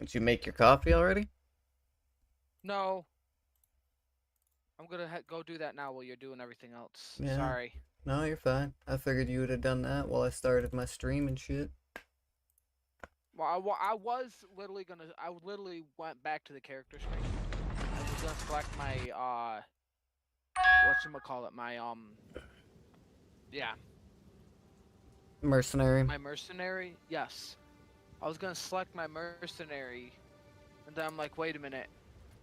Did you make your coffee already? No, I'm gonna go do that now while you're doing everything else. Yeah. Sorry. No, you're fine. I figured you would have done that while I started my stream and shit. Well, I was literally gonna. I literally went back to the character screen. I was gonna select my whatchamacallit, my yeah, Mercenary. my mercenary. Yes, I was gonna select my mercenary, and then I'm like, wait a minute.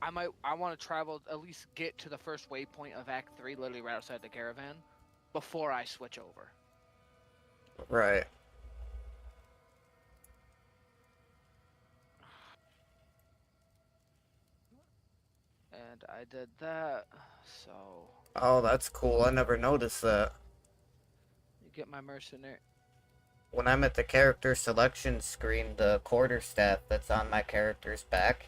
I want to travel, at least get to the first waypoint of Act 3, literally right outside the caravan, before I switch over. Right. And I did that, so Oh, that's cool. I never noticed that. you get my mercenary. When I'm at the character selection screen, the quarterstaff that's on my character's back,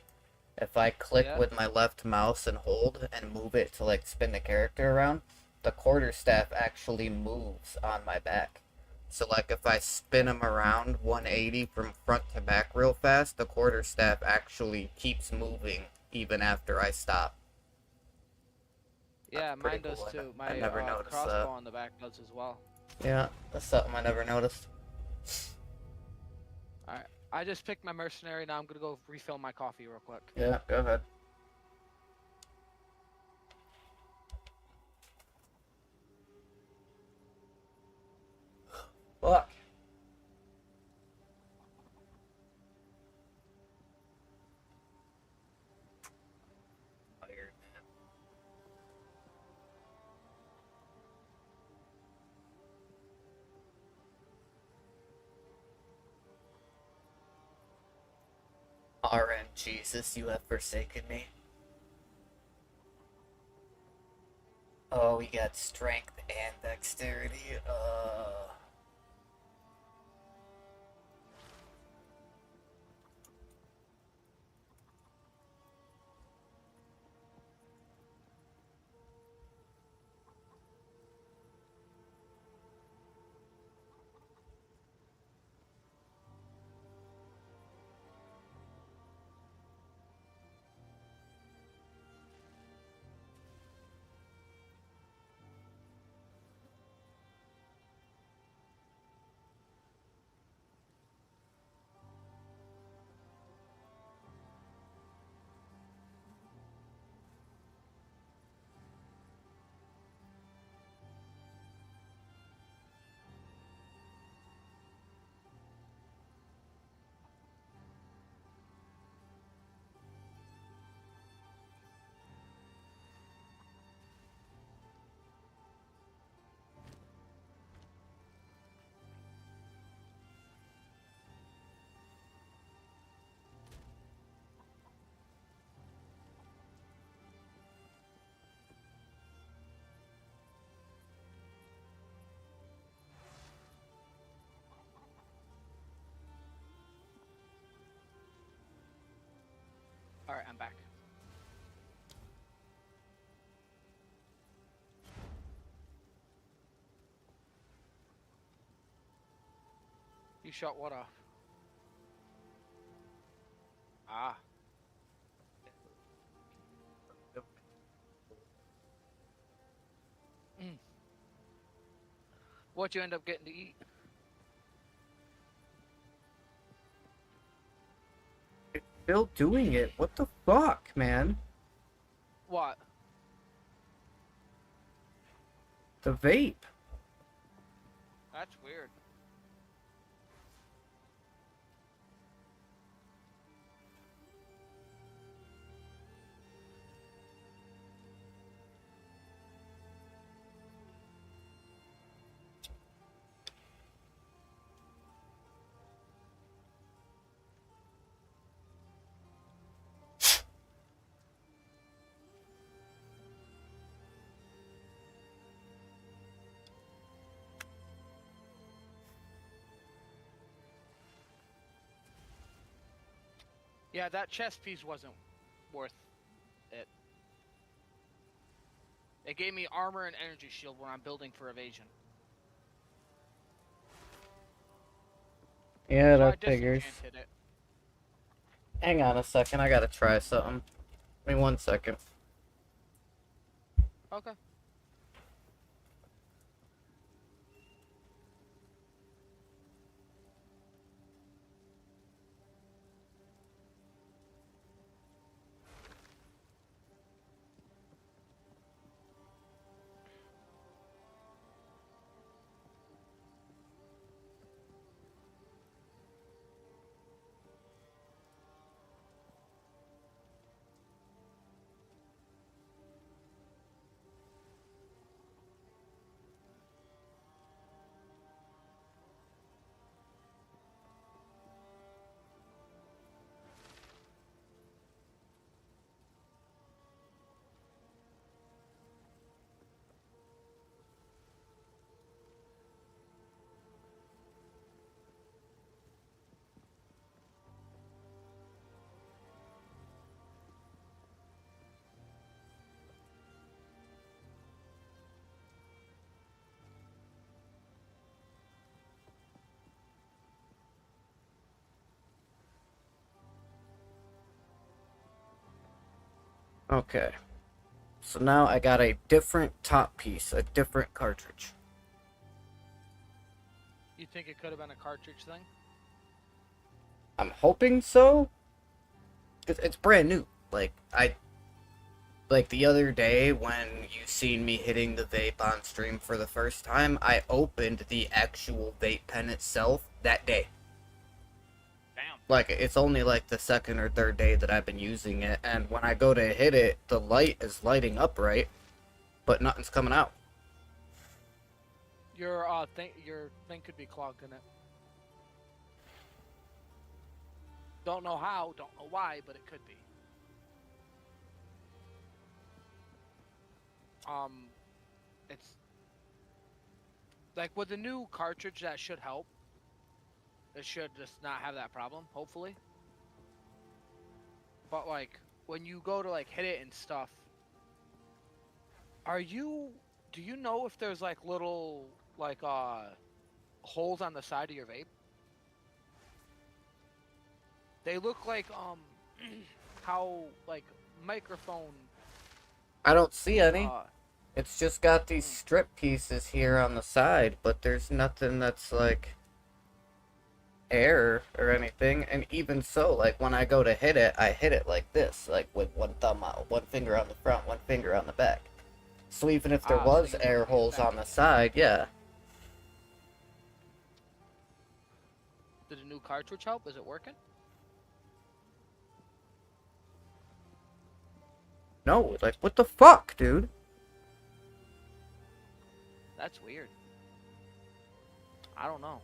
if I click Yeah, with my left mouse and hold and move it to like spin the character around, the quarterstaff actually moves on my back. So like if I spin him around 180 from front to back real fast, the quarterstaff actually keeps moving even after I stop. That's yeah, pretty mine does cool. too. I My never noticed crossbow that. on the back does as well. Yeah, that's something I never noticed. All right, I just picked my mercenary. Now I'm gonna go refill my coffee real quick. Yeah, go ahead. Fuck. Tired, man. RN Jesus, you have forsaken me. Oh, we got strength and dexterity. All right, I'm back. You shot what off? Ah, mm. What'd you end up getting to eat? It's still doing it. What the fuck, man? What? The vape. That's weird. Yeah, that chest piece wasn't worth it. It gave me armor and energy shield when I'm building for evasion. Yeah, So I that figures. disenchanted it. Hang on a second, I gotta try something. Give me 1 second. Okay. Okay. So now I got a different top piece, a different cartridge. You think it could have been a cartridge thing? I'm hoping so. Cause it's brand new. Like the other day when you seen me hitting the vape on stream for the first time, I opened the actual vape pen itself that day. Damn. Like it's only like the second or third day that I've been using it, and when I go to hit it, the light is lighting up right, but nothing's coming out. Your thing could be clogged in it. Don't know how, don't know why, but it could be. It's like with the new cartridge that should help. It should just not have that problem, hopefully. But like when you go to like hit it and stuff, do you know if there's like little like holes on the side of your vape? They look like how like microphone I don't see any. uh It's just got these strip pieces here on the side, but there's nothing that's like air or anything. And even so, like when I go to hit it, I hit it like this, like with one thumb out, one finger on the front, one finger on the back. So even if there so was you air don't get holes back on the in. side, yeah. Did a new cartridge help? Is it working? No, like what the fuck, dude? That's weird. I don't know.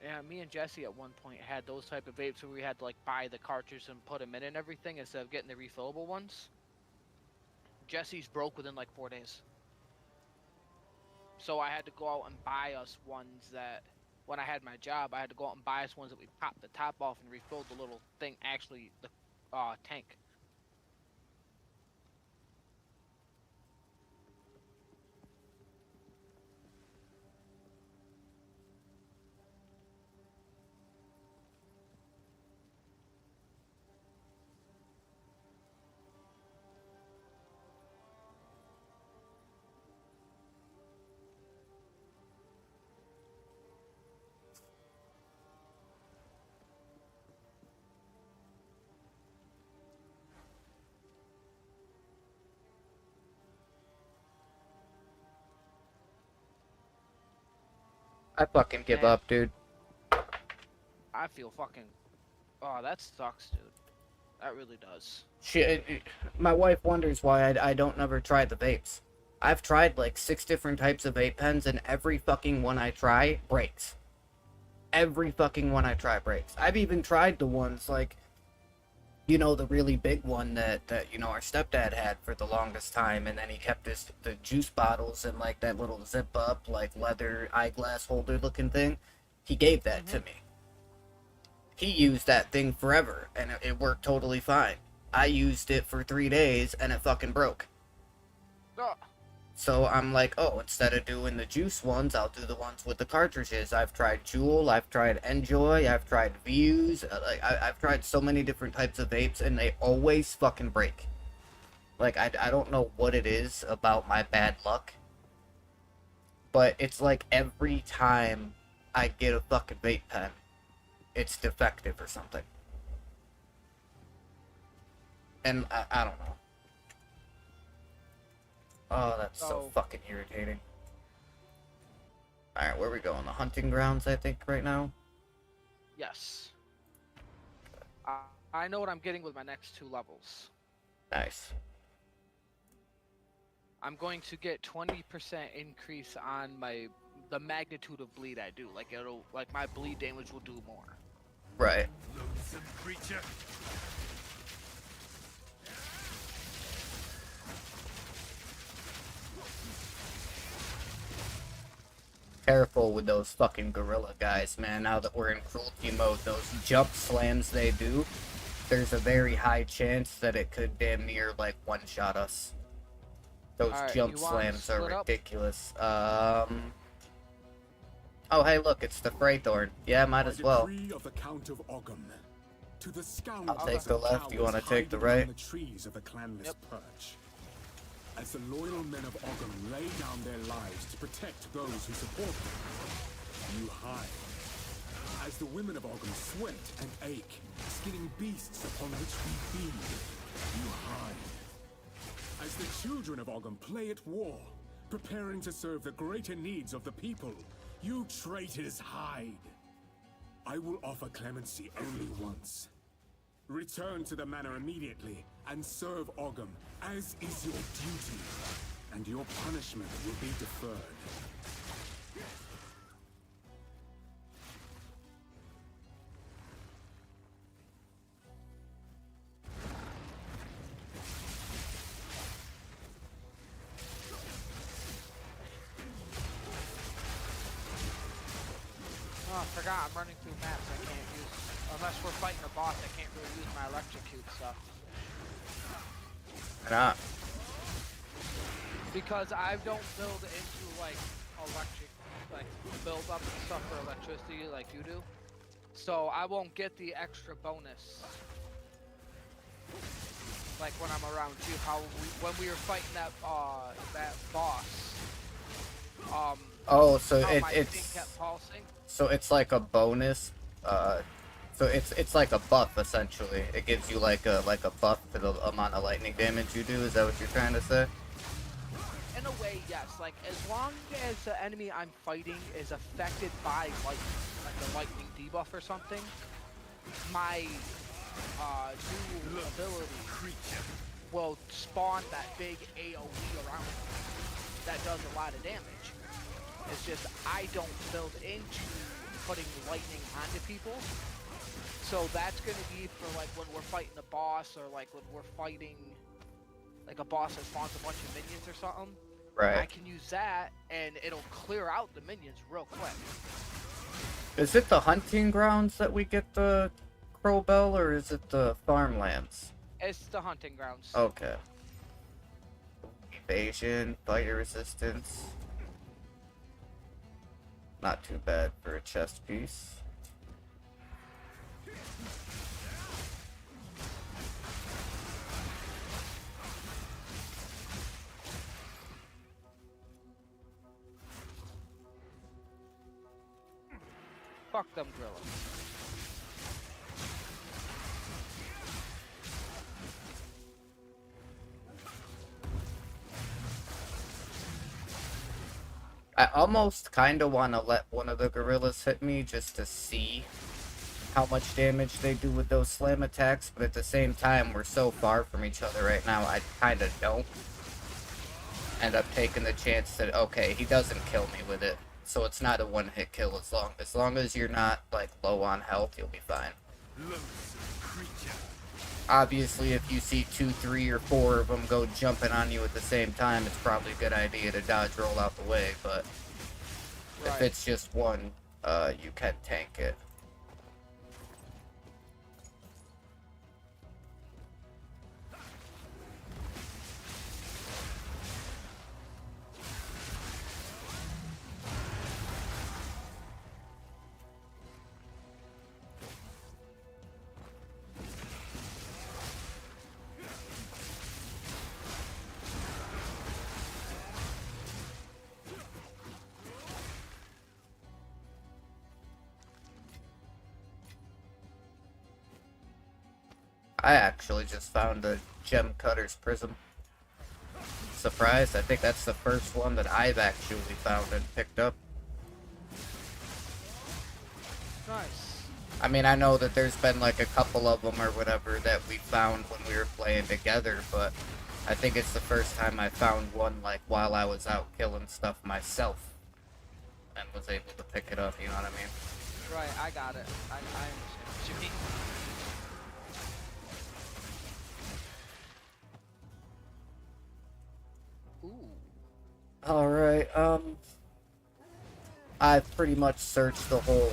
Yeah, me and Jesse at one point had those type of vapes where we had to like buy the cartridge and put them in and everything instead of getting the refillable ones. Jesse's broke within like 4 days. So I had to go out and buy us ones that, when I had my job, I had to go out and buy us ones that we popped the top off and refilled the little thing, actually the tank. I fucking give Man, up, dude. I feel fucking. Oh, that sucks, dude. That really does. My wife wonders why I don't never try the vapes. I've tried like 6 different types of vape pens, and every fucking one I try breaks. Every fucking one I try breaks. I've even tried the ones like, the really big one that our stepdad had for the longest time, and then he kept the juice bottles in like that little zip up like leather eyeglass holder looking thing. He gave that to me. He used that thing forever, and it worked totally fine. I used it for 3 days, and it fucking broke. Ugh. So I'm like, oh, instead of doing the juice ones, I'll do the ones with the cartridges. I've tried Juul, I've tried Enjoy, I've tried Views. I've tried so many different types of vapes, and they always fucking break. Like, I don't know what it is about my bad luck, but it's like every time I get a fucking vape pen, it's defective or something. And I don't know. Oh, that's so So fucking irritating. Alright, where are we going? The hunting grounds, I think, right now? yes, I know what I'm getting with my next 2 levels. Nice. I'm going to get 20% increase on the magnitude of bleed I do. Like my bleed damage will do more. Right. Loathsome creature. Careful with those fucking gorilla guys, man. Now that we're in cruelty mode, those jump slams they do, there's a very high chance that it could damn near, like, one-shot us. Those Alright, jump you want slams are split up? ridiculous. Oh, hey, look, it's the Fraythorn. Yeah, might as well. Decree of the Count of Ogham. To the scoundrels I'll take and the left, you cowards wanna take the hiding among right? the trees of the clanless Yep. perch. As the loyal men of Ogham lay down their lives to protect those who support them, you hide. As the women of Ogham sweat and ache, skinning beasts upon which we feed, you hide. As the children of Ogham play at war, preparing to serve the greater needs of the people, you traitors hide. I will offer clemency only once. Return to the manor immediately and serve Ogham, as is your duty, and your punishment will be deferred. Oh, I forgot I'm running through maps I can't use. Unless we're fighting a boss, I can't really use my electrocute stuff. Why not? Because I don't build into, like, build up and stuff for electricity like you do. So I won't get the extra bonus. Like when I'm around you, when we were fighting that boss. Oh, so How my thing it's... kept pulsing. So it's like a bonus, so it's like a buff, essentially. It gives you like a buff to the amount of lightning damage you do, is that what you're trying to say? In a way, yes. Like, as long as the enemy I'm fighting is affected by lightning, like a lightning debuff or something, my new ability will spawn that big AoE around me that does a lot of damage. It's just I don't build into putting lightning onto people. So that's going to be for like when we're fighting a boss, or like when we're fighting like a boss that spawns a bunch of minions or something. Right. I can use that and it'll clear out the minions real quick. Is it the hunting grounds that we get the crow bell, or is it the farmlands? It's the hunting grounds. Okay. Evasion, fire resistance. Not too bad for a chest piece. Fuck them gorillas. I almost kind of want to let one of the gorillas hit me just to see how much damage they do with those slam attacks, but at the same time, we're so far from each other right now, I kind of don't end up taking the chance that, okay, he doesn't kill me with it, so it's not a one-hit kill. As long as you're not, like, low on health, you'll be fine. Obviously, if you see 2, 3, or 4 of them go jumping on you at the same time, it's probably a good idea to dodge roll out the way, but if it's just one, you can tank it. I actually just found a gem cutter's prism. Surprised, I think that's the first one that I've actually found and picked up. Nice. I mean, I know that there's been like a couple of them or whatever that we found when we were playing together, but I think it's the first time I found one like while I was out killing stuff myself and was able to pick it up, you know what I mean? Right, I got it. I understand what you mean. Ooh. Alright, I've pretty much searched the whole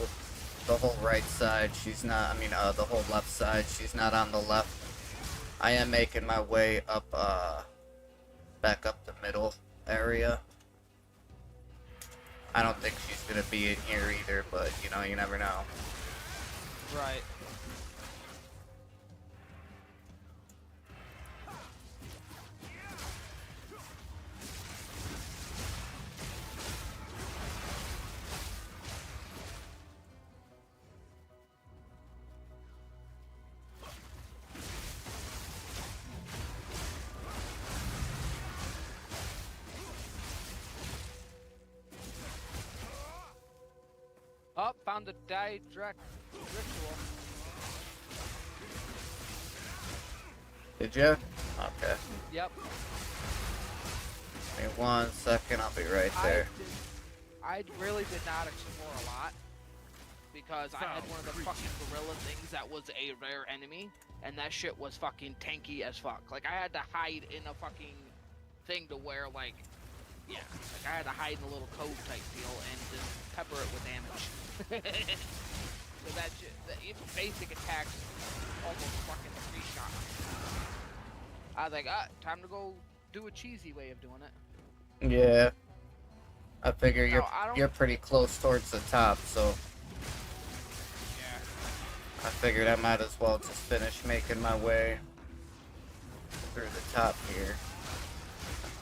right side. She's not, I mean, the whole left side. She's not on the left. I am making my way up, back up the middle area. I don't think she's gonna be in here either, but, you know, you never know. Right. Oh, found the direct ritual. Did ya? Okay. Yep. Give me 1 second, I'll be right there. I really did not explore a lot because I had one of the fucking gorilla things that was a rare enemy, and that shit was fucking tanky as fuck. Like, I had to hide in a fucking thing to where, like, yeah, like I had to hide in a little cove type deal and just pepper it with damage. So that shit, even basic attacks almost fucking 3-shot. I was like, time to go do a cheesy way of doing it. Yeah. I figure No, you're pretty close towards the top, so Yeah. I figured I might as well just finish making my way through the top here.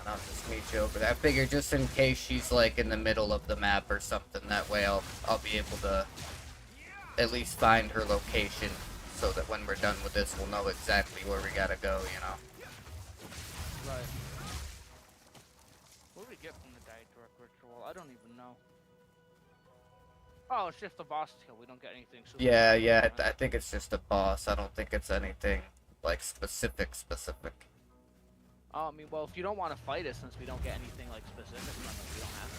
And I'll just meet you over there. I figure just in case she's like in the middle of the map or something, that way I'll be able to at least find her location so that when we're done with this we'll know exactly where we gotta go, you know. Right. What do we get from the direct ritual? I don't even know. Oh, it's just the boss kill. We don't get anything super. Yeah, I think it's just a boss. I don't think it's anything like specific. Oh, I mean, well, if you don't want to fight it, since we don't get anything like specific, then we don't have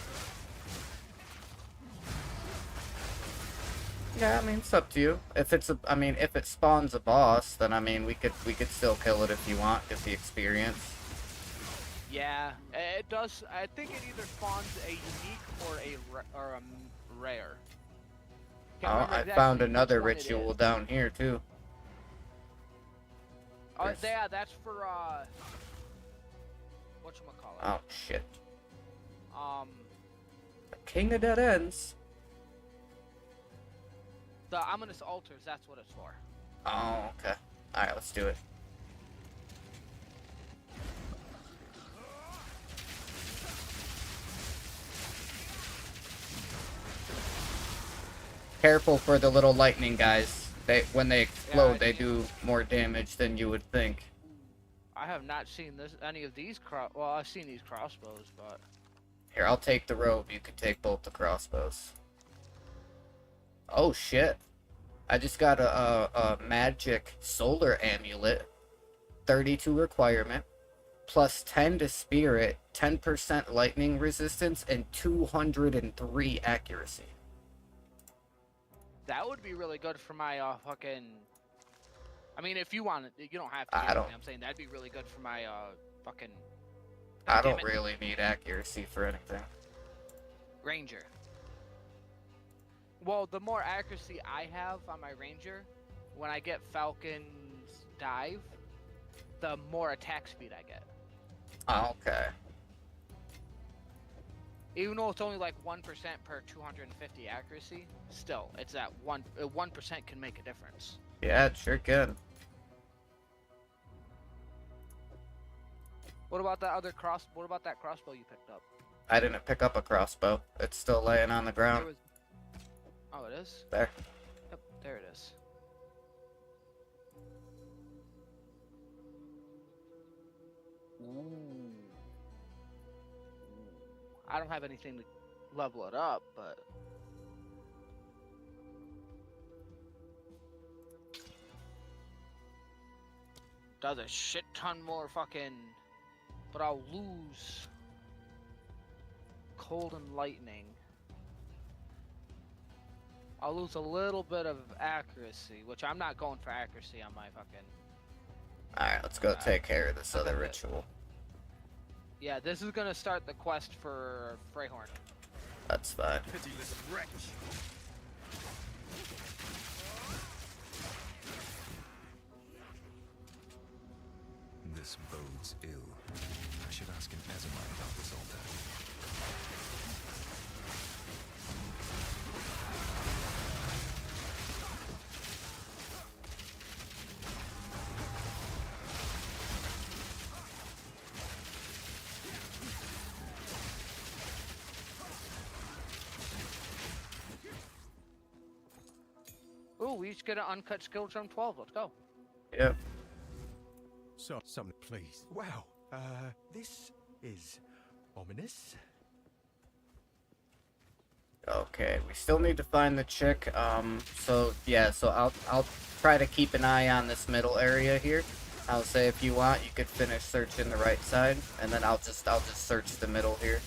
to. Yeah, I mean, it's up to you. If it's a, I mean, if it spawns a boss, then I mean, we could still kill it if you want, get the experience. Yeah, it does. I think it either spawns a unique or a rare. Can't Oh, remember I exactly found which another one it ritual is. down here too. Oh, There's- yeah, that's for whatchamacallit? Oh shit! The King of Dead Ends. The ominous altars. That's what it's for. Oh, okay. All right, let's do it. Careful for the little lightning guys. When they explode, I they see. do more damage than you would think. I have not seen any of these well, I've seen these crossbows, but Here, I'll take the robe. You can take both the crossbows. Oh shit! I just got a magic solar amulet. 32 requirement, plus 10 to spirit, 10% lightning resistance, and 203 accuracy. that would be really good for my fucking. I mean, if you want it, you don't have to. I don't- I'm saying that'd be really good for my fucking. I damn don't it, really need accuracy for anything. Ranger. Well, the more accuracy I have on my ranger, when I get Falcon's dive, the more attack speed I get. Okay. Even though it's only like 1% per 250 accuracy, still, it's that 1% can make a difference. Yeah, it sure can. What about that other what about that crossbow you picked up? I didn't pick up a crossbow. It's still laying on the There ground. was... Oh, it is? There. Yep, there it is. Ooh. I don't have anything to level it up, but does a shit ton more fucking. But I'll lose cold and lightning. I'll lose a little bit of accuracy, which I'm not going for accuracy on my fucking. Alright, let's go take care of this Okay, other good. ritual. Yeah, this is gonna start the quest for Freyhorn. That's fine. Pitiless wretch. This bodes ill. I should ask an Ezemite about this altar. Ooh, we each get an uncut skill from 12. Let's go. Yep. So, something, please. Wow. This is ominous. Okay, we still need to find the chick. So yeah, so I'll try to keep an eye on this middle area here. I'll say if you want, you could finish searching the right side, and then I'll just search the middle here.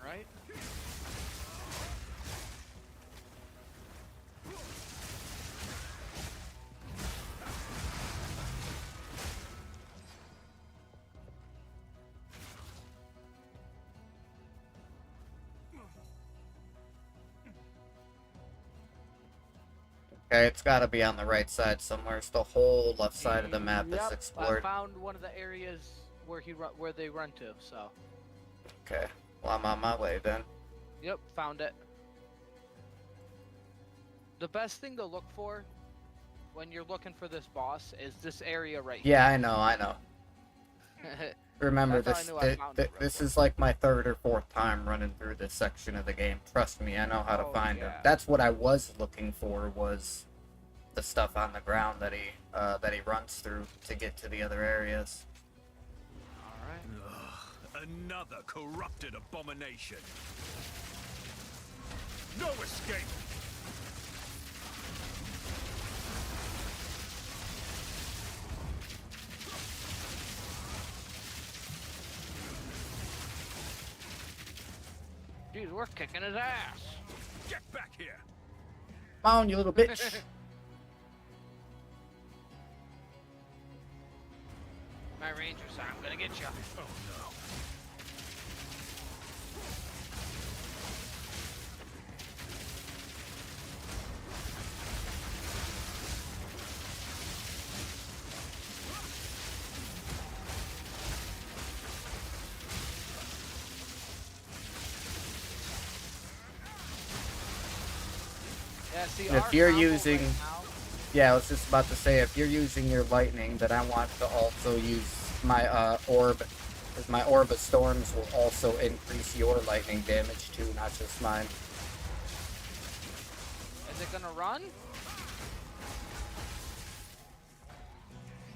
Right? Okay, it's got to be on the right side somewhere. It's the whole left side of the map Yep, is I explored. found one of the areas where where they run to. So. Okay, well I'm on my way then. Yep, found it. The best thing to look for when you're looking for this boss is this area right Yeah, I know. here. Remember, That's how I knew I found it real this quick. is like my third or fourth time running through this section of the game. Trust me, I know how to Oh, find him. yeah. That's what I was looking for, was the stuff on the ground that he runs through to get to the other areas. Alright. Ugh, another corrupted abomination. No escape. Dude, we're kicking his ass. Get back here. Come on, you little bitch! My ranger said I'm gonna get you. Oh no. Yeah, see, If our you're combo using- right now, Yeah, I was just about to say, if you're using your lightning, then I want to also use my orb, because my orb of storms will also increase your lightning damage too, not just mine. is it gonna run?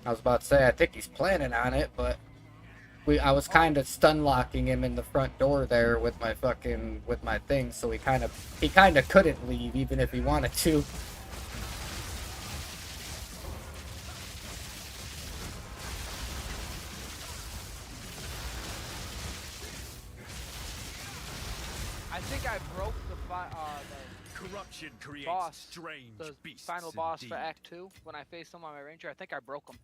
I was about to say, I think he's planning on it, but I was kind of stun locking him in the front door there with my thing, so he kind of couldn't leave even if he wanted to. I think I broke the Corruption creates boss, strange the beasts final boss indeed. for Act 2 when I faced him on my ranger. I think I broke him.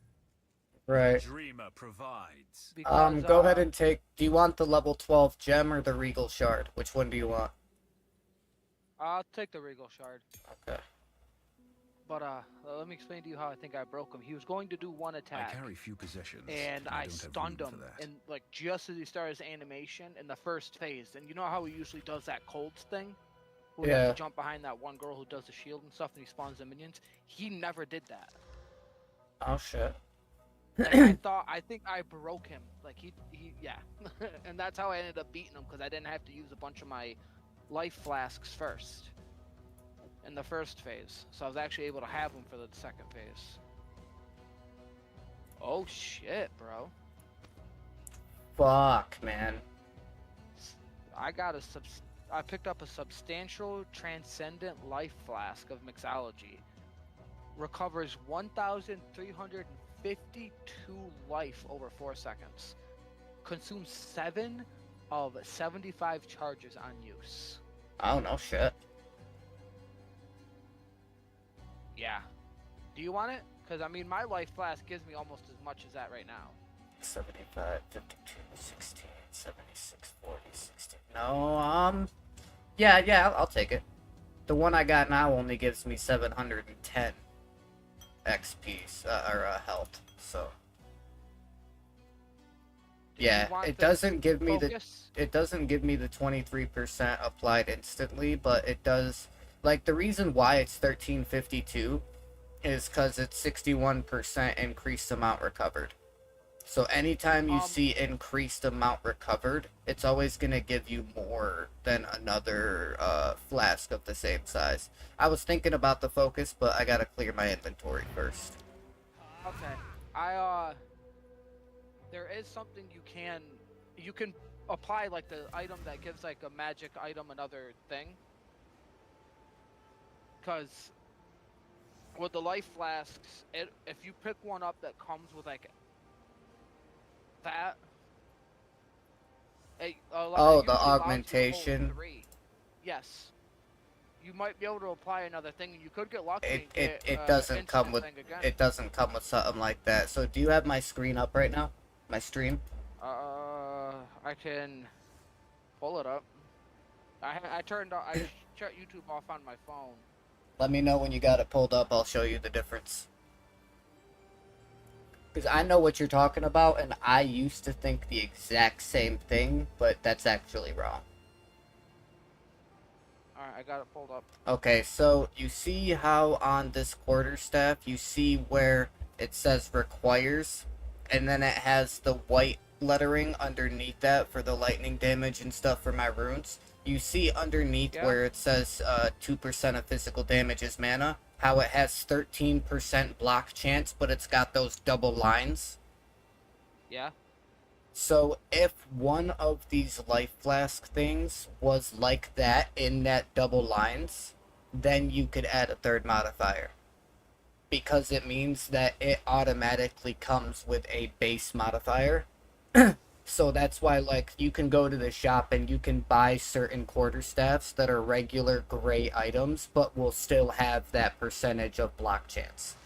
Right. Dreamer provides. Because, Go ahead and take. Do you want the level 12 gem or the regal shard? Which one do you want? I'll take the regal shard. Okay. But let me explain to you how I think I broke him. He was going to do one I attack, carry few possessions. and I don't have stunned room him, for that. and like just as he started his animation in the first phase. And you know how he usually does that colds thing? We have Yeah. to jump behind that one girl who does the shield and stuff, and he spawns the minions. He never did that. Oh shit. Like, I think I broke him. Like he yeah. And that's how I ended up beating him, because I didn't have to use a bunch of my life flasks first in the first phase, so I was actually able to have them for the second phase. Oh shit, bro! Fuck, man. I picked up a substantial transcendent life flask of mixology. Recovers 1,352 life over 4 seconds. Consumes 7 of 75 charges on use. Oh, no shit. Yeah. Do you want it? Because, I mean, my life flask gives me almost as much as that right now. 75, 52, 16, 76, 40, 16. No, yeah, I'll take it. The one I got now only gives me 710 XP, health, so. Yeah, it doesn't give me it doesn't give me the 23% applied instantly, but it does, like, the reason why it's 1352 is because it's 61% increased amount recovered. So anytime you see increased amount recovered, it's always going to give you more than another flask of the same size. I was thinking about the focus, but I got to clear my inventory first. Okay. There is something you can apply, like the item that gives like a magic item another thing. Because with the life flasks, if you pick one up that comes with like that. The augmentation. Yes. You might be able to apply another thing, and you could get lucky. It doesn't come with something like that. So do you have my screen up right now? My stream? I can pull it up. I shut YouTube off on my phone. Let me know when you got it pulled up. I'll show you the difference. Because I know what you're talking about, and I used to think the exact same thing, but that's actually wrong. Alright, I got it pulled up. Okay, so you see how on this quarterstaff, you see where it says requires, and then it has the white lettering underneath that for the lightning damage and stuff for my runes? You see underneath where it says 2% of physical damage is mana, how it has 13% block chance, but it's got those double lines? Yeah. So if one of these life flask things was like that in that double lines, then you could add a third modifier. Because it means that it automatically comes with a base modifier. So that's why, like, you can go to the shop and you can buy certain quarterstaffs that are regular gray items, but will still have that percentage of block chance.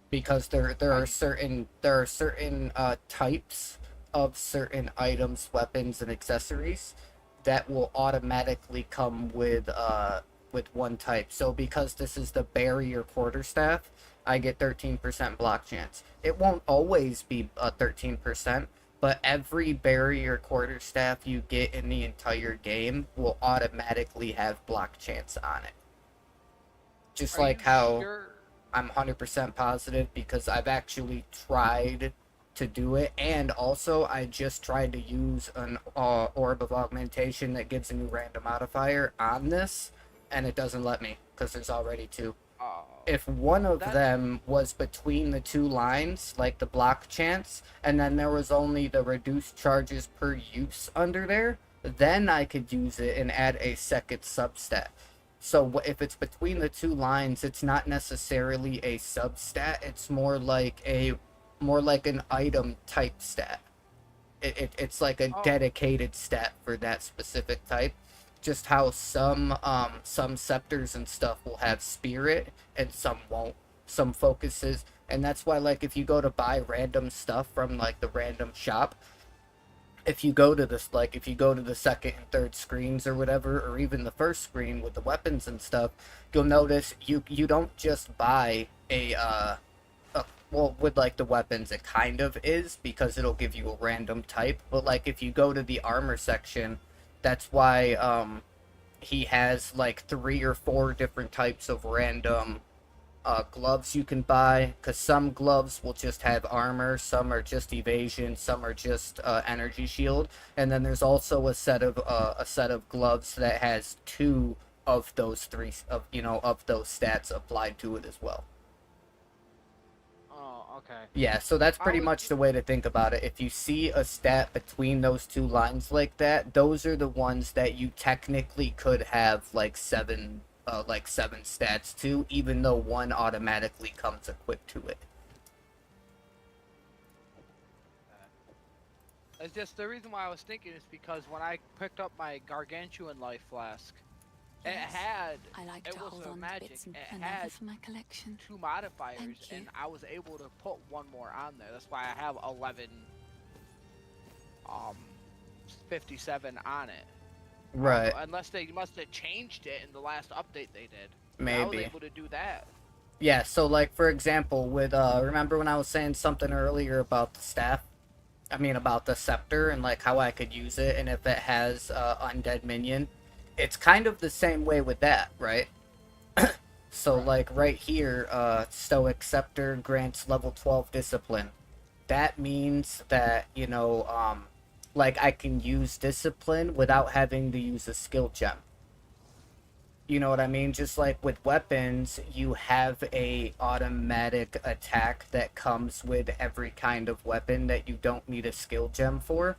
Because there are certain types of certain items, weapons, and accessories that will automatically come with one type. So because this is the barrier quarterstaff, I get 13% block chance. It won't always be 13%. But every barrier quarterstaff you get in the entire game will automatically have block chance on it. Just like how I'm 100% positive because I've actually tried to do it, and also I just tried to use an orb of augmentation that gives a new random modifier on this, and it doesn't let me because there's already 2. If one of them was between the 2 lines, like the block chance, and then there was only the reduced charges per use under there, then I could use it and add a second substat. So if it's between the 2 lines, it's not necessarily a substat, it's more like an item type stat. It's like a dedicated stat for that specific type. Just how some scepters and stuff will have spirit and some won't, some focuses, and that's why, like, if you go to buy random stuff from like the random shop, if you go to the second and third screens or whatever, or even the first screen with the weapons and stuff, you'll notice you don't just buy well, with like the weapons it kind of is because it'll give you a random type, but like if you go to the armor section, that's why he has like 3 or 4 different types of random gloves you can buy, because some gloves will just have armor, some are just evasion, some are just energy shield, and then there's also a set of gloves that has two of those three of those stats applied to it as well. Oh, okay. Yeah, so that's I pretty was much the way to think about it. If you see a stat between those two lines like that, those are the ones that you technically could have like seven stats to, even though one automatically comes equipped to it. It's just the reason why I was thinking is because when I picked up my gargantuan life flask, Yes, I like it to was hold a on to magic. bits It and had another for my collection. 2 modifiers, Thank you. and I was able to put one more on there. That's why I have 11, 57 on it. Right. Unless they must have changed it in the last update they did. Maybe. I was able to do that. Yeah, so like for example, with remember when I was saying something earlier about the staff? I mean about the scepter and like how I could use it and if it has undead minion. It's kind of the same way with that, right? So like right here, Stoic Scepter grants level 12 discipline. That means that, like I can use discipline without having to use a skill gem. You know what I mean? Just like with weapons, you have a automatic attack that comes with every kind of weapon that you don't need a skill gem for.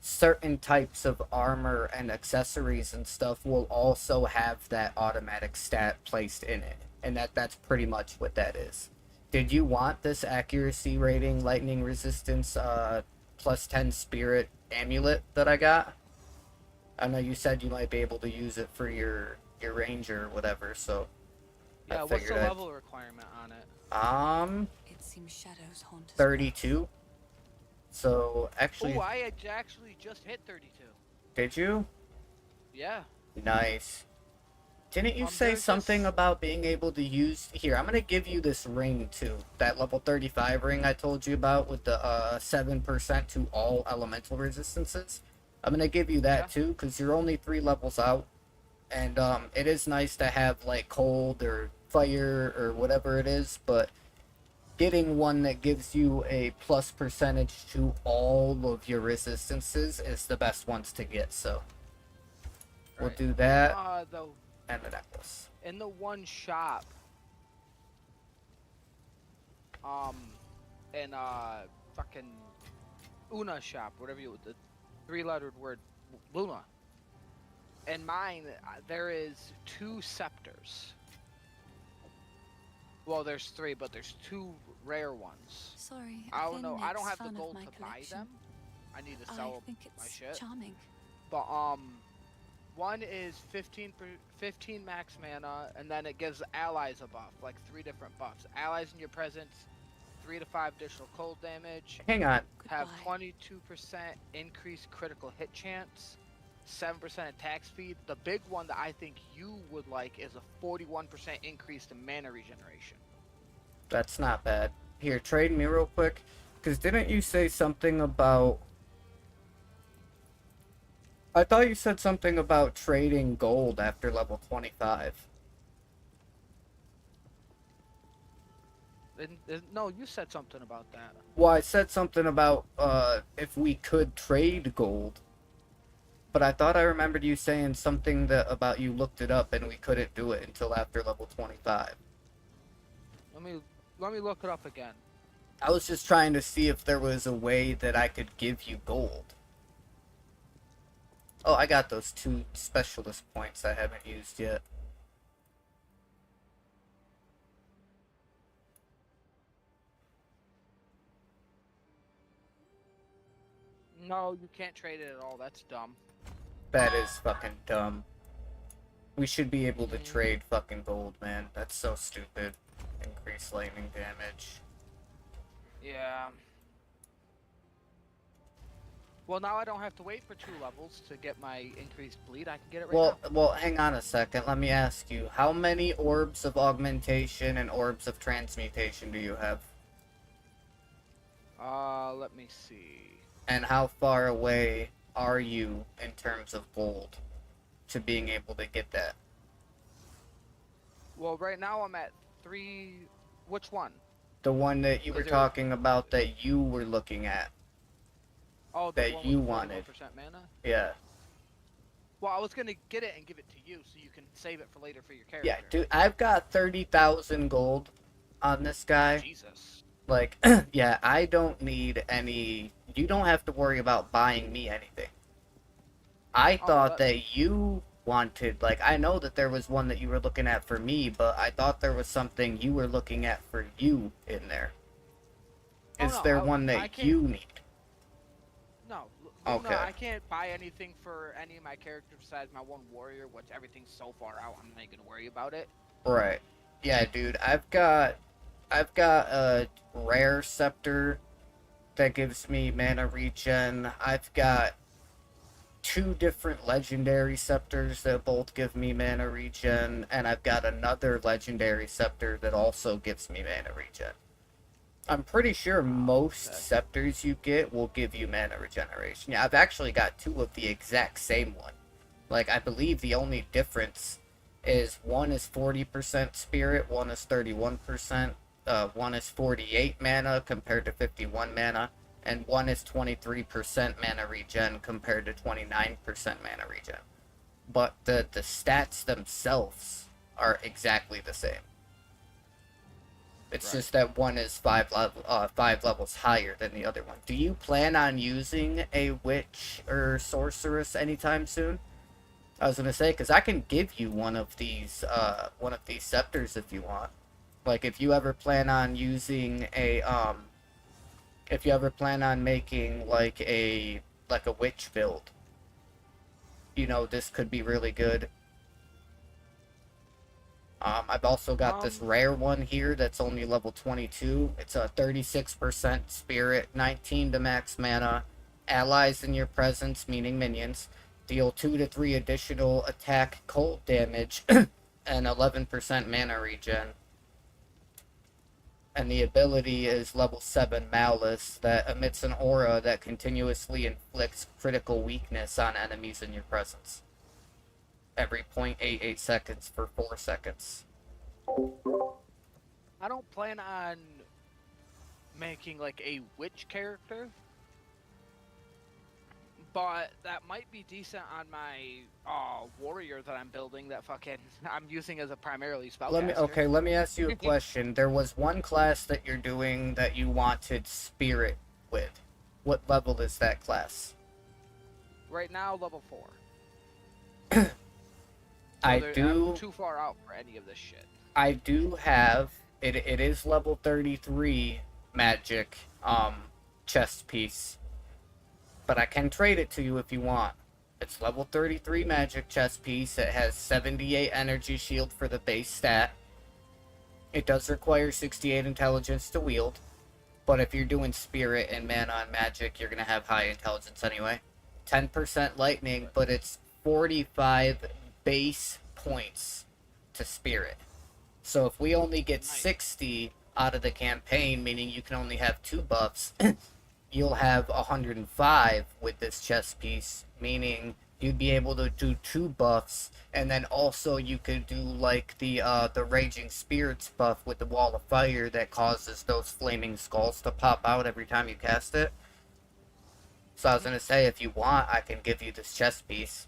Certain types of armor and accessories and stuff will also have that automatic stat placed in it. And that's pretty much what that is. Did you want this accuracy rating, lightning resistance, plus 10 spirit amulet that I got? I know you said you might be able to use it for your ranger or whatever, so Yeah, I what's the figured I'd- level requirement on it? It seems shadows haunt us. 32. So actually, Oh, I had actually just hit 32. did you? Yeah. Nice. Didn't you say There's something this- about being able to use... Here, I'm going to give you this ring, too. That level 35 ring I told you about with the 7% to all elemental resistances. I'm going to give you that, Yeah. too, because you're only 3 levels out. And it is nice to have, like, cold or fire or whatever it is, but getting one that gives you a plus percentage to all of your resistances is the best ones to get, so... We'll Right. do that The and the necklace. in the one shop, in fucking Una shop, whatever the 3-lettered word, Luna. In mine, there is 2 scepters. Well, there's 3, but there's 2 rare ones. Sorry, I I don't know. I don't have the fun of gold my to buy collection. them. I need to I sell think my it's shit. charming. But one is 15 max mana, and then it gives allies a buff, like 3 different buffs. Allies in your presence, 3 to 5 additional cold damage, Hang on. have Goodbye. 22% increased critical hit chance, 7% attack speed. The big one that I think you would like is a 41% increase in mana regeneration. That's not bad. Here, trade me real quick. Because didn't you say something about... I thought you said something about trading gold after level 25. No, you said something about that. Well, I said something about if we could trade gold. But I thought I remembered you saying something that about you looked it up and we couldn't do it until after level 25. Let me look it up again. I was just trying to see if there was a way that I could give you gold. Oh, I got those 2 specialist points I haven't used yet. No, you can't trade it at all. That's dumb. That is fucking dumb. We should be able to trade fucking gold, man. That's so stupid. Increase lightning damage. Yeah. Well, now I don't have to wait for 2 levels to get my increased bleed. I can get it right now. Well, hang on a second. Let me ask you. How many orbs of augmentation and orbs of transmutation do you have? Let me see. And how far away are you in terms of gold to being able to get that? Well, right now I'm at 3. Which one? The one that you were Was there- talking about that you were looking at. Oh, the That one you with wanted. 41% mana? Yeah. Well, I was gonna get it and give it to you so you can save it for later for your character. Yeah, dude, I've got 30,000 gold on this guy. Jesus. Like, yeah, I don't need any... You don't have to worry about buying me anything. I Oh, thought that- that you wanted... Like, I know that there was one that you were looking at for me, but I thought there was something you were looking at for you in there. Oh, Is no, there I one that can't- you need? No. Okay. No, I can't buy anything for any of my characters besides my one warrior, which everything's so far out, I'm not gonna worry about it. Right. Yeah, dude, I've got a rare scepter that gives me mana regen. I've got 2 different legendary scepters that both give me mana regen, and I've got another legendary scepter that also gives me mana regen. I'm pretty sure most okay. scepters you get will give you mana regeneration. Yeah, I've actually got 2 of the exact same one. Like, I believe the only difference is one is 40% spirit, one is 31%, one is 48 mana compared to 51 mana, and one is 23% mana regen compared to 29% mana regen. But the stats themselves are exactly the same. It's Right. just that one is 5 levels higher than the other one. Do you plan on using a witch or sorceress anytime soon? I was gonna say, because I can give you one of these scepters if you want. Like, if you ever plan on using a if you ever plan on making like a witch build, you know, this could be really good. I've also got this rare one here that's only level 22. It's a 36% spirit, 19 to max mana. Allies in your presence, meaning minions, deal 2 to 3 additional attack cold damage and 11% mana regen. And the ability is level 7 Malice that emits an aura that continuously inflicts critical weakness on enemies in your presence. Every 0.88 seconds for 4 seconds. I don't plan on making like a witch character, but that might be decent on my warrior that I'm building that I'm using as a primarily spellcaster. Let me ask you a question. There was one class that you're doing that you wanted spirit with. What level is that class? Right now, level 4. I I'm do too far out for any of this shit. I do have it. It is level 33 magic chest piece, but I can trade it to you if you want. It's level 33 magic chest piece. It has 78 energy shield for the base stat. It does require 68 intelligence to wield, but if you're doing spirit and mana on magic, you're gonna have high intelligence anyway. 10% lightning, but it's 45 base points to spirit. So if we only get 60 out of the campaign, meaning you can only have 2 buffs, you'll have 105 with this chest piece, meaning you'd be able to do 2 buffs, and then also you could do like the Raging Spirits buff with the Wall of Fire that causes those flaming skulls to pop out every time you cast it. So I was gonna say, if you want, I can give you this chest piece.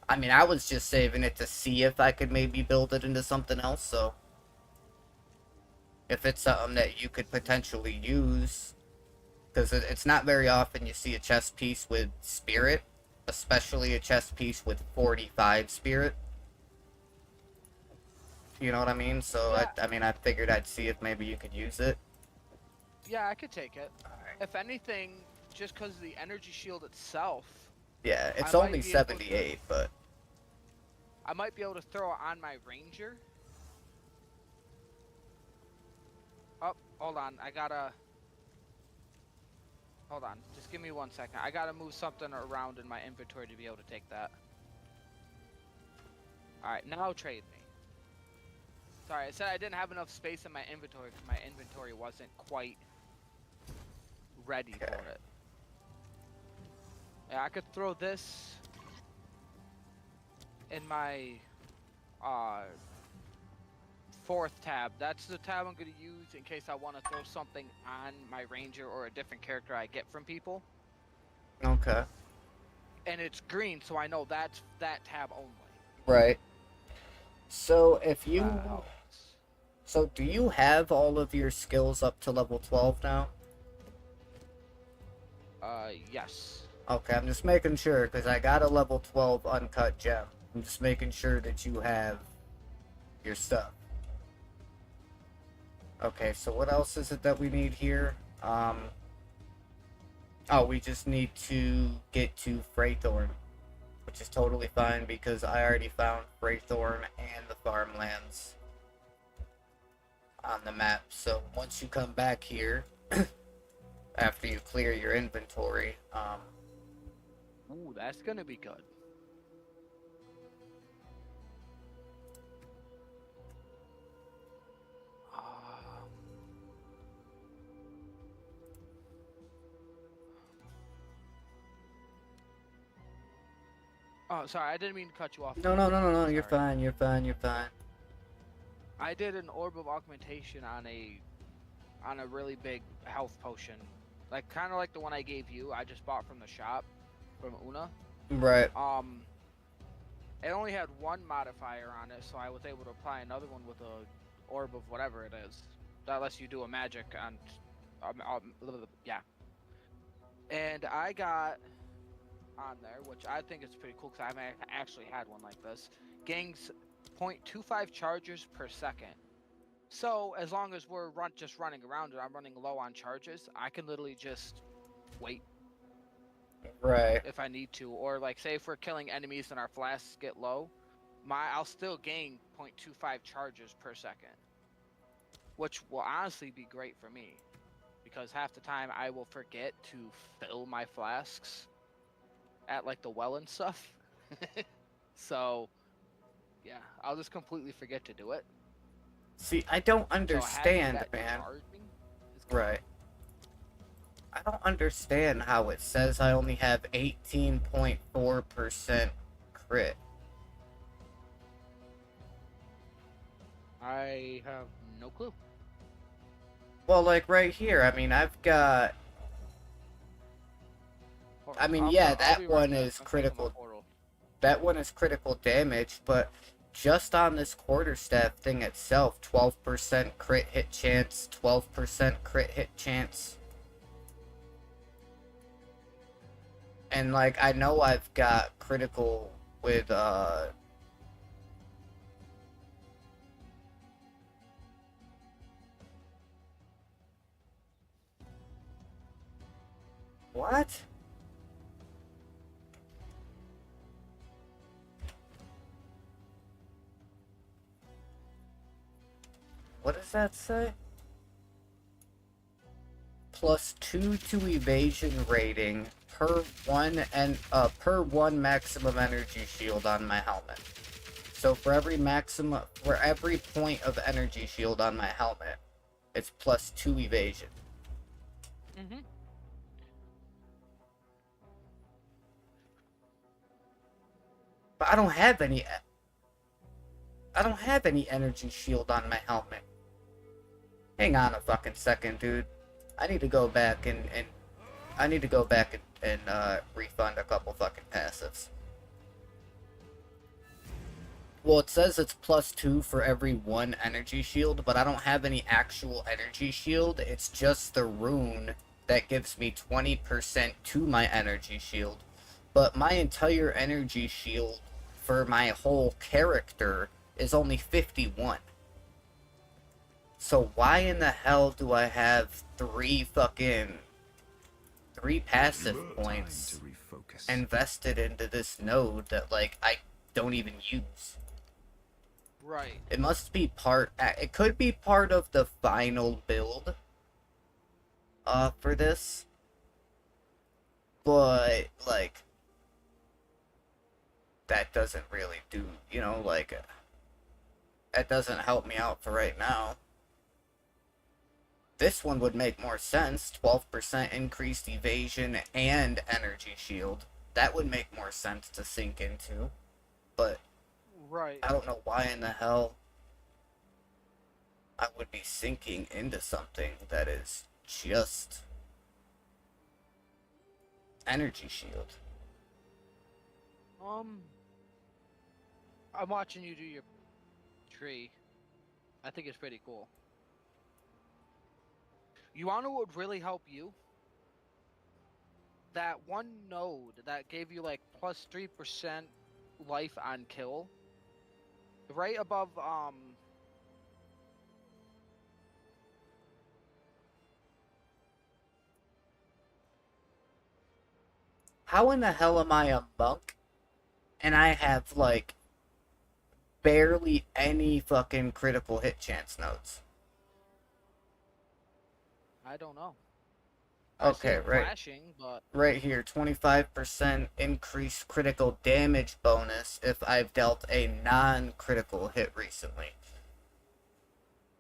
I mean, I was just saving it to see if I could maybe build it into something else, so... If it's something that you could potentially use... Because it's not very often you see a chest piece with spirit, especially a chest piece with 45 spirit. You know what I mean? So, Yeah. I figured I'd see if maybe you could use it. Yeah, I could take it. Alright. If anything, just because the energy shield itself, Yeah, it's I might only be able to- 78, but... I might be able to throw it on my ranger. Oh, hold on. Hold on. Just give me 1 second. I gotta move something around in my inventory to be able to take that. Alright, now trade me. Sorry, I said I didn't have enough space in my inventory because my inventory wasn't quite ready for it. Yeah, I could throw this in my fourth tab. That's the tab I'm going to use in case I want to throw something on my ranger or a different character I get from people. Okay. And it's green, so I know that's that tab only. Right. So if you... That helps. So do you have all of your skills up to level 12 now? Yes. Okay, I'm just making sure, because I got a level 12 uncut gem. I'm just making sure that you have your stuff. Okay, so what else is it that we need here? Oh, we just need to get to Freythorn, which is totally fine because I already found Freythorn and the farmlands on the map. So once you come back here, after you clear your inventory, Ooh, that's gonna be good. Oh, sorry, I didn't mean to cut you off. no, you're Sorry. fine, you're fine, you're fine. I did an orb of augmentation on a really big health potion, like kind of like the one I gave you. I just bought from the shop from Una. Right. It only had one modifier on it, so I was able to apply another one with a orb of whatever it is. That lets you do a magic on, yeah. And I got on there, which I think is pretty cool because I haven't actually had one like this. Gangs 0.25 charges per second. So as long as we're just running around and I'm running low on charges, I can literally just wait Right. if I need to, or like say if we're killing enemies and our flasks get low, I'll still gain 0.25 charges per second, which will honestly be great for me because half the time I will forget to fill my flasks at like the well and stuff. So yeah, I'll just completely forget to do it. See, I don't So understand, that man. charging is good. Right. I don't understand how it says I only have 18.4% crit. I have no clue. Well, like right here, I mean, I've got... I mean, I'll yeah, be right that one back. is I'm checking my critical. portal. That one is critical damage, but just on this quarterstaff thing itself, 12% crit hit chance, 12% crit hit chance. And, like, I know I've got critical with, What? What does that say? +2 to evasion rating per one maximum energy shield on my helmet. So for every point of energy shield on my helmet, it's +2 evasion. Mm-hmm. But I don't have any energy shield on my helmet. Hang on a fucking second, dude. I need to go back and refund a couple fucking passives. Well, it says it's +2 for every one energy shield, but I don't have any actual energy shield. It's just the rune that gives me 20% to my energy shield. But my entire energy shield for my whole character is only 51. So why in the hell do I have three passive points invested into this node that, like, I don't even use? Right. It must be it could be part of the final build for this, but, like, that doesn't really do, like, that doesn't help me out for right now. This one would make more sense. 12% increased evasion and energy shield. That would make more sense to sink into. But Right. I don't know why in the hell I would be sinking into something that is just energy shield. I'm watching you do your tree. I think it's pretty cool. You wanna what would really help you? That one node that gave you like plus 3% life on kill. Right above How in the hell am I a monk and I have like barely any fucking critical hit chance nodes? I don't know. I see Okay, it right. flashing, but Right here, 25% increased critical damage bonus if I've dealt a non-critical hit recently.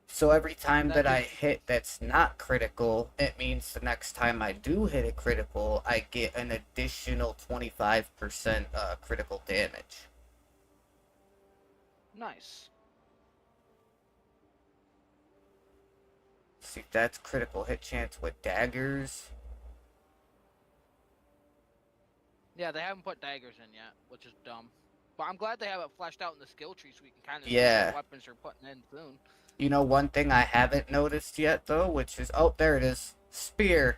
So every time that that I gives hit that's not critical, it means the next time I do hit a critical, I get an additional 25% critical damage. nice. See, that's critical hit chance with daggers. Yeah, they haven't put daggers in yet, which is dumb. But I'm glad they have it fleshed out in the skill tree so we can kind of see Yeah. what weapons they're putting in soon. You know, one thing I haven't noticed yet, though, which is... Oh, there it is. Spear.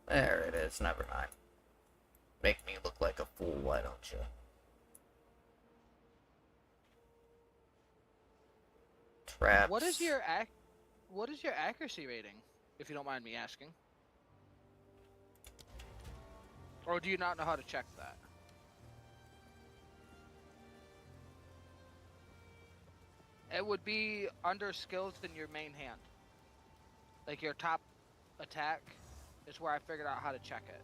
There it is. Never mind. Make me look like a fool, why don't you? Traps. What is your accuracy rating, if you don't mind me asking? Or do you not know how to check that? It would be under skills in your main hand. Like your top attack is where I figured out how to check it.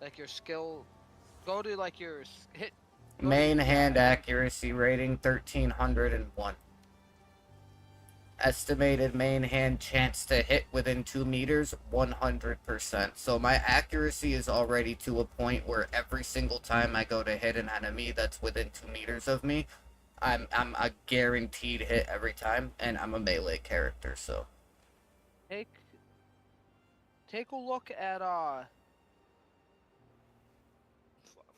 Like your skill, go to like your hit. Main hand accuracy rating 1301. Estimated main hand chance to hit within 2 meters 100%. So my accuracy is already to a point where every single time I go to hit an enemy that's within 2 meters of me, I'm a guaranteed hit every time, and I'm a melee character, so. Take a look at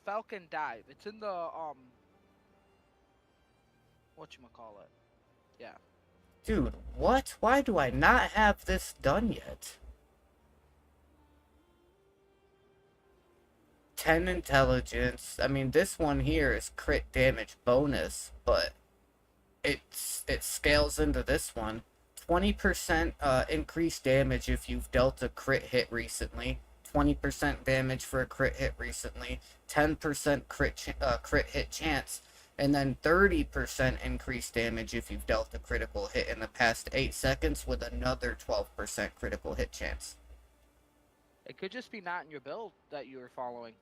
Falcon Dive. It's in the whatchamacallit. Yeah. Dude, what? Why do I not have this done yet? 10 intelligence. I mean, this one here is crit damage bonus, but it scales into this one. 20% increased damage if you've dealt a crit hit recently. 20% damage for a crit hit recently. 10% crit hit chance. And then 30% increased damage if you've dealt a critical hit in the past 8 seconds with another 12% critical hit chance. It could just be not in your build that you were following.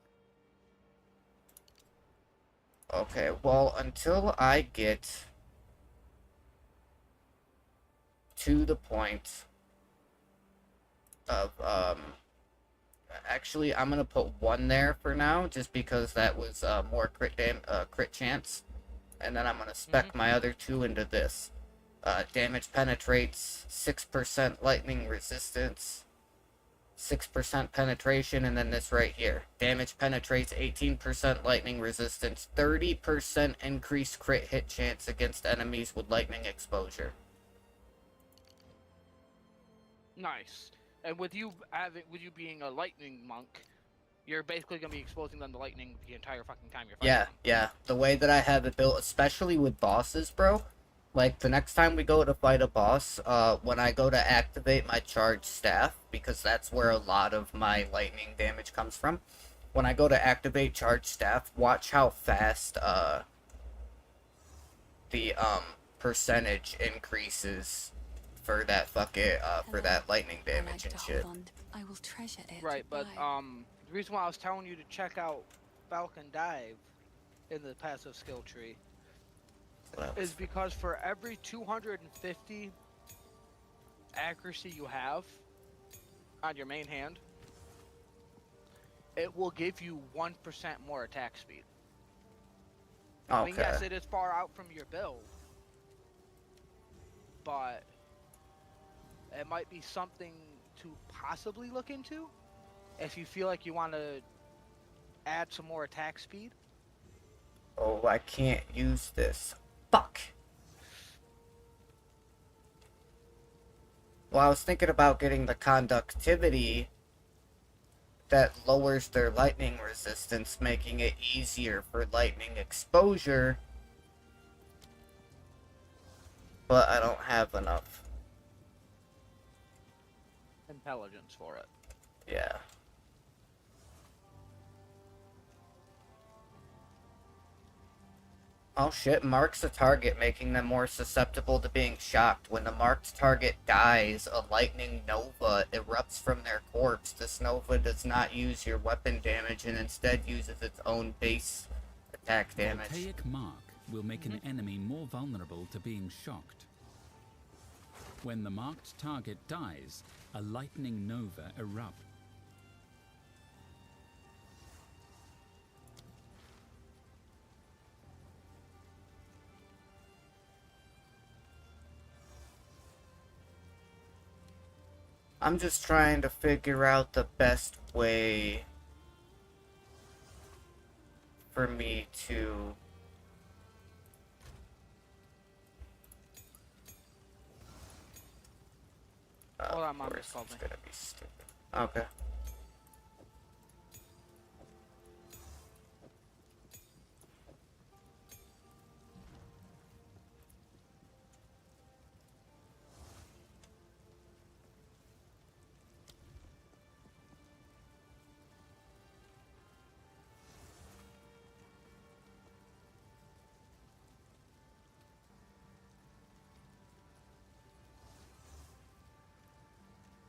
Okay, well, until I get to the point of, actually, I'm gonna put 1 there for now, just because that was, more crit chance. And then I'm gonna spec my other 2 into this. Damage penetrates, 6% lightning resistance, 6% penetration, and then this right here. Damage penetrates, 18% lightning resistance, 30% increased crit hit chance against enemies with lightning exposure. Nice. And with you being a lightning monk, you're basically gonna be exposing them to lightning the entire fucking time you're fighting them. Yeah. The way that I have it built, especially with bosses, bro. Like, the next time we go to fight a boss, when I go to activate my charged staff, because that's where a lot of my lightning damage comes from. When I go to activate charged staff, watch how fast, the, percentage increases for that for that lightning damage and shit. I will treasure it. Right, but, the reason why I was telling you to check out Falcon Dive in the passive skill tree is because for every 250 accuracy you have on your main hand, it will give you 1% more attack speed. Okay. I mean, yes, it is far out from your build, but it might be something to possibly look into if you feel like you want to add some more attack speed. Oh, I can't use this. Fuck. Well, I was thinking about getting the conductivity that lowers their lightning resistance, making it easier for lightning exposure. But I don't have enough. Intelligence for it. Yeah. Oh shit, marks a target, making them more susceptible to being shocked. When the marked target dies, a lightning nova erupts from their corpse. This nova does not use your weapon damage and instead uses its own base attack damage. Voltaic mark will make an enemy more vulnerable to being shocked. When the marked target dies, a lightning nova erupts. I'm just trying to figure out the best way for me to Hold on, Mom, of just course called it's me. gonna be stupid. Okay.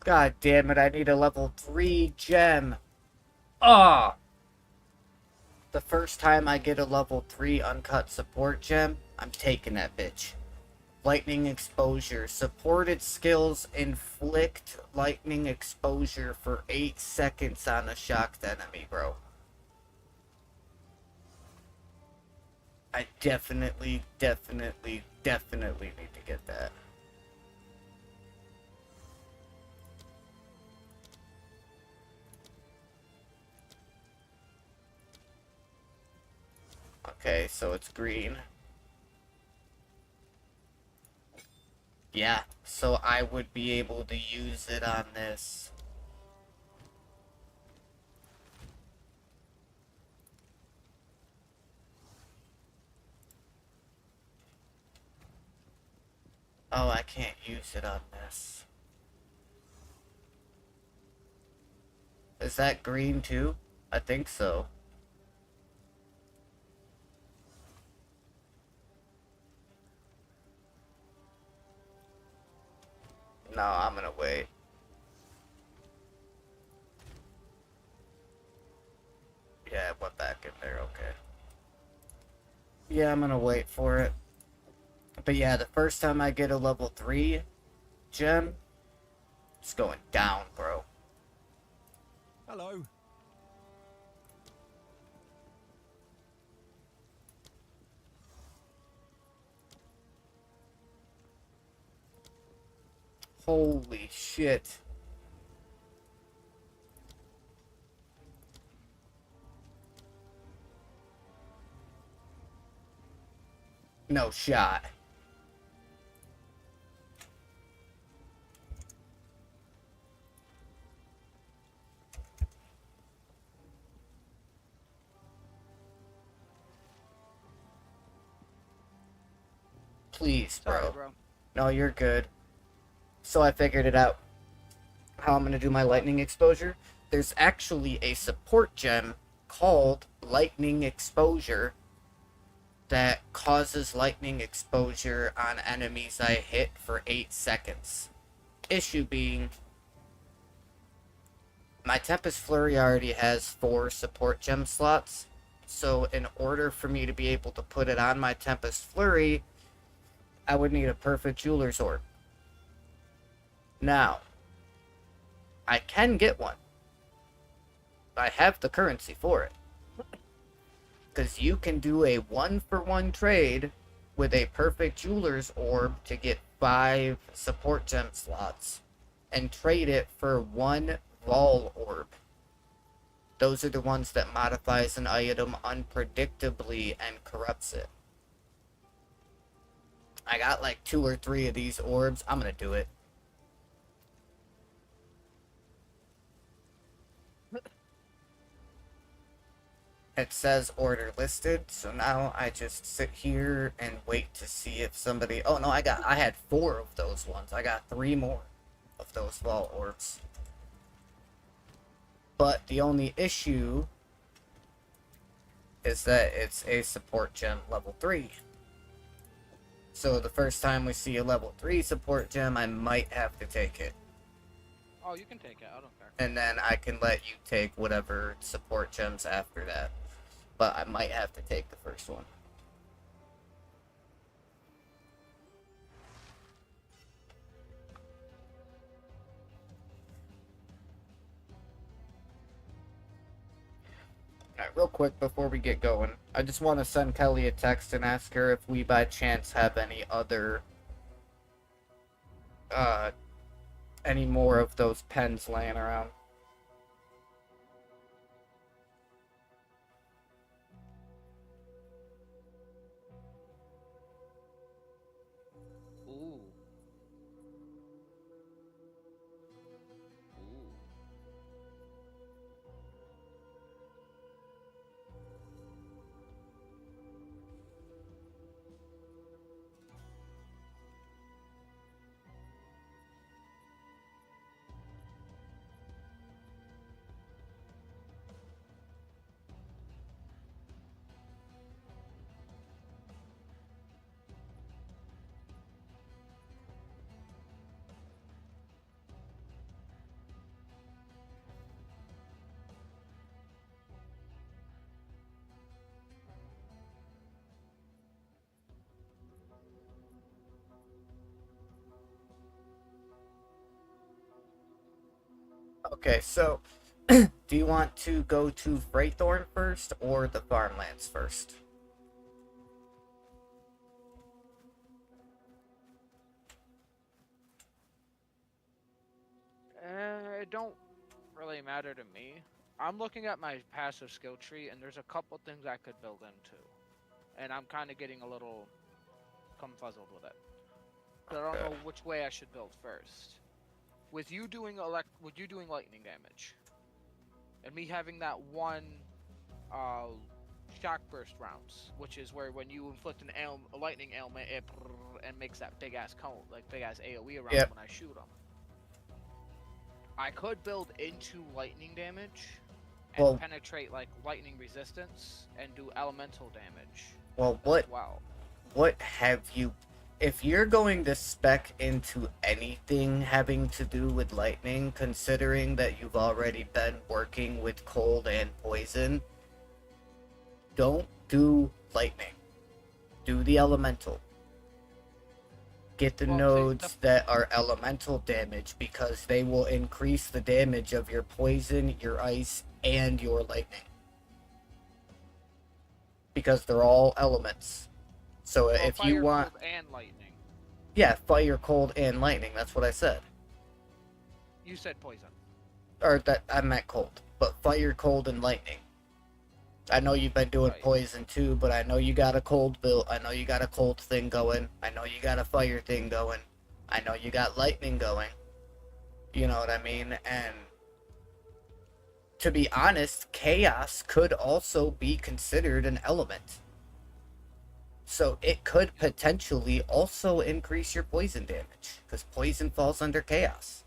God damn it, I need a level 3 gem. Ah! The first time I get a level 3 uncut support gem, I'm taking that bitch. Lightning exposure. Supported skills inflict lightning exposure for 8 seconds on a shocked enemy, bro. I definitely need to get that. Okay, so it's green. Yeah, so I would be able to use it on this. Oh, I can't use it on this. Is that green too? I think so. No, I'm gonna wait. Yeah, it went back in there, okay. Yeah, I'm gonna wait for it. But yeah, the first time I get a level 3 gem, it's going down, bro. Hello. Holy shit. No shot. Please, bro. Sorry, bro. No, you're good. So I figured it out. How I'm gonna do my lightning exposure. There's actually a support gem called Lightning Exposure that causes lightning exposure on enemies I hit for 8 seconds. Issue being, my Tempest Flurry already has 4 support gem slots, so in order for me to be able to put it on my Tempest Flurry, I would need a perfect Jeweler's Orb. Now, I can get one. I have the currency for it. Because you can do a 1-for-1 trade with a perfect Jeweler's Orb to get 5 support gem slots. and trade it for one Vol Orb. Those are the ones that modifies an item unpredictably and corrupts it. I got like 2 or 3 of these orbs. I'm gonna do it. It says order listed, so now I just sit here and wait to see if somebody... Oh no, I had 4 of those ones. I got 3 more of those Vault Orbs. But the only issue is that it's a support gem level 3. So the first time we see a level 3 support gem, I might have to take it. Oh, you can take it. I don't care. And then I can let you take whatever support gems after that. But I might have to take the first one. Alright, real quick before we get going, I just want to send Kelly a text and ask her if we by chance have any other, any more of those pens laying around. Ooh. Ooh. Okay, so, do you want to go to Freythorn first, or the farmlands first? It don't really matter to me. I'm looking at my passive skill tree, and there's a couple things I could build into. And I'm kind of getting a little confuzzled with it. But I don't know which way I should build first. With you doing lightning damage, and me having that one shock burst rounds, which is where when you inflict a lightning ailment, it and makes that big ass cone, like big ass AOE around when I shoot them. I could build into lightning damage and penetrate like lightning resistance and do elemental damage. Well, what have you... If you're going to spec into anything having to do with lightning, considering that you've already been working with cold and poison, don't do lightning. Do the elemental. Get the nodes that are elemental damage, because they will increase the damage of your poison, your ice, and your lightning. Because they're all elements. So if you want... Cold and lightning. Yeah, fire, cold, and lightning. That's what I said. You said poison. Or that I meant cold. But fire, cold, and lightning. I know you've been doing poison too, but I know you got a cold build. I know you got a cold thing going. I know you got a fire thing going. I know you got lightning going. You know what I mean? And to be honest, chaos could also be considered an element. So it could potentially also increase your poison damage, because poison falls under chaos.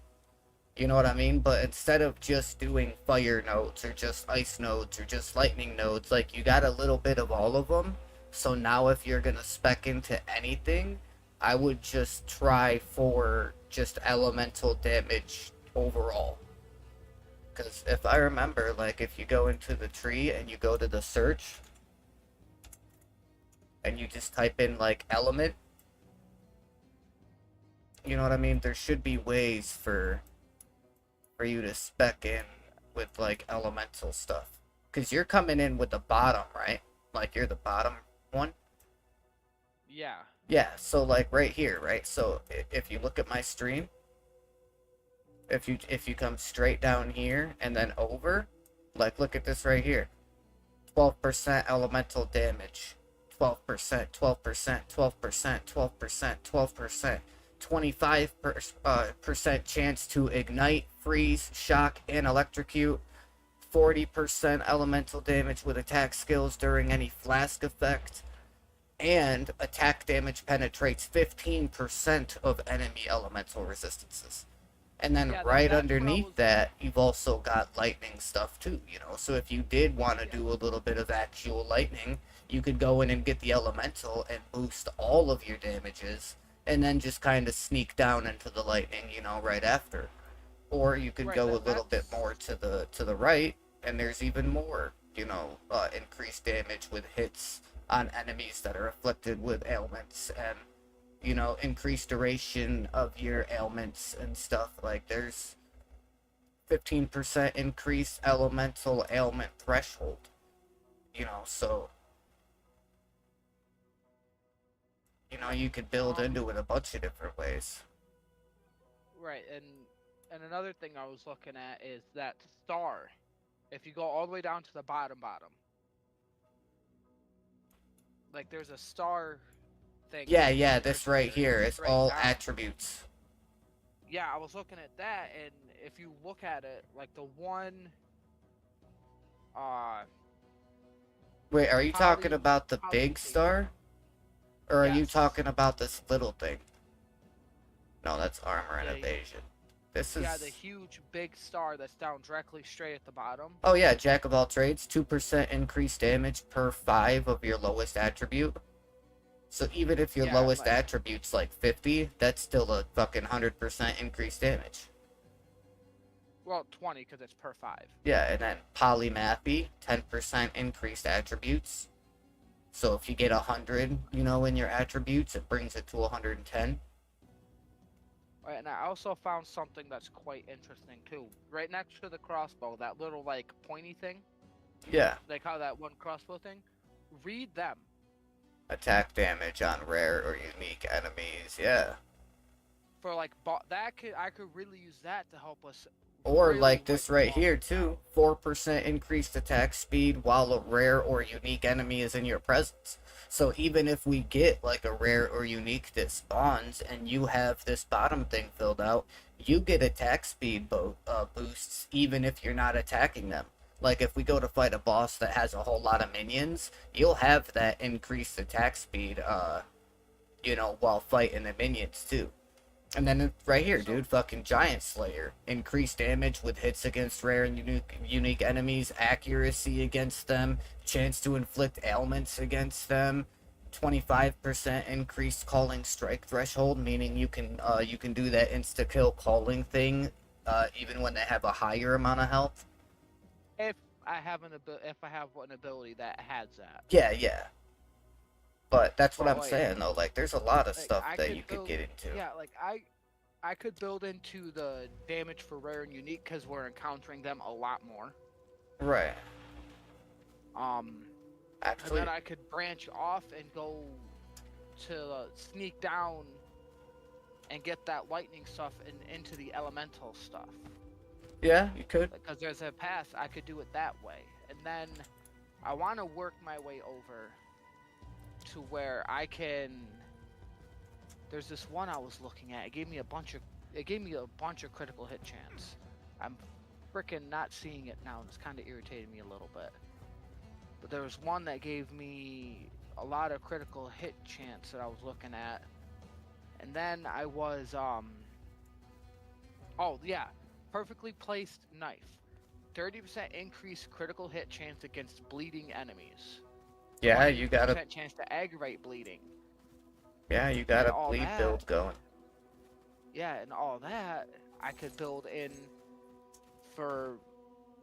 You know what I mean? But instead of just doing fire nodes, or just ice nodes, or just lightning nodes, like, you got a little bit of all of them. So now if you're gonna spec into anything, I would just try for just elemental damage overall. Because if I remember, like, if you go into the tree and you go to the search, and you just type in, like, element, you know what I mean? There should be ways for you to spec in with, like, elemental stuff. Because you're coming in with the bottom, right? Like, you're the bottom one? Yeah. Yeah, so, like, right here, right? So, if you look at my stream, If you come straight down here and then over, like look at this right here. 12% elemental damage. 12%, 12%, 12%, 12%, 12%, 25% chance to ignite, freeze, shock, and electrocute. 40% elemental damage with attack skills during any flask effect. And attack damage penetrates 15% of enemy elemental resistances. And then Yeah, right that's what I underneath was. that, you've also got lightning stuff too, you know. So if you did want to do a little bit of actual lightning, you could go in and get the elemental and boost all of your damages, and then just kind of sneak down into the lightning, you know, right after. Or you could Right, go a little bit that's more to the right, and there's even more, you know, increased damage with hits on enemies that are afflicted with ailments, and you know, increased duration of your ailments and stuff. Like there's 15% increased elemental ailment threshold, you know, so you know you could build into it a bunch of different ways. right, and another thing I was looking at is that star. If you go all the way down to the bottom, like there's a star thing Yeah, in the yeah, this description right there, here is straight all down. attributes. Yeah, I was looking at that, and if you look at it, like the one, uh, Wait, are you talking about the poly big thing. star? Or are you Yes. talking about this little thing? No, that's armor and Yeah, evasion. This is... yeah, the huge big star that's down directly straight at the bottom. Oh yeah, Jack of all trades, 2% increased damage per 5 of your lowest attribute. So even if your Yeah, lowest like attribute's like 50, that's still a fucking 100% increased damage. well, 20 because it's per 5. Yeah, and then polymathy, 10% increased attributes. So if you get 100, you know, in your attributes, it brings it to 110. Right, and I also found something that's quite interesting too. Right next to the crossbow, that little like pointy thing, Yeah. like how that one crossbow thing. Read them. Attack damage on rare or unique enemies, yeah. For like I could really use that to help us. Or Really, like this like, right bomb here it too, out. 4% increased attack speed while a rare or unique enemy is in your presence. So even if we get like a rare or unique that spawns and you have this bottom thing filled out, you get attack speed boosts even if you're not attacking them. Like if we go to fight a boss that has a whole lot of minions, you'll have that increased attack speed, you know, while fighting the minions too. And then right here, dude, fucking Giant Slayer. Increased damage with hits against rare and unique enemies, accuracy against them, chance to inflict ailments against them, 25% increased calling strike threshold, meaning you can do that insta kill calling thing, even when they have a higher amount of health. If I have an ability that has that. Yeah, yeah. But that's what But I'm saying though. Like, there's a lot of like stuff I that could you could build, get into. yeah, like I could build into the damage for rare and unique because we're encountering them a lot more. Right. And Actually, then I could branch off and go to sneak down and get that lightning stuff and into the elemental stuff. yeah, you could. Because there's a path I could do it that way, and then I want to work my way over to where I can. There's this one I was looking at. It gave me a bunch of critical hit chance. I'm freaking not seeing it now, and it's kind of irritating me a little bit. But there was one that gave me a lot of critical hit chance that I was looking at, and then I was oh yeah, perfectly placed knife, 30% increased critical hit chance against bleeding enemies. Yeah, you gotta. 20% chance to aggravate bleeding. Yeah, you got a all bleed that. build going. Yeah, and all that I could build in for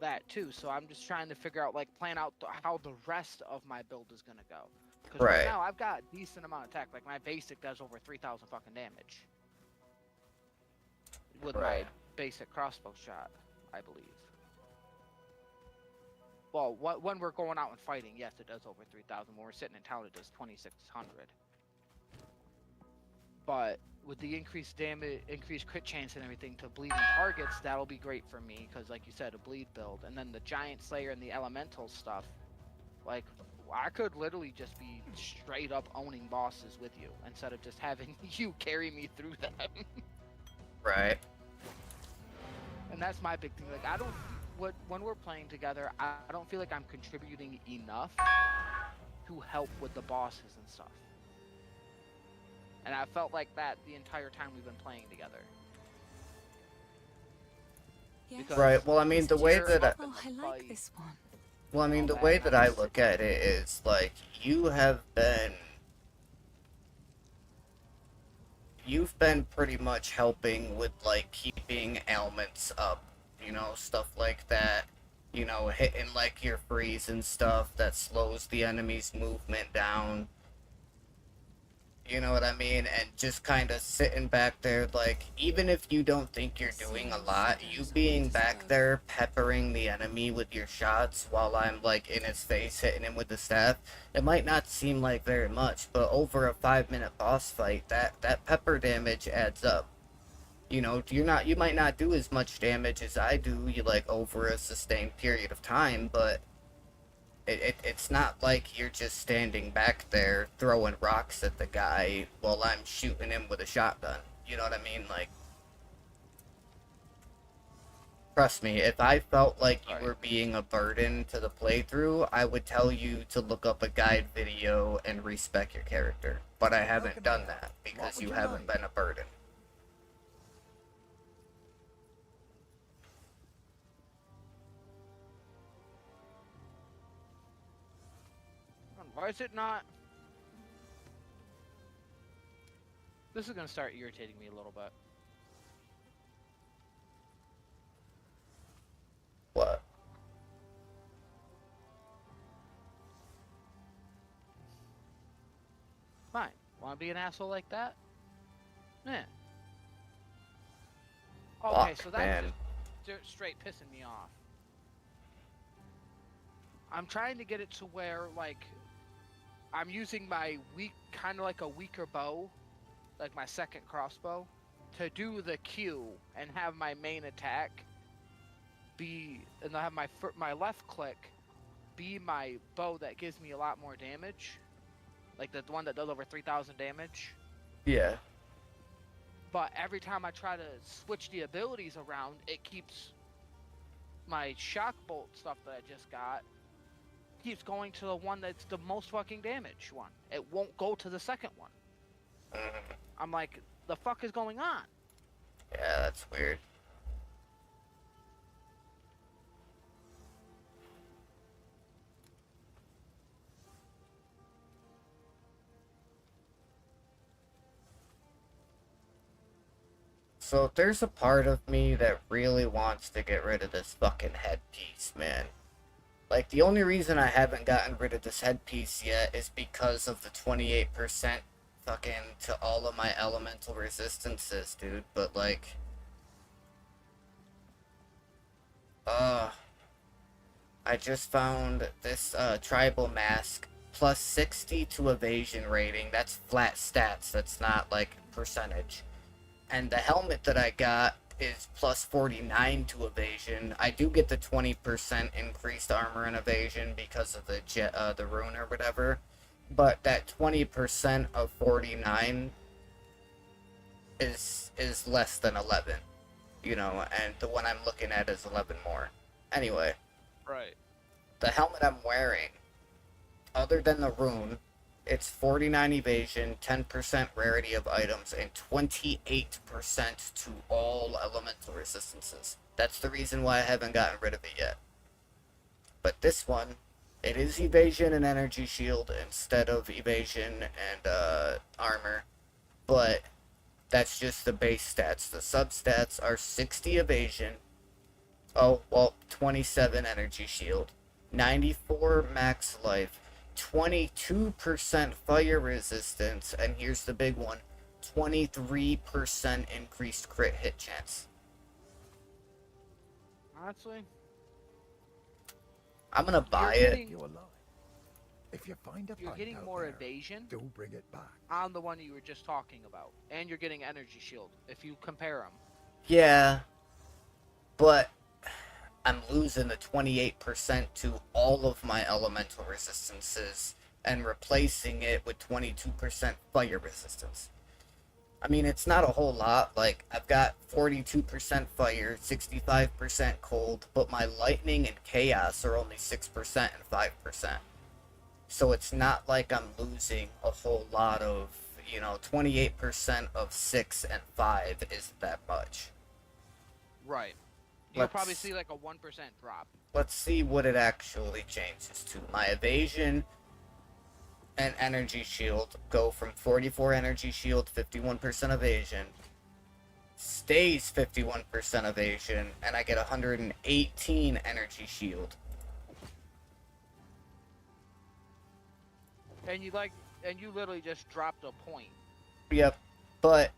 that too. So I'm just trying to figure out, like, plan out how the rest of my build is gonna go. Because right Right. now I've got a decent amount of attack. Like my basic does over 3,000 fucking damage with Right. my basic crossbow shot, I believe. Well, when we're going out and fighting, yes, it does over 3,000. When we're sitting in town, it does 2,600. But with the increased damage, increased crit chance and everything to bleeding targets, that'll be great for me because, like you said, a bleed build, and then the Giant Slayer and the Elemental stuff, like I could literally just be straight up owning bosses with you instead of just having you carry me through them. Right. And that's my big thing. Like when we're playing together, I don't feel like I'm contributing enough to help with the bosses and stuff. And I felt like that the entire time we've been playing together. Yes. Right. Well, I mean, the way that I, Oh, I like this one. well, I mean, the All way that that I nice. look at it is like you've been pretty much helping with like keeping ailments up, you know, stuff like that. You know, hitting like your freeze and stuff that slows the enemy's movement down. You know what I mean? And just kind of sitting back there, like, even if you don't think you're doing a lot, you being back there peppering the enemy with your shots while I'm, like, in his face hitting him with the staff, it might not seem like very much, but over a 5-minute boss fight, that pepper damage adds up. You know, you might not do as much damage as I do, like, over a sustained period of time, but it's not like you're just standing back there throwing rocks at the guy while I'm shooting him with a shotgun. You know what I mean? Like, trust me, if I felt like you were being a burden to the playthrough, I would tell you to look up a guide video and respec your character. But I haven't done that because you haven't been a burden. Why is it not? This is gonna start irritating me a little bit. What? Fine. Wanna be an asshole like that? Yeah. Okay, Fuck, so that's man. just straight pissing me off. I'm trying to get it to where, like, I'm using my kind of like a weaker bow, like my second crossbow, to do the Q and have my main attack and I have my left click be my bow that gives me a lot more damage, like the one that does over 3,000 damage. Yeah. But every time I try to switch the abilities around, it keeps my shock bolt stuff that I just got keeps going to the one that's the most fucking damage one. It won't go to the second one. I'm like, the fuck is going on? Yeah, that's weird. So there's a part of me that really wants to get rid of this fucking headpiece, man. Like, the only reason I haven't gotten rid of this headpiece yet is because of the 28% fucking to all of my elemental resistances, dude. But, like, I just found this, tribal mask, plus 60 to evasion rating. That's flat stats, that's not, like, percentage. And the helmet that I got is plus 49 to evasion. I do get the 20% increased armor and evasion because of the rune or whatever. But that 20% of 49 is less than 11. You know, and the one I'm looking at is 11 more. Anyway. Right. The helmet I'm wearing, other than the rune, it's 49 evasion, 10% rarity of items, and 28% to all elemental resistances. That's the reason why I haven't gotten rid of it yet. But this one, it is evasion and energy shield instead of evasion and armor. But that's just the base stats. The substats are 60 evasion, 27 energy shield, 94 max life, 22% fire resistance, and here's the big one, 23% increased crit hit chance. Honestly, I'm gonna buy you're it. getting- If you find a You're fight getting out more there, evasion do bring it back. on the one you were just talking about, and you're getting energy shield if you compare them. Yeah, but I'm losing the 28% to all of my elemental resistances and replacing it with 22% fire resistance. I mean, it's not a whole lot. Like, I've got 42% fire, 65% cold, but my lightning and chaos are only 6% and 5%. So it's not like I'm losing a whole lot of, 28% of 6 and 5 isn't that much. Right. You'll probably see like a 1% drop. Let's see what it actually changes to. My evasion and energy shield go from 44 energy shield, 51% evasion, stays 51% evasion, and I get 118 energy shield. And you literally just dropped a point. Yep, but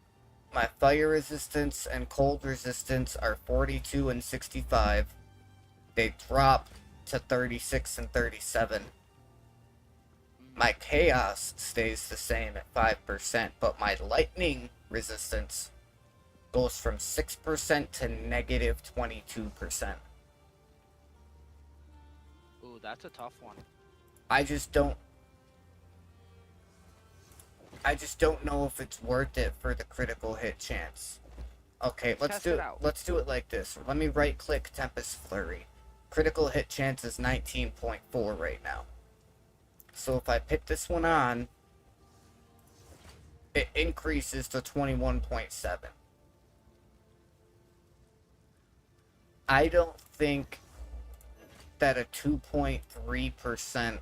my fire resistance and cold resistance are 42 and 65. They drop to 36 and 37. My chaos stays the same at 5%, but my lightning resistance goes from 6% to negative 22%. Ooh, that's a tough one. I just don't know if it's worth it for the critical hit chance. Okay, let's do it like this. Let me right click Tempest Flurry. Critical hit chance is 19.4 right now. So if I pick this one on, it increases to 21.7. I don't think that a 2.3%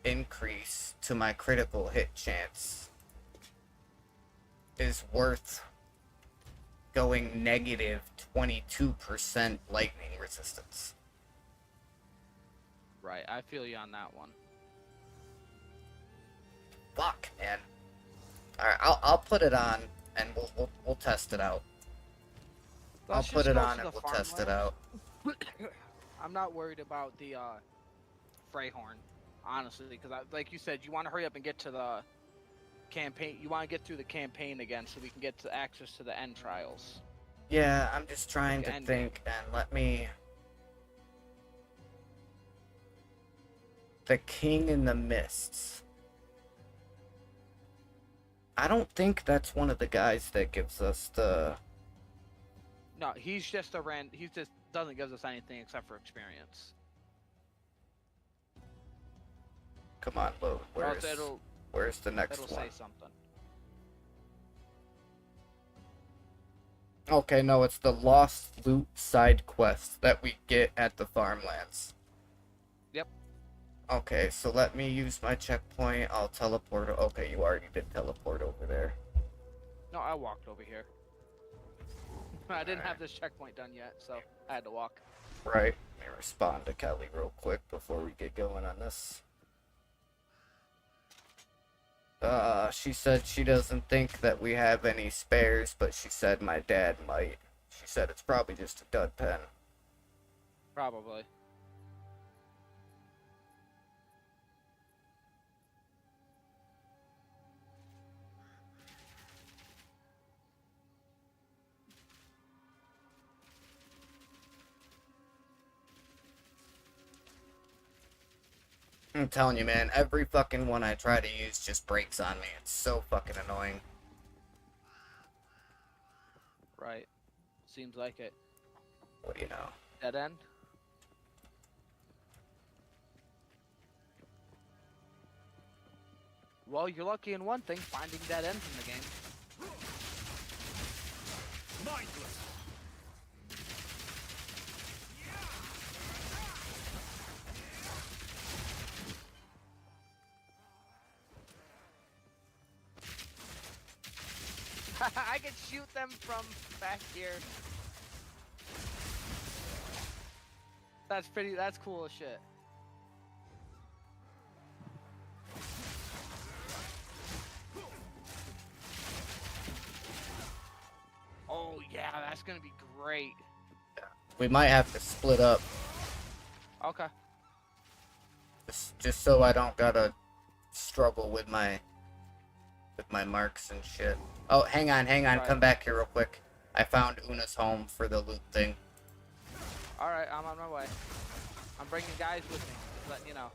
increase to my critical hit chance is worth going negative 22% lightning resistance. Right, I feel you on that one. Fuck, man. Alright, I'll put it on and we'll test it out. I'll put it on and we'll test it out. I'm not worried about the Freyhorn, honestly, because like you said, you want to hurry up and get to the campaign. You want to get through the campaign again so we can get to access to the end trials. Yeah, I'm just trying to think, and let me... The King in the Mists. I don't think that's one of the guys that gives us the... No, he's just he just doesn't give us anything except for experience. Come on, load. Where's the next one? It'll say something. Okay, no, it's the Lost Loot side quest that we get at the farmlands. Yep. Okay, so let me use my checkpoint. I'll teleport. Okay, you already did teleport over there. No, I walked over here. I didn't have this checkpoint done yet, so I had to walk. Right. Let me respond to Kelly real quick before we get going on this. She said she doesn't think that we have any spares, but she said my dad might. She said it's probably just a dud pen. Probably. I'm telling you, man, every fucking one I try to use just breaks on me. It's so fucking annoying. Right. Seems like it. What do you know? Dead end? Well, you're lucky in one thing, finding dead ends in the game. Mindless. I can shoot them from back here. That's cool as shit. Oh yeah, that's gonna be great. We might have to split up. Okay. Just so I don't gotta struggle with my marks and shit. Oh, hang on, Right. come back here real quick. I found Una's home for the loot thing. Alright, I'm on my way. I'm bringing guys with me, just letting you know.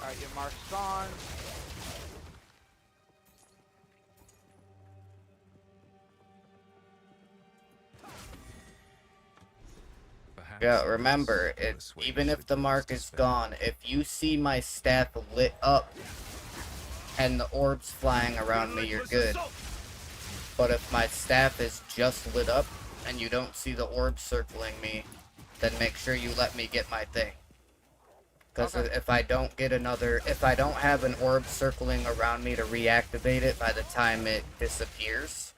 Alright, your mark's gone. Perhaps Yeah, this remember, will assuage even if the mark is despair. gone, if you see my staff lit up and the orbs flying around me, you're good. But if my staff is just lit up and you don't see the orbs circling me, then make sure you let me get my thing. Because Okay. if I don't have an orb circling around me to reactivate it by the time it disappears,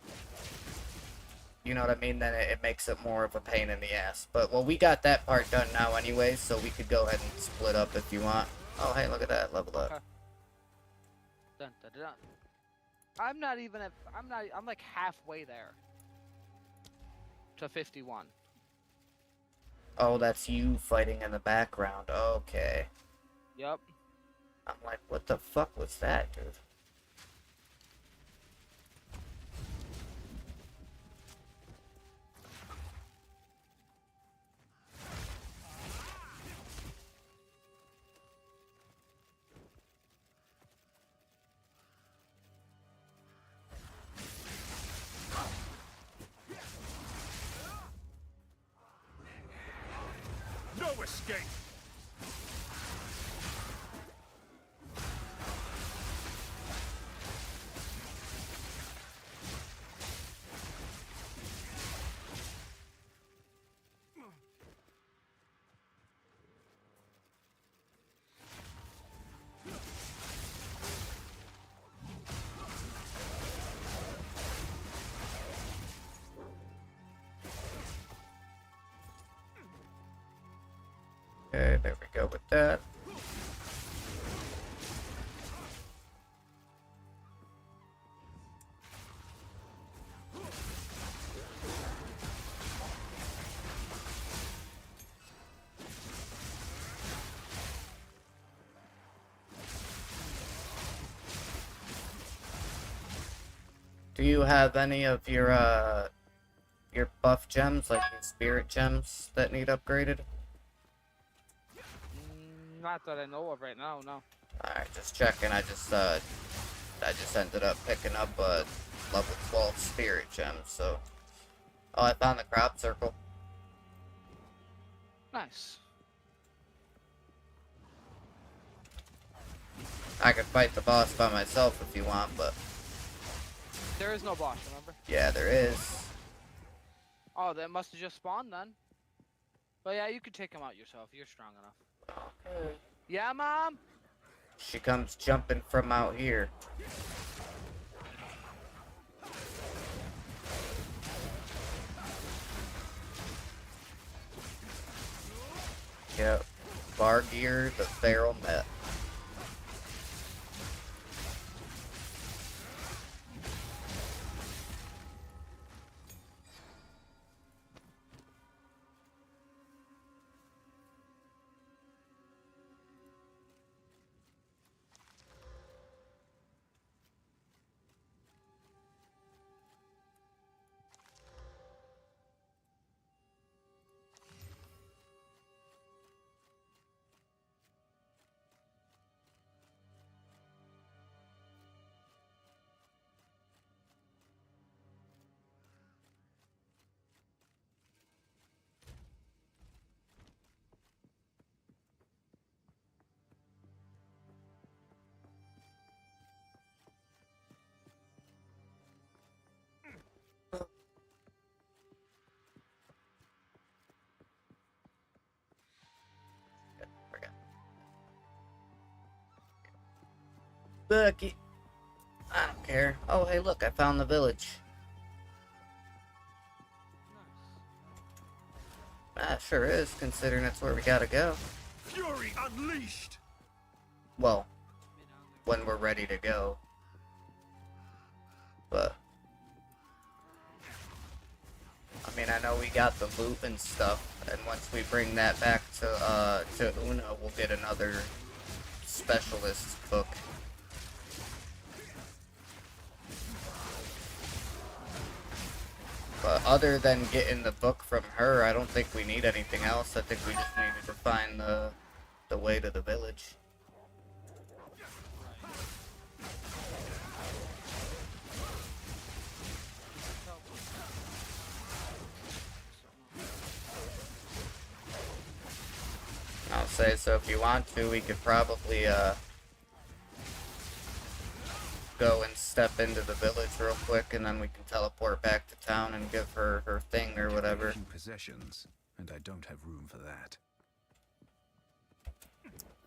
you know what I mean, then it makes it more of a pain in the ass. But, well, we got that part done now anyway, so we could go ahead and split up if you want. Oh, hey, look at that, level up. Okay. Dun, dun, dun, dun. I'm like halfway there. To 51. Oh, that's you fighting in the background. Okay. Yep. I'm like, what the fuck was that, dude? No escape! Okay, there we go with that. Do you have any of your buff gems, like your spirit gems, that need upgraded? Not that I know of right now, no. Alright, just checking. I just ended up picking up a level 12 spirit gem, so... Oh, I found the crop circle. Nice. I could fight the boss by myself if you want, but... There is no boss, remember? Yeah, there is. Oh, that must have just spawned then. But yeah, you could take him out yourself. You're strong enough. Okay. Yeah, Mom? She comes jumping from out here. Yep. Bargear, the feral met. Bucky. I don't care. Oh, hey, look, I found the village. Sure is, considering that's where we gotta go. Fury unleashed! Well, when we're ready to go. But, know we got the loot and stuff, and once we bring that back to Una, we'll get another specialist book. But other than getting the book from her, I don't think we need anything else. I think we just needed to find the way to the village. I'll say, so if you want to, we could probably go and step into the village real quick, and then we can teleport back to town and give her her thing or whatever. A few possessions, and I don't have room for that.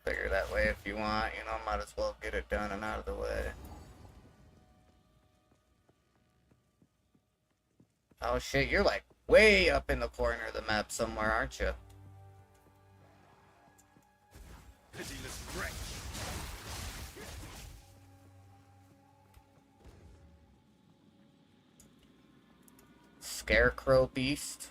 Figure that way if you want, you know, might as well get it done and out of the way. Oh shit, you're like way up in the corner of the map somewhere, aren't you? Pitiless wretch. Scarecrow beast.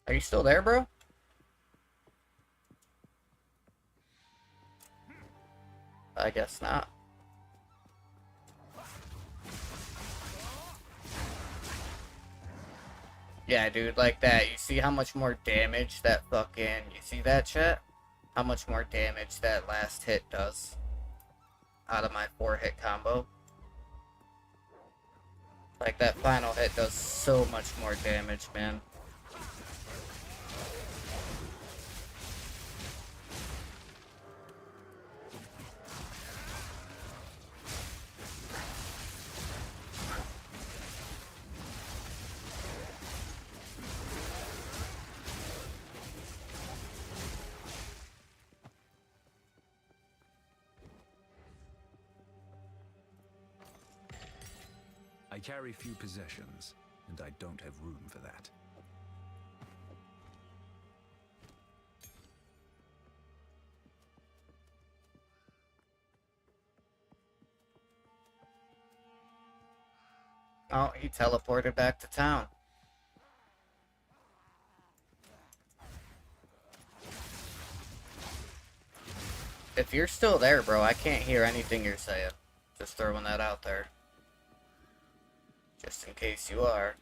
Are you still there, bro? I guess not. Yeah, dude, like that. You see how much more damage that fucking... You see that, chat? How much more damage that last hit does out of my 4-hit combo. Like, that final hit does so much more damage, man. I carry few possessions, and I don't have room for that. Oh, he teleported back to town. If you're still there, bro, I can't hear anything you're saying. Just throwing that out there. Just in case you are.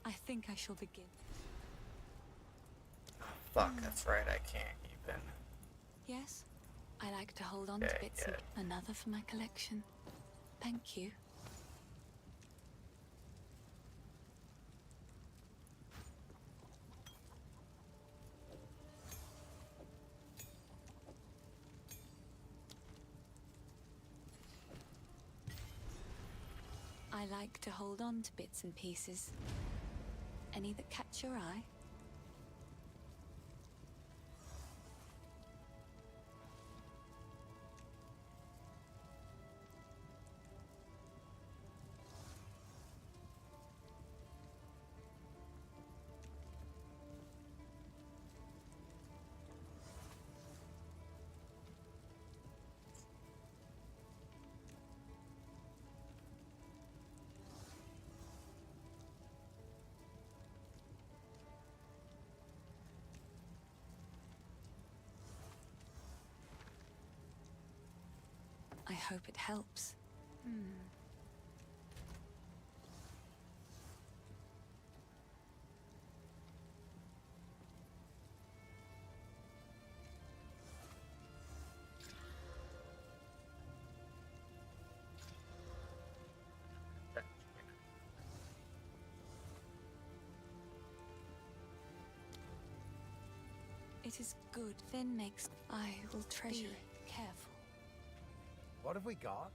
I think I shall begin. Fuck, that's right, I can't even. Yes? I like to hold on Yeah, to bits yeah. and another for my collection. Thank you. I like to hold on to bits and pieces. Any that catch your eye? I hope it helps. It is good. Finn makes. I will treasure it. Careful. What have we got?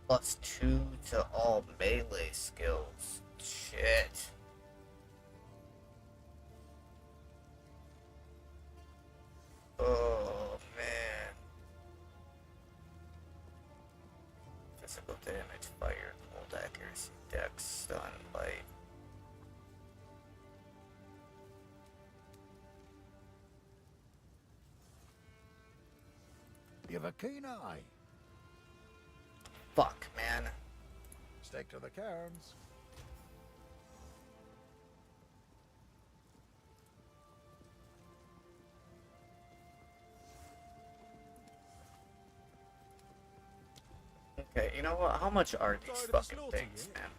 +2 to all melee skills. Shit. Oh man. Physical damage, fire, cold accuracy, dex, stun, light. You've a keen eye. Fuck, man. Stick to the cairns. Okay, you know what? How much are these Sorry to fucking slaughter things, you. man?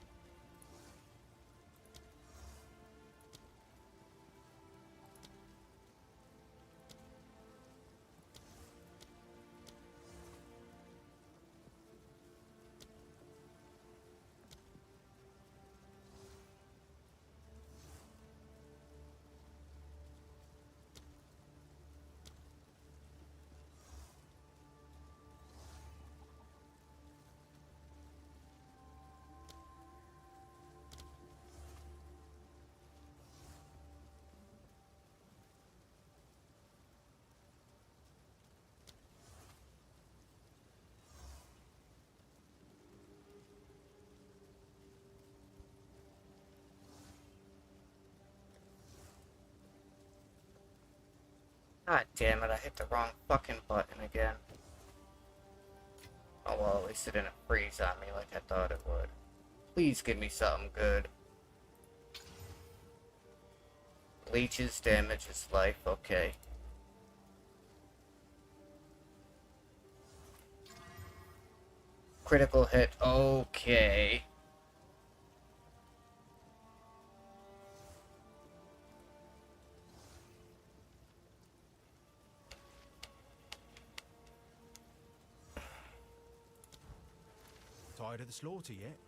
God damn it, I hit the wrong fucking button again. Oh well, at least it didn't freeze on me like I thought it would. Please give me something good. Leeches damages life, okay. Critical hit, okay. Tired of the slaughter yet?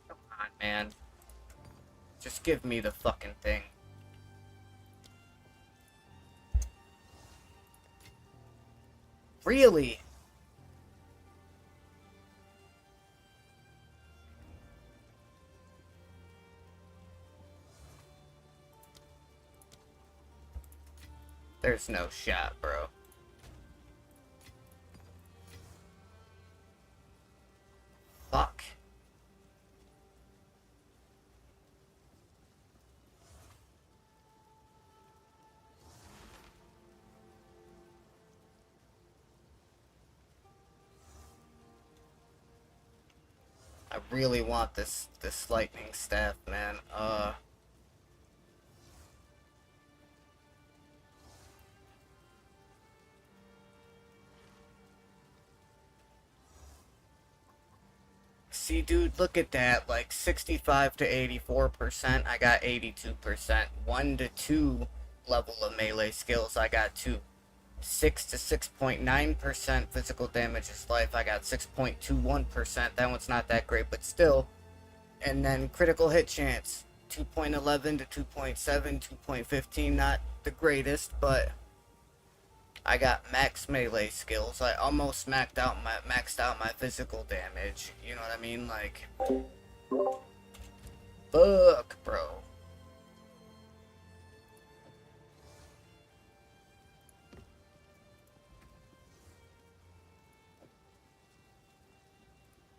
Come on, man. Just give me the fucking thing. Really? There's no shot, bro. Fuck. I really want this lightning staff, man. See, dude, look at that. Like 65 to 84%, I got 82%. 1 to 2 level of melee skills, I got 2. 6 to 6.9% physical damage is life, I got 6.21%. That one's not that great, but still. And then critical hit chance, 2.11 to 2.7, 2.15, not the greatest, but I got max melee skills. I almost maxed out my physical damage. You know what I mean? Like, fuck, bro.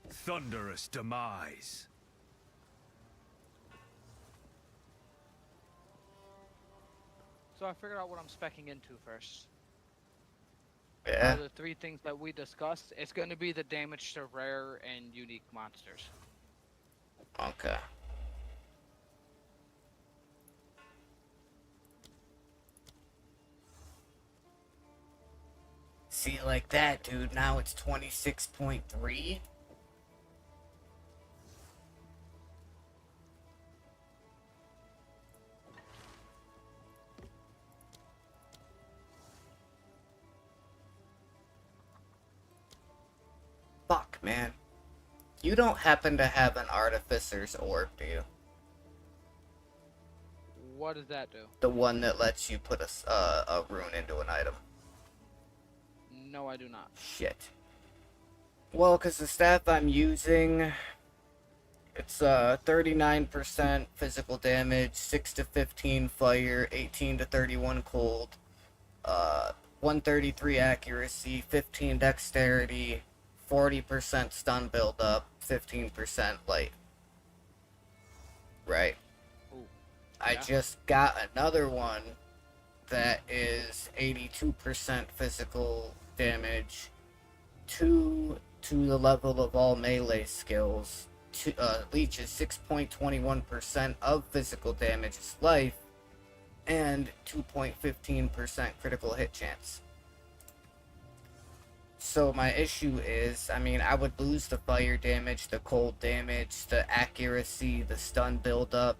Thunderous demise. I figured out what I'm specking into first. Yeah. The three things that we discussed, it's going to be the damage to rare and unique monsters. Okay. See, like that, dude. Now it's 26.3. Fuck, man. You don't happen to have an Artificer's Orb, do you? What does that do? The one that lets you put a rune into an item. No, I do not. Shit. Well, because the staff I'm using, it's 39% physical damage, 6 to 15 fire, 18 to 31 cold, 133 accuracy, 15 dexterity, 40% stun buildup, 15% light. Right. Ooh. I Yeah. just got another one that is 82% physical damage, 2 to the level of all melee skills, leeches 6.21% of physical damage is life, and 2.15% critical hit chance. So my issue is, I mean, I would lose the fire damage, the cold damage, the accuracy, the stun buildup,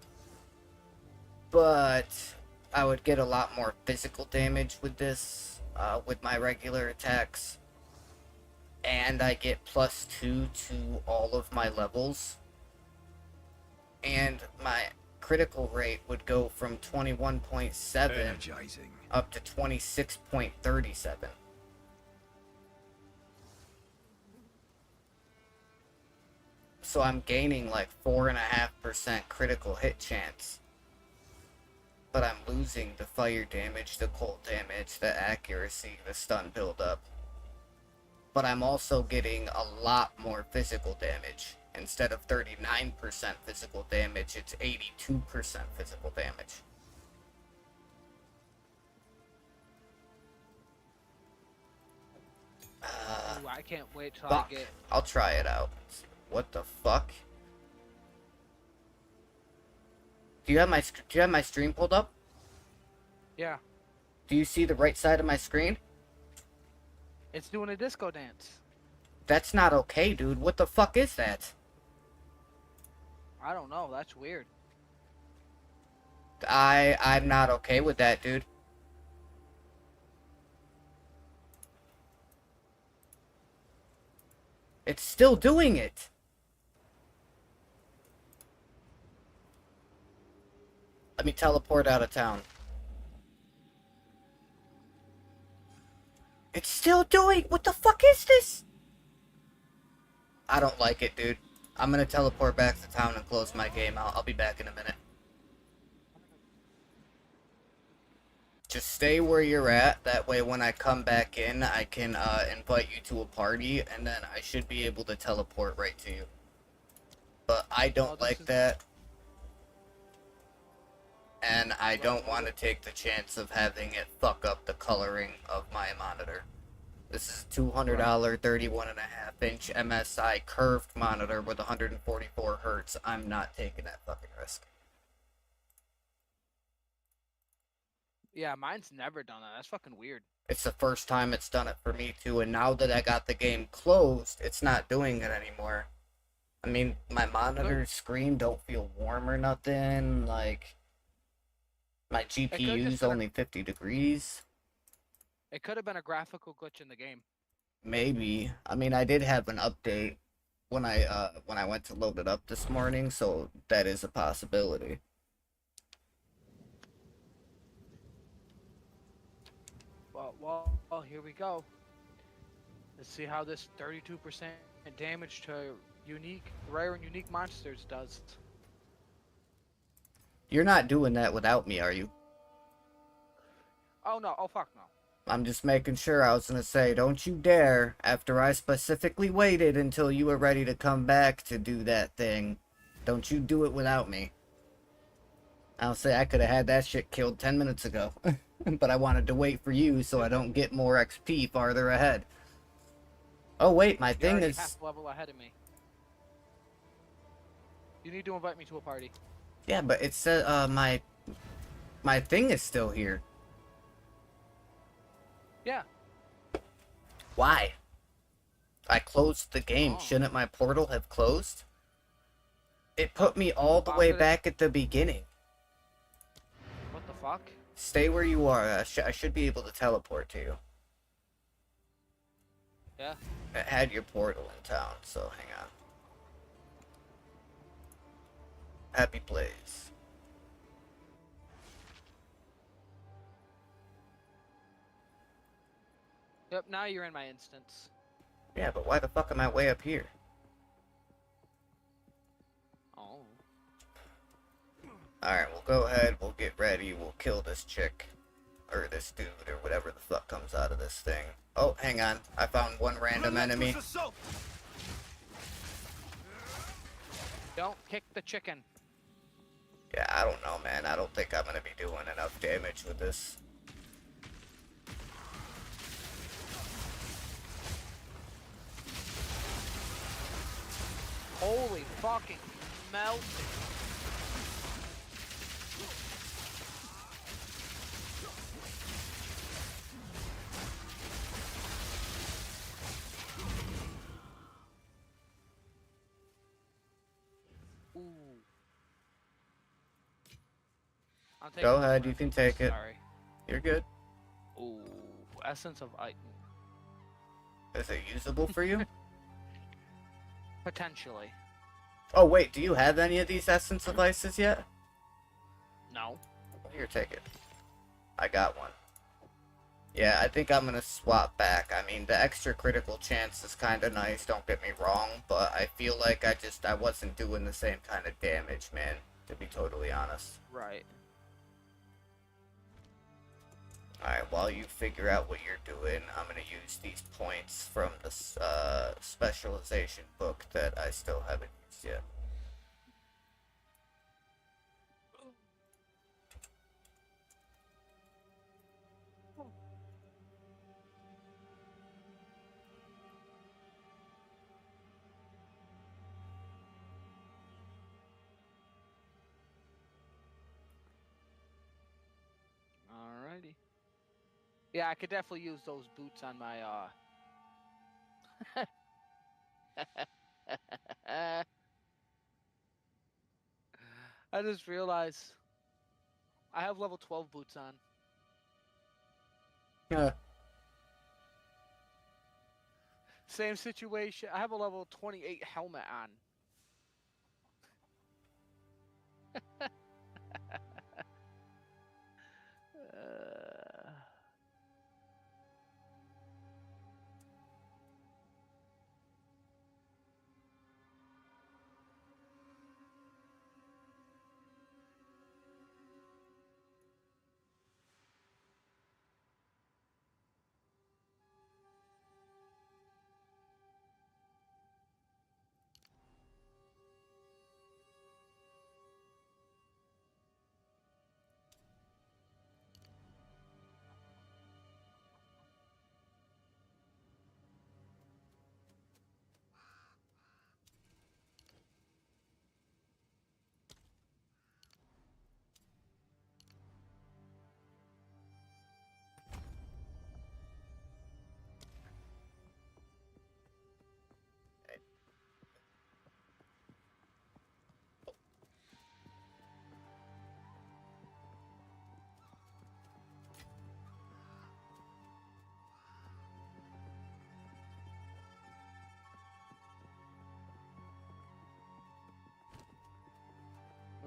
but I would get a lot more physical damage with this, with my regular attacks. And I get +2 to all of my levels. And my critical rate would go from 21.7 Energizing. up to 26.37. So I'm gaining like 4.5% critical hit chance. But I'm losing the fire damage, the cold damage, the accuracy, the stun buildup. But I'm also getting a lot more physical damage. Instead of 39% physical damage, it's 82% physical damage. Ooh, I can't wait till Fuck. I get. I'll try it out. What the fuck? Do you have my stream pulled up? Yeah, Do you see the right side of my screen? it's doing a disco dance. That's not okay, dude. What the fuck is that? I don't know. That's weird. I'm not okay with that, dude. It's still doing it. Let me teleport out of town. It's still doing. What the fuck is this? I don't like it, dude. I'm gonna teleport back to town and close my game out. I'll be back in a minute. Just stay where you're at. That way when I come back in, I can invite you to a party, and then I should be able to teleport right to you. But I don't like that. And I don't want to take the chance of having it fuck up the coloring of my monitor. This is a $200 31.5-inch MSI curved monitor with 144 hertz. I'm not taking that fucking risk. Yeah, mine's never done that. That's fucking weird. It's the first time it's done it for me too, and now that I got the game closed, it's not doing it anymore. I mean, my monitor screen don't feel warm or nothing, like, my GPU's only 50 degrees. It could have been a graphical glitch in the game. Maybe. I mean, I did have an update when I went to load it up this morning, so that is a possibility. Well, here we go. Let's see how this 32% damage to rare and unique monsters does. You're not doing that without me, are you? Oh no, oh fuck no. I'm just making sure. I was gonna say, don't you dare, after I specifically waited until you were ready to come back to do that thing, don't you do it without me. I'll say I could have had that shit killed 10 minutes ago. But I wanted to wait for you so I don't get more XP farther ahead. Oh wait, my You're thing already is... half level ahead of me. You need to invite me to a party. Yeah, but it said, my thing is still here. Yeah. Why? I closed the game. Oh. Shouldn't my portal have closed? It put me all the Why way would it- back at the beginning. What the fuck? Stay where you are. I should be able to teleport to you. Yeah. I had your portal in town, so hang on. Happy plays. Yep, now you're in my instance. Yeah, but why the fuck am I way up here? Oh. Alright, we'll go ahead, we'll get ready, we'll kill this chick. Or this dude, or whatever the fuck comes out of this thing. Oh, hang on. I found one random enemy. Don't kick the chicken. Yeah, I don't know, man. I don't think I'm gonna be doing enough damage with this. Holy fucking melt. Ooh. I'm taking Go this ahead, one. you can take it. Sorry. You're good. Ooh. Essence of item. Is it usable for you? Potentially. Oh, wait, do you have any of these Essence of Ices yet? No. Here, take it. I got one. Yeah, I think I'm gonna swap back. I mean, the extra critical chance is kinda nice, don't get me wrong, but I feel like I wasn't doing the same kind of damage, man, to be totally honest. Right. Alright, while you figure out what you're doing, I'm gonna use these points from the specialization book that I still haven't used yet. Alrighty. Yeah, I could definitely use those boots on my I just realized I have level 12 boots on. Yeah. Same situation. I have a level 28 helmet on. Uh,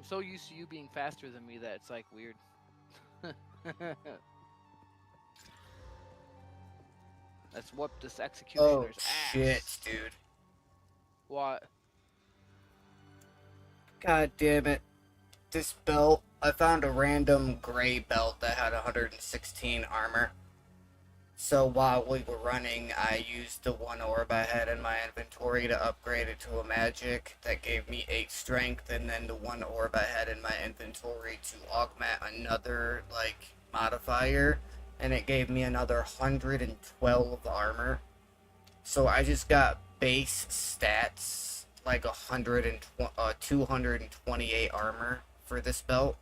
I'm so used to you being faster than me that it's like weird. Let's whoop this Oh, executioner's shit, ass. dude. What? God damn it. This belt, I found a random gray belt that had 116 armor. So while we were running, I used the one orb I had in my inventory to upgrade it to a magic that gave me 8 strength, and then the one orb I had in my inventory to augment another, like, modifier, and it gave me another 112 armor. So I just got base stats like 228 armor for this belt.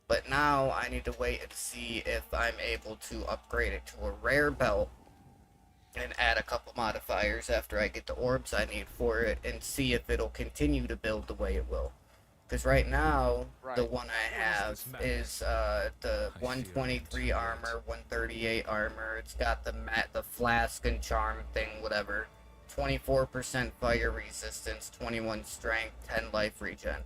But now I need to wait and see if I'm able to upgrade it to a rare belt and add a couple modifiers after I get the orbs I need for it, and see if it'll continue to build the way it will. Because right now, the Right. one I have is the 123 armor, 138 armor. It's got the flask and charm thing, whatever. 24% fire resistance, 21 strength, 10 life regen.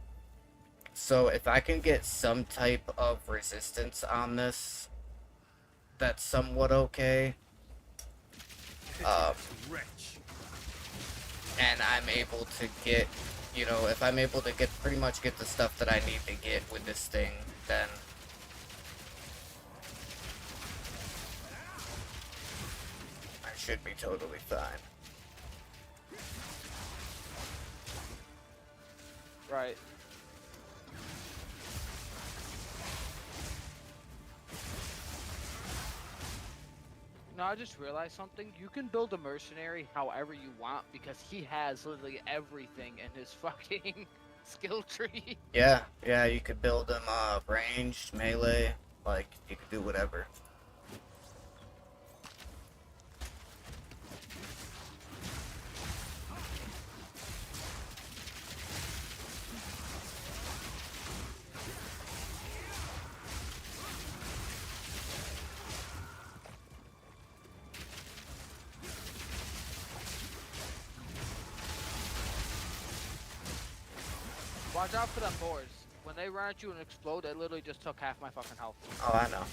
So if I can get some type of resistance on this, that's somewhat okay. And I'm able to get, you know, if I'm able to pretty much get the stuff that I need to get with this thing, then I should be totally fine. Right. No, I just realized something. You can build a mercenary however you want because he has literally everything in his fucking skill tree. Yeah, you could build them ranged, melee, like, you could do whatever. Watch out for them boars. When they run at you and explode, it literally just took half my fucking health. Oh, I know.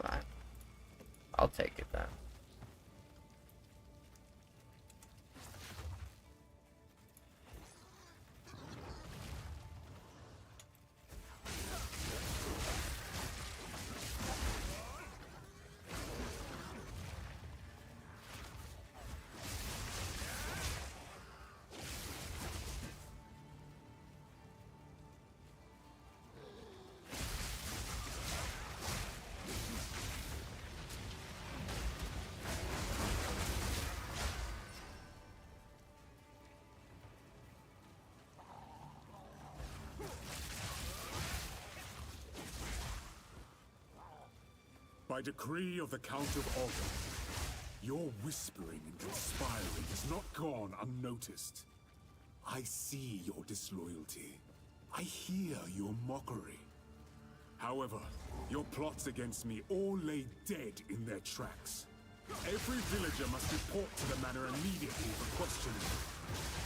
Fine. I'll take it then. By decree of the Count of Ogre, your whispering and conspiring has not gone unnoticed. I see your disloyalty. I hear your mockery. However, your plots against me all lay dead in their tracks. Every villager must report to the manor immediately for questioning.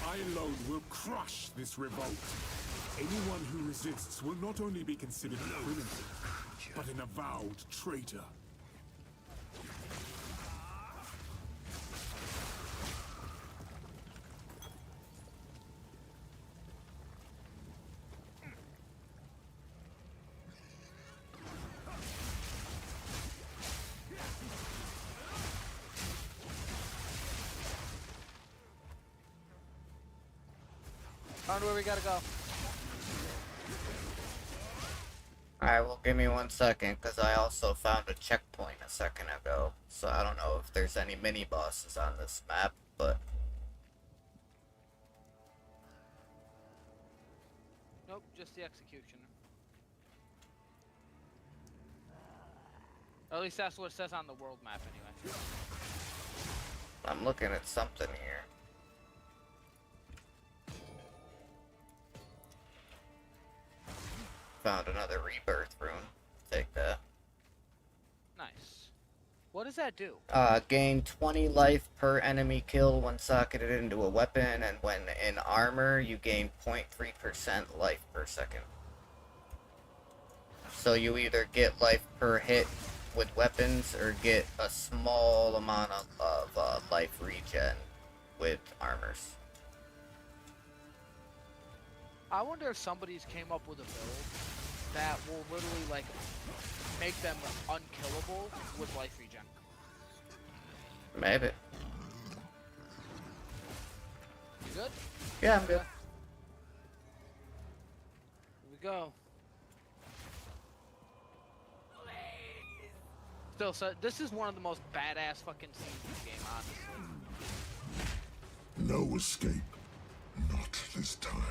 I alone will crush this revolt. Anyone who resists will not only be considered a criminal, but an avowed traitor. Found where we gotta go. Alright, well, give me 1 second, because I also found a checkpoint a second ago. So I don't know if there's any mini-bosses on this map, but... Nope, just the executioner. Or at least that's what it says on the world map anyway. I'm looking at something here. Found another rebirth rune. Take that. Nice. What does that do? Gain 20 life per enemy kill when socketed into a weapon, and when in armor, you gain 0.3% life per second. So you either get life per hit with weapons, or get a small amount of life regen with armors. I wonder if somebody's came up with a build that will literally, like, make them unkillable with life regen. Maybe. good? Yeah, I'm good. Here we go. Still, so this is one of the most badass fucking scenes in the game, honestly. No escape. Not this time.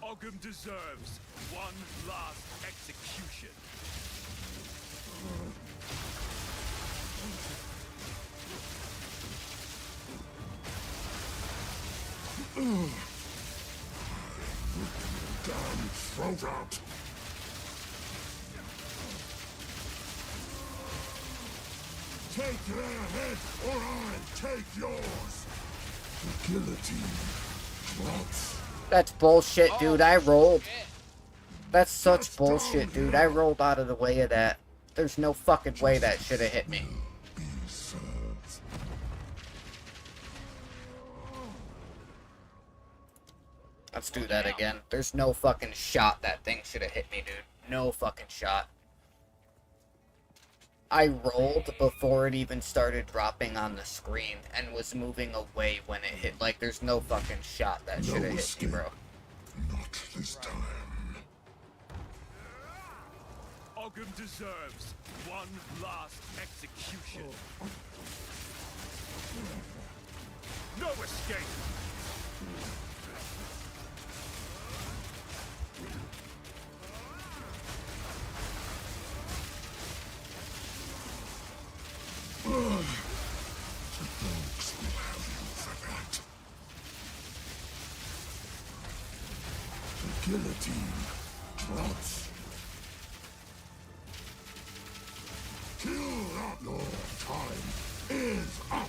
Ogham deserves one last execution. Damn throat out. Take their head, or I'll take yours. The guillotine drops. That's bullshit, dude. I rolled. Shit. That's such bullshit, dude. I rolled out of the way of that. There's no fucking way that should have hit me. Be served. Let's do that again. There's no fucking shot that thing should have hit me, dude. No fucking shot. I rolled before it even started dropping on the screen and was moving away when it hit. Like, there's no fucking shot that should have hit me, bro. Not this time. Ogham deserves one last execution. No escape. The dogs will have you for that. The guillotine drops. Kill out your time is up.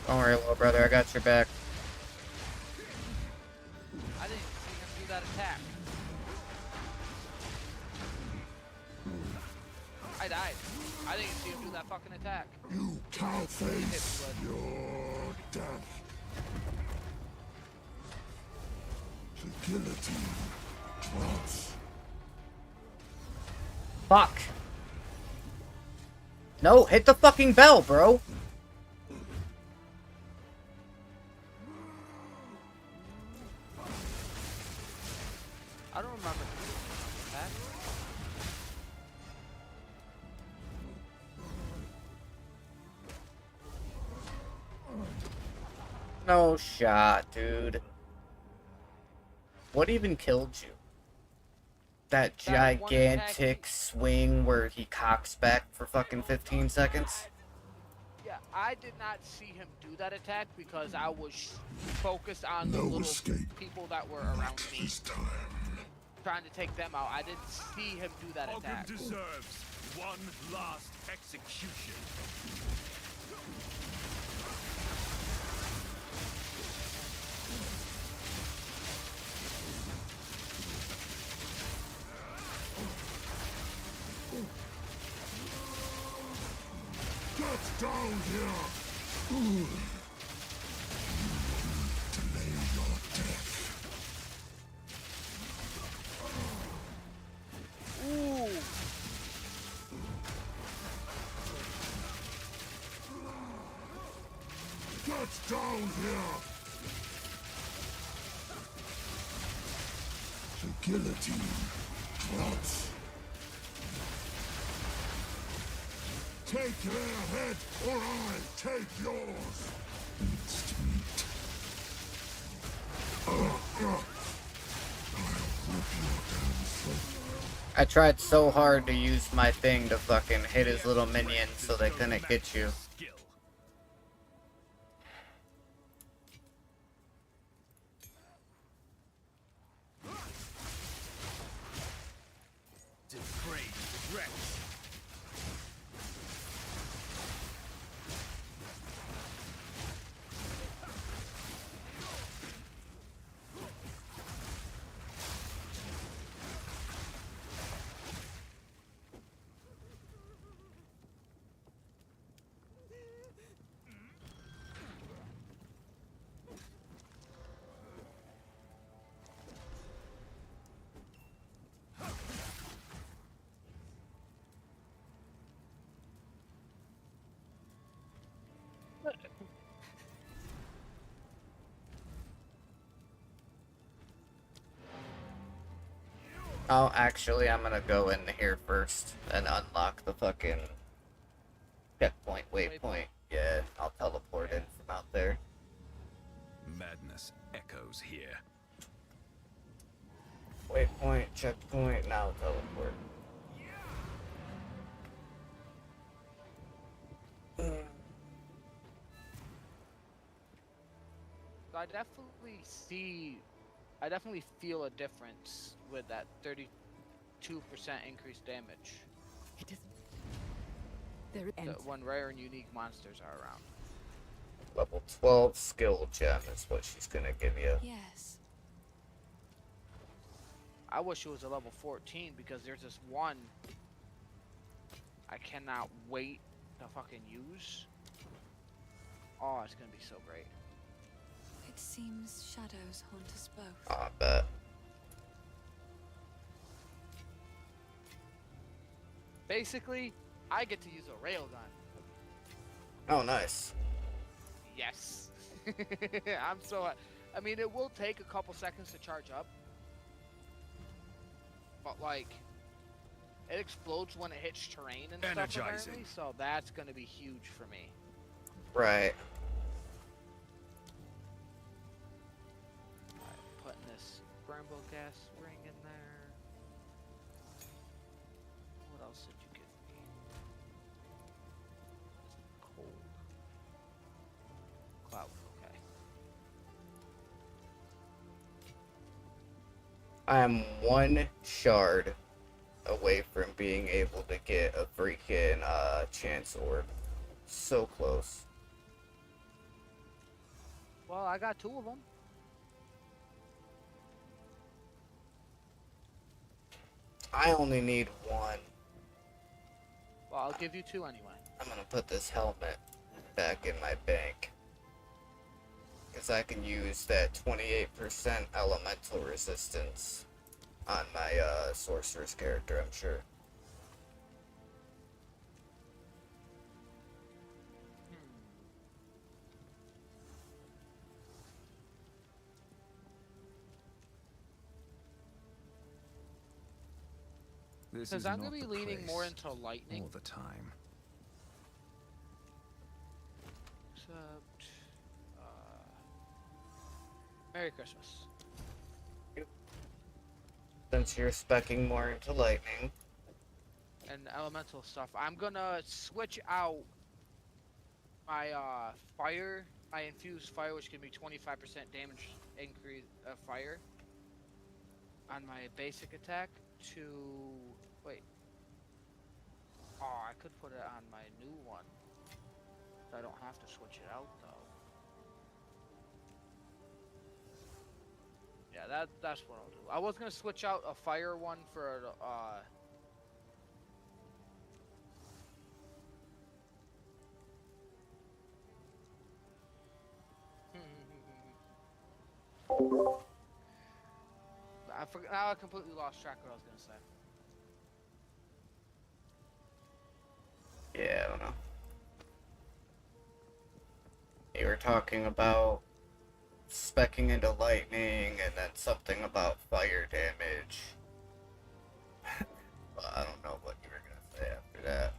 Don't worry, little brother. I got your back. I didn't see him do that attack. I died. I didn't see him do that fucking attack. You can't face your death. The guillotine drops. Fuck. No, hit the fucking bell, bro. I don't remember that. No shot, dude. What even killed you? That That one attack- gigantic swing where he cocks back for fucking 15 seconds? Yeah, I did not see him do that attack because I was focused on the No little escape. people that were around Not me, this time. trying to take them out. I didn't see him do that Ogham attack. deserves one last execution. Get down here! Delay your death. Ooh. Get down here! The guillotine drops. Take their head, or I'll take yours. Minced meat. I'll rip your damn throat. I tried so hard to use my thing to fucking hit his little minions so they couldn't get you. Skill. Depraved Rex. Oh, actually, I'm gonna go in here first and unlock the fucking checkpoint waypoint. Yeah, I'll teleport in from out there. Madness echoes here. Waypoint, checkpoint, now teleport. So I definitely feel a difference with that 32% increased damage It is. There ends. when rare and unique monsters are around. Level 12 skill gem is what she's gonna give you. Yes. I wish it was a level 14 because there's this one I cannot wait to fucking use. Oh, it's gonna be so great. It seems shadows haunt us both. Oh, I bet. Basically, I get to use a railgun. Oh, nice. Yes. I'm so. I mean, it will take a couple seconds to charge up, but like, it explodes when it hits terrain and stuff. Energizing. Apparently, so that's gonna be huge for me. Right. Alright, putting this bramble gas ring in there. What else did you give me? Cold. Cloud, okay. I am one shard away from being able to get a freaking chance orb. So close. Well, I got 2 of them. I only need one. Well, I'll give you 2 anyway. I'm gonna put this helmet back in my bank. Because I can use that 28% elemental resistance on my sorcerer's character, I'm sure. This Because is I'm not gonna be the leaning more place into lightning. all the time. Except, Merry Christmas. Since you're specking more into lightning. And elemental stuff. I'm gonna switch out my fire, my infused fire, which can be 25% damage increase of fire on my basic attack to wait. Oh, I could put it on my new one. I don't have to switch it out though. Yeah, that's what I'll do. I was gonna switch out a fire one for I forgot. Now I completely lost track of what I was gonna say. Yeah, I don't know. You were talking about specking into lightning and then something about fire damage. Well, I don't know what you were gonna say after that.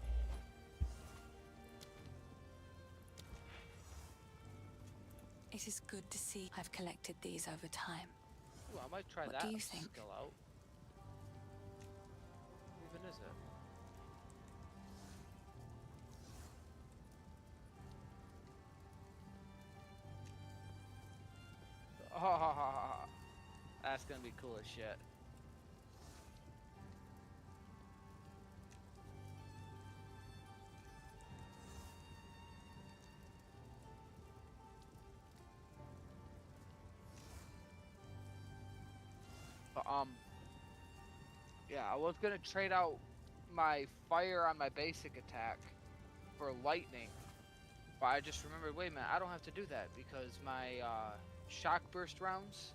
It is good to see I've collected these over time. Ooh, I might try What that do you think? skill out. What even is it? Oh, that's gonna be cool as shit. But, yeah, I was gonna trade out my fire on my basic attack for lightning, but I just remembered, wait a minute, I don't have to do that because my shock burst rounds,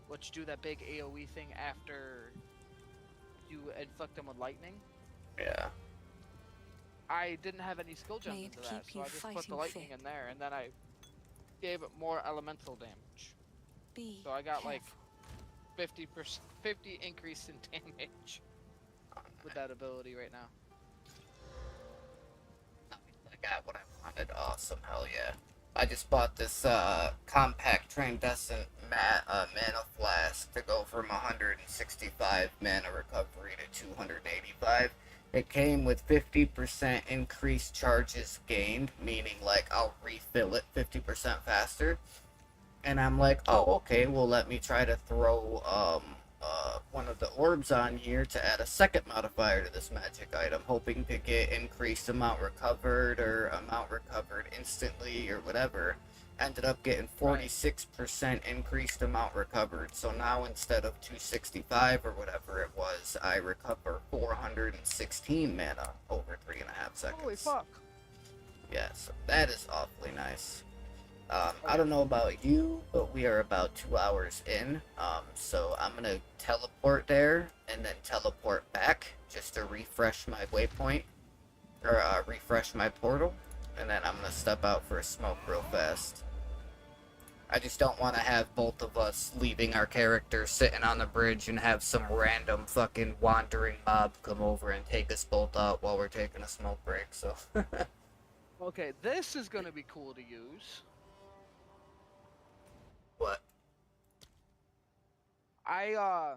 which do that big AoE thing after you inflict them with lightning, Yeah. I didn't have any skill gems May it into that, keep so you I just put the fighting lightning fit. in there, and then I gave it more elemental damage. Be So I got like careful. 50 increase in damage with that ability right now. I got what I wanted. Awesome, hell yeah. I just bought this compact transcendent mana flask to go from 165 mana recovery to 285. It came with 50% increased charges gained, meaning like I'll refill it 50% faster. And I'm like, oh, okay, well, let me try to throw one of the orbs on here to add a second modifier to this magic item, hoping to get increased amount recovered or amount recovered instantly or whatever. Ended up getting 46% increased amount recovered. So now instead of 265 or whatever it was, I recover 416 mana over 3.5 seconds. Holy fuck. Yeah, so that is awfully nice. I don't know about you, but we are about 2 hours in, so I'm gonna teleport there and then teleport back just to refresh my waypoint, or refresh my portal, and then I'm gonna step out for a smoke real fast. I just don't want to have both of us leaving our characters sitting on the bridge and have some random fucking wandering mob come over and take us both out while we're taking a smoke break, so... Okay, this is gonna be cool to use. What? I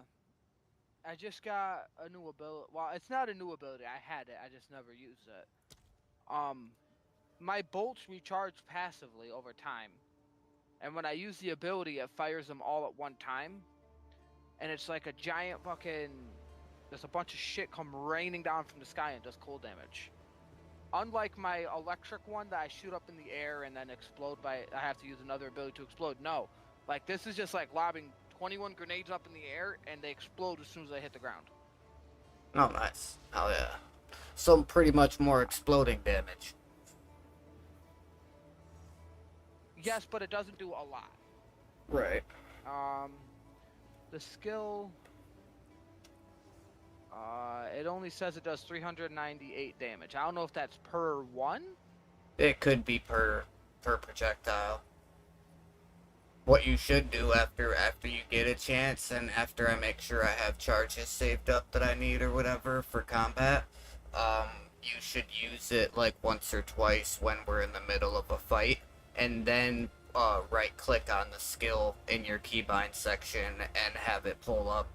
just got a new ability. Well, it's not a new ability. I had it. I just never used it. My bolts recharge passively over time, and when I use the ability, it fires them all at one time, and it's like a giant fucking. There's a bunch of shit come raining down from the sky and does cold damage. Unlike my electric one that I shoot up in the air and then explode by. I have to use another ability to explode. No. Like, this is just like lobbing 21 grenades up in the air, and they explode as soon as they hit the ground. Oh, nice. Oh, yeah. Some pretty much more exploding damage. Yes, but it doesn't do a lot. Right. The skill... it only says it does 398 damage. I don't know if that's per one? It could be per projectile. What you should do after you get a chance, and after I make sure I have charges saved up that I need or whatever for combat, you should use it like once or twice when we're in the middle of a fight, and then right click on the skill in your keybind section and have it pull up.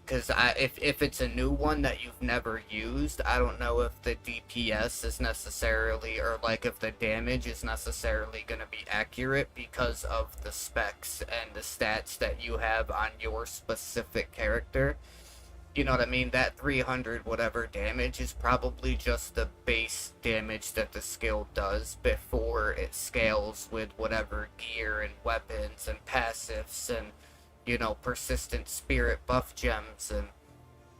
Because if it's a new one that you've never used, I don't know if the DPS is necessarily, or like if the damage is necessarily going to be accurate because of the specs and the stats that you have on your specific character. You know what I mean? That 300 whatever damage is probably just the base damage that the skill does before it scales with whatever gear and weapons and passives and, you know, persistent spirit buff gems, and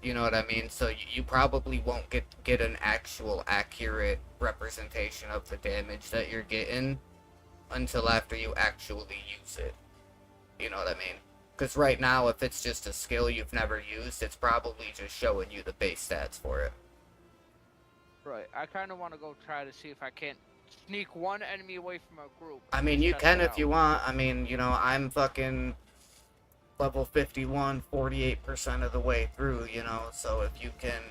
you know what I mean? So you probably won't get an actual accurate representation of the damage that you're getting until after you actually use it. You know what I mean? Because right now, if it's just a skill you've never used, it's probably just showing you the base stats for it. Right. I kind of want to go try to see if I can't sneak one enemy away from a group. I mean, you Test can it if out. you want. I mean, you know, I'm fucking level 51, 48% of the way through, you know, so if you can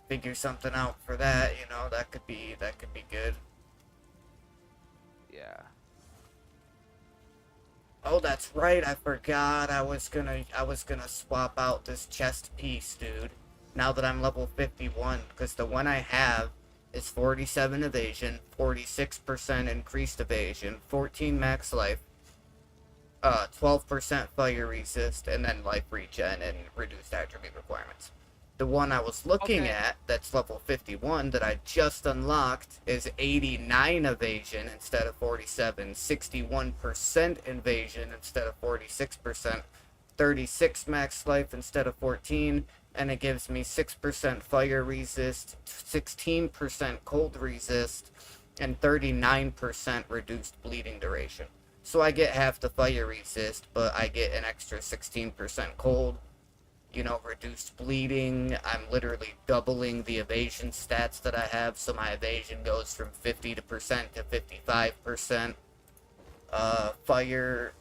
figure something out for that, you know, that could be good. Yeah. Oh, that's right, I forgot I was gonna swap out this chest piece, dude, now that I'm level 51, because the one I have is 47 evasion, 46% increased evasion, 14 max life, 12% fire resist, and then life regen and reduced attribute requirements. The one I was looking at, that's level 51, that I just unlocked, is 89 evasion instead of 47, 61% invasion instead of 46%, 36 max life instead of 14, and it gives me 6% fire resist, 16% cold resist, and 39% reduced bleeding duration. So I get half the fire resist, but I get an extra 16% cold, you know, reduced bleeding. I'm literally doubling the evasion stats that I have, so my evasion goes from 50% to 55%. Fire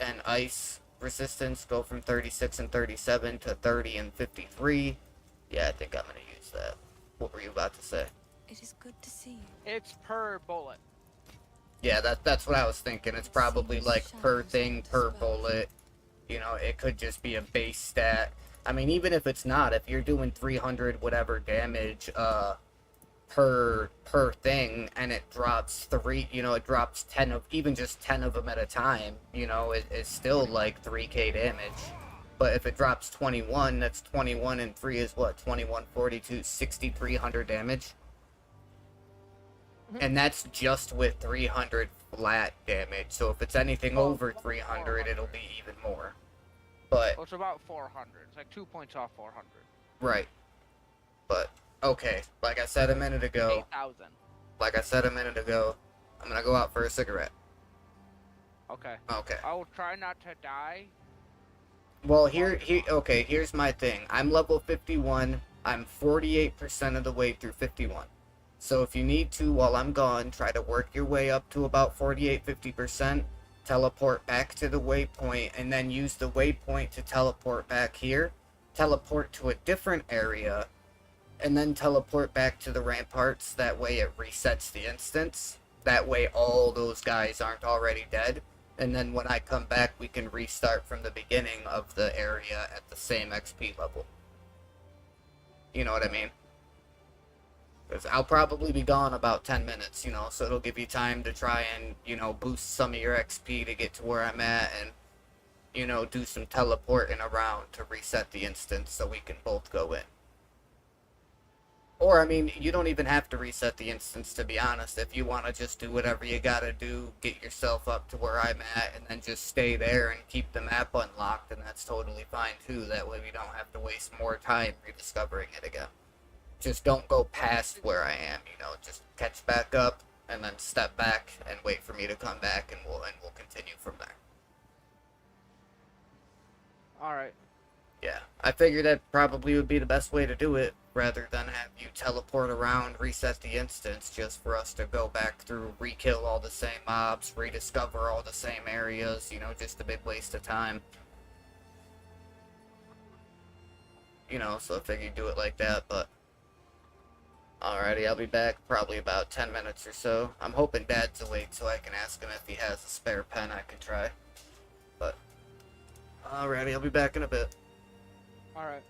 and ice resistance go from 36 and 37 to 30 and 53. Yeah, I think I'm gonna use that. What were you about to say? It is good to see you. It's per bullet. Yeah, that's what I was thinking. It's probably like per thing, per bullet. You know, it could just be a base stat. I mean, even if it's not, if you're doing 300 whatever damage per thing, and it drops 3, you know, it drops 10 of, even just 10 of them at a time, you know, it's still like 3k damage. But if it drops 21, that's 21 and 3 is what? 21, 42, 6,300 damage. And that's just with 300 flat damage. So if it's anything over 300, it'll be even more. But Well, it's about 400. It's like 2 points off 400. right. But okay, like I said a minute ago, 8,000. I'm gonna go out for a cigarette. Okay. Okay. I will try not to die. Well, okay, here's my thing. I'm level 51. I'm 48% of the way through 51. So if you need to, while I'm gone, try to work your way up to about 48, 50%, teleport back to the waypoint, and then use the waypoint to teleport back here, teleport to a different area, and then teleport back to the ramparts. That way it resets the instance. That way all those guys aren't already dead. And then when I come back, we can restart from the beginning of the area at the same XP level. You know what I mean? Because I'll probably be gone about 10 minutes, you know, so it'll give you time to try and, you know, boost some of your XP to get to where I'm at and, you know, do some teleporting around to reset the instance so we can both go in. Or, I mean, you don't even have to reset the instance, to be honest. If you want to just do whatever you gotta do, get yourself up to where I'm at, and then just stay there and keep the map unlocked, and that's totally fine, too. That way we don't have to waste more time rediscovering it again. Just don't go past where I am, you know. Just catch back up, and then step back, and wait for me to come back, and we'll continue from there. Alright. Yeah, I figured that probably would be the best way to do it, rather than have you teleport around, reset the instance, just for us to go back through, re-kill all the same mobs, rediscover all the same areas, you know, just a big waste of time. You know, so I figured do it like that, but... Alrighty, I'll be back probably about 10 minutes or so. I'm hoping Dad's awake so I can ask him if he has a spare pen I can try. But... Alrighty, I'll be back in a bit. Alright.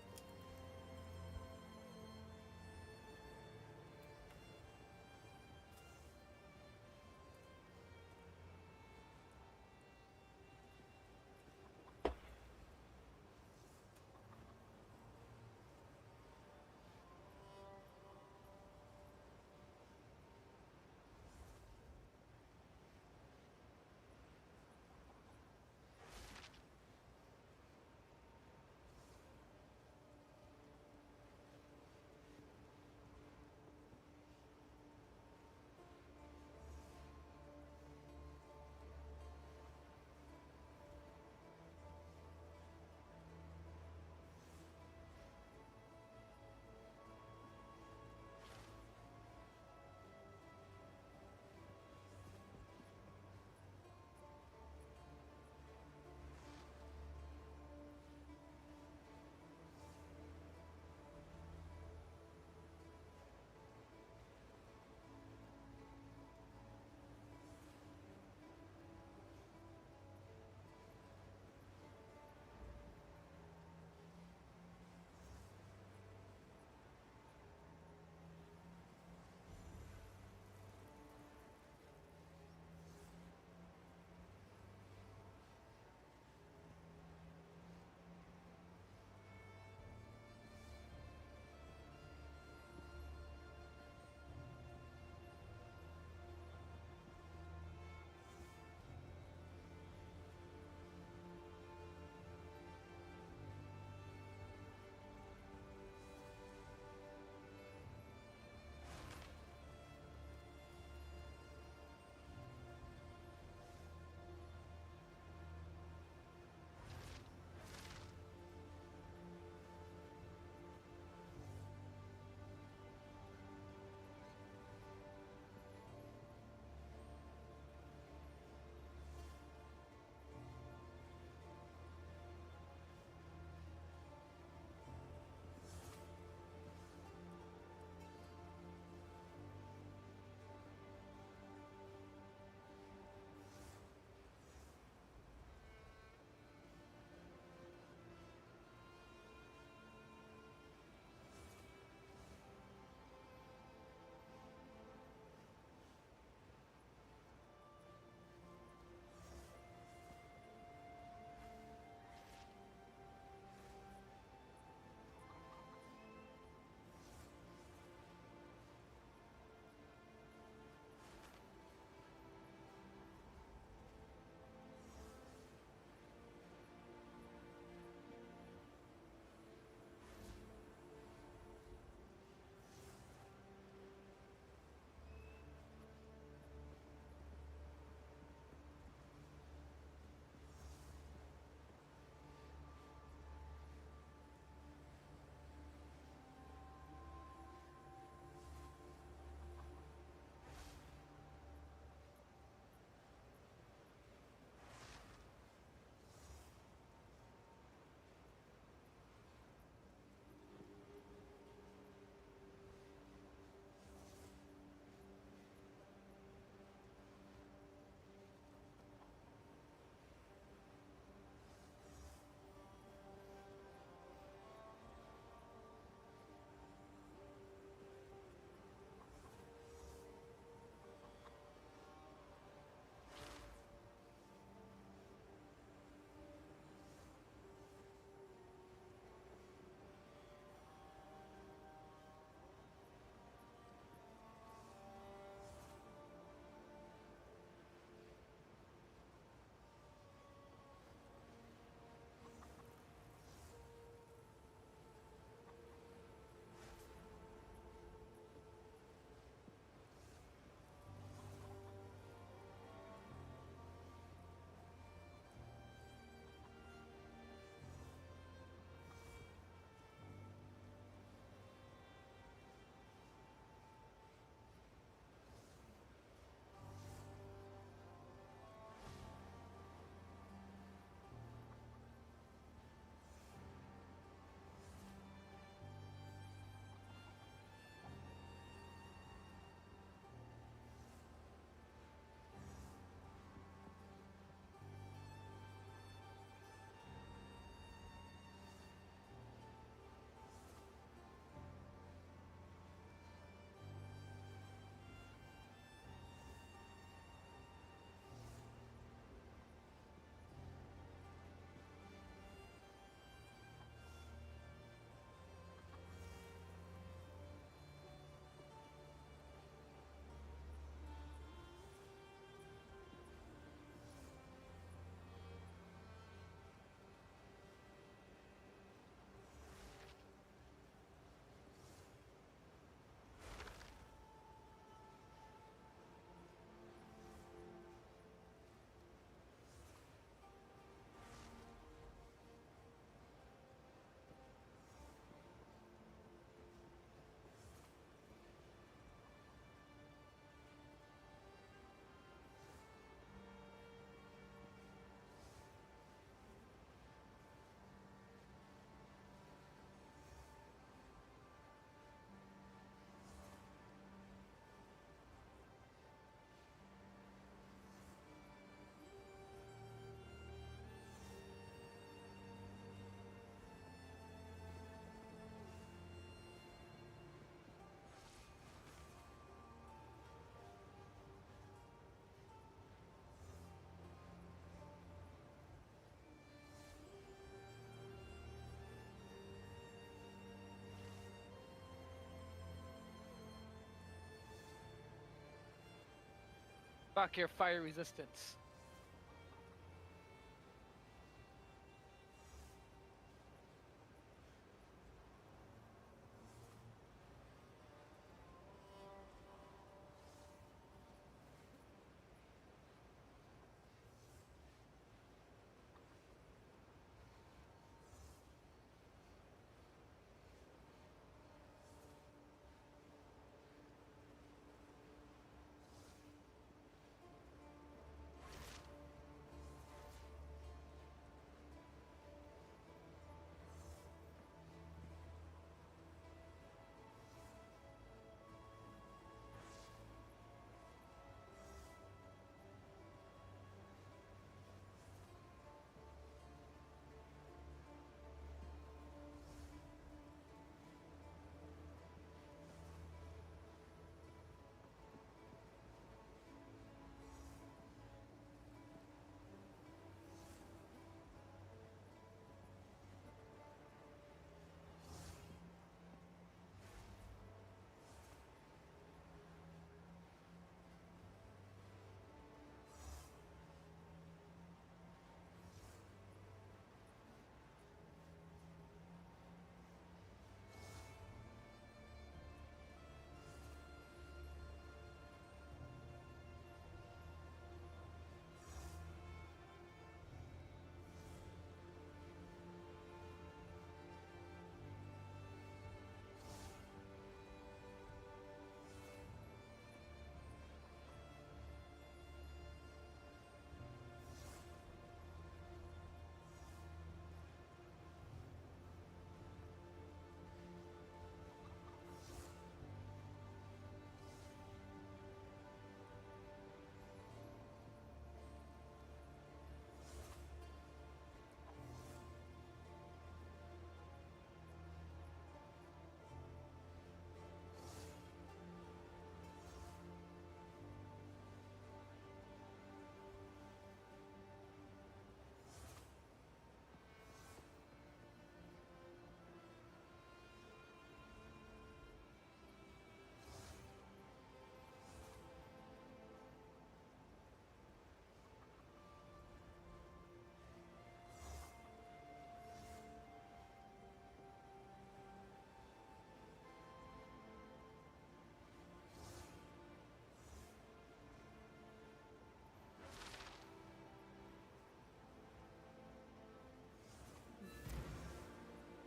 Fuck your fire resistance.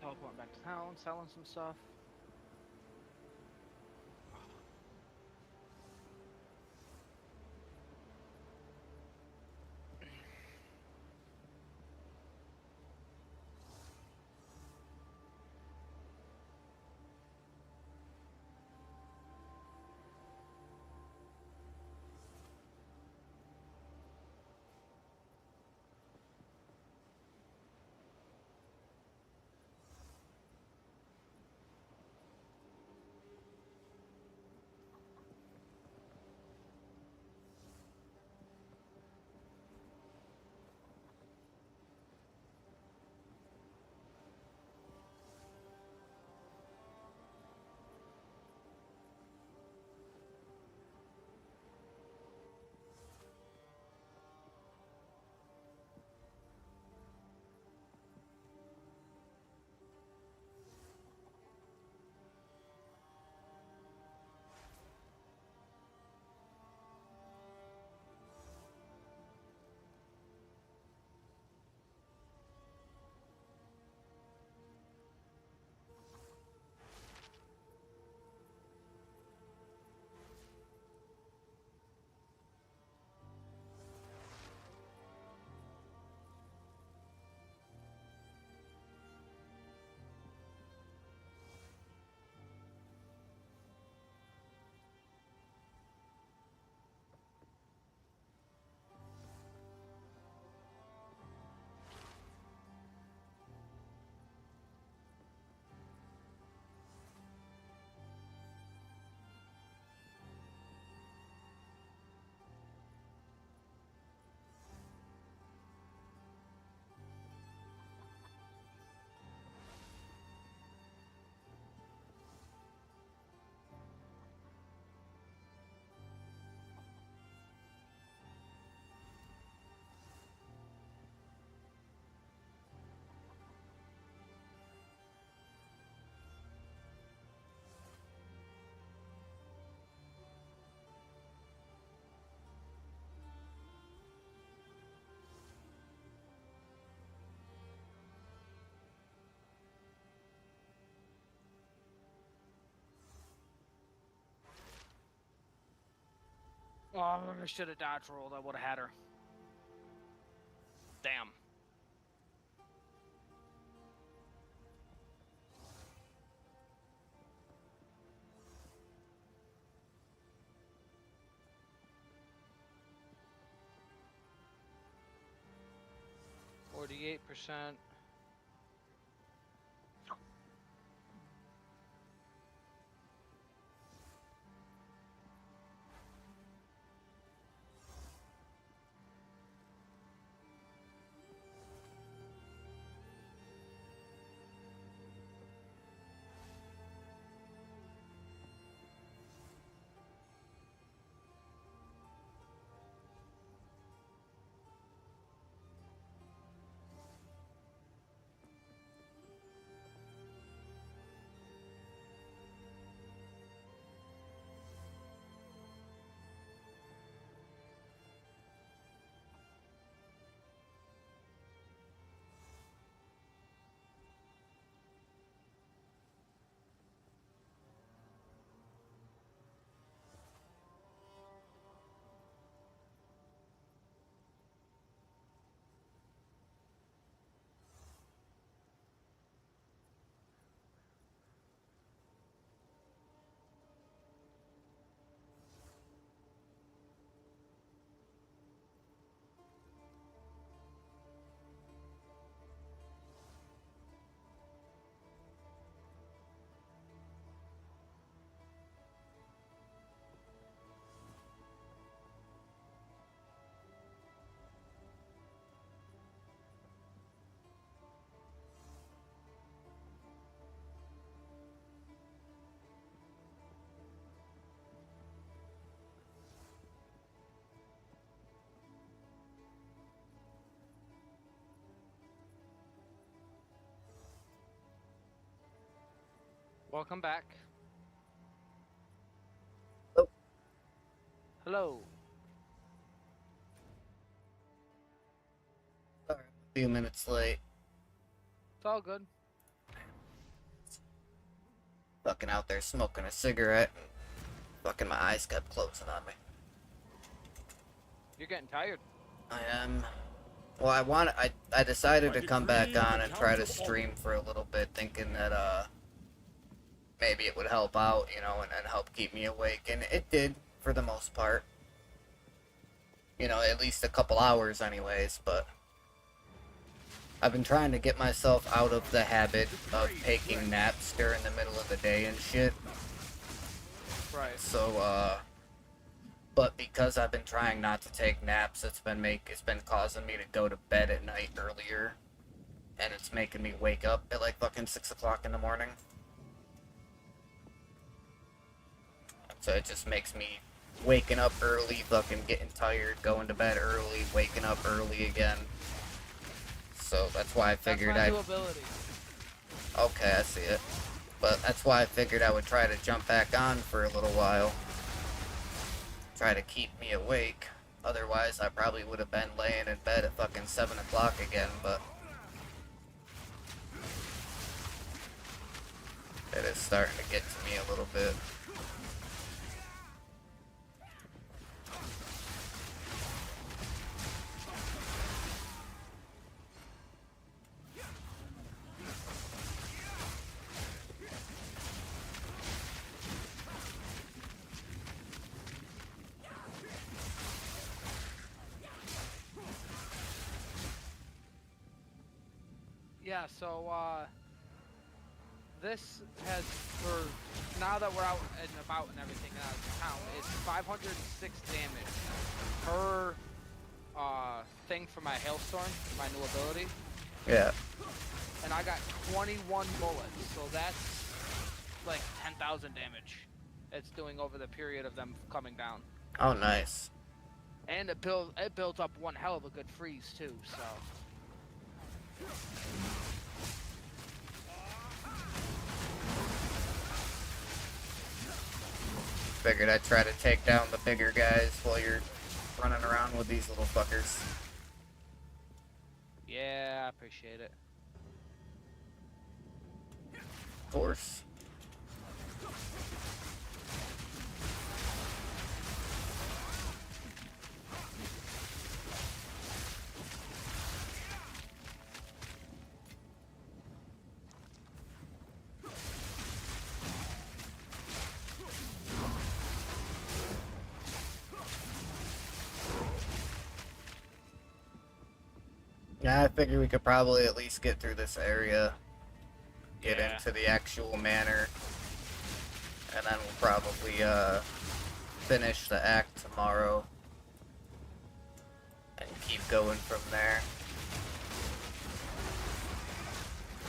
Teleporting back to town, selling some stuff. Oh, I should have dodge rolled. I would have had her. Damn. %. Welcome back. Oh. Hello. Sorry, I'm a few minutes late. It's all good. Fucking out there smoking a cigarette. Fucking my eyes kept closing on me. You're getting tired. I am. Well, I decided to come back on and try to stream for a little bit, thinking that maybe it would help out, you know, and help keep me awake, and it did for the most part. You know, at least a couple hours, anyways. But I've been trying to get myself out of the habit of taking naps during the middle of the day and shit. Right. So, but because I've been trying not to take naps, it's been causing me to go to bed at night earlier, and it's making me wake up at like fucking 6 o'clock in the morning. So it just makes me waking up early, fucking getting tired, going to bed early, waking up early again. So that's why I figured That's my new ability. Okay, I see it. But that's why I figured I would try to jump back on for a little while. Try to keep me awake. Otherwise, I probably would have been laying in bed at fucking 7 o'clock again, but it is starting to get to me a little bit. Yeah, so, this has, for, now that we're out and about and everything out of town, it's 506 damage per, thing for my Hailstorm, my new ability. Yeah. And I got 21 bullets, so that's, like, 10,000 damage it's doing over the period of them coming down. Oh, nice. And it built up one hell of a good freeze, too, so... Figured I'd try to take down the bigger guys while you're running around with these little fuckers. Yeah, I appreciate it. Of course. Yeah, I figure we could probably at least get through this area, get Yeah. into the actual manor, and then we'll probably finish the act tomorrow and keep going from there.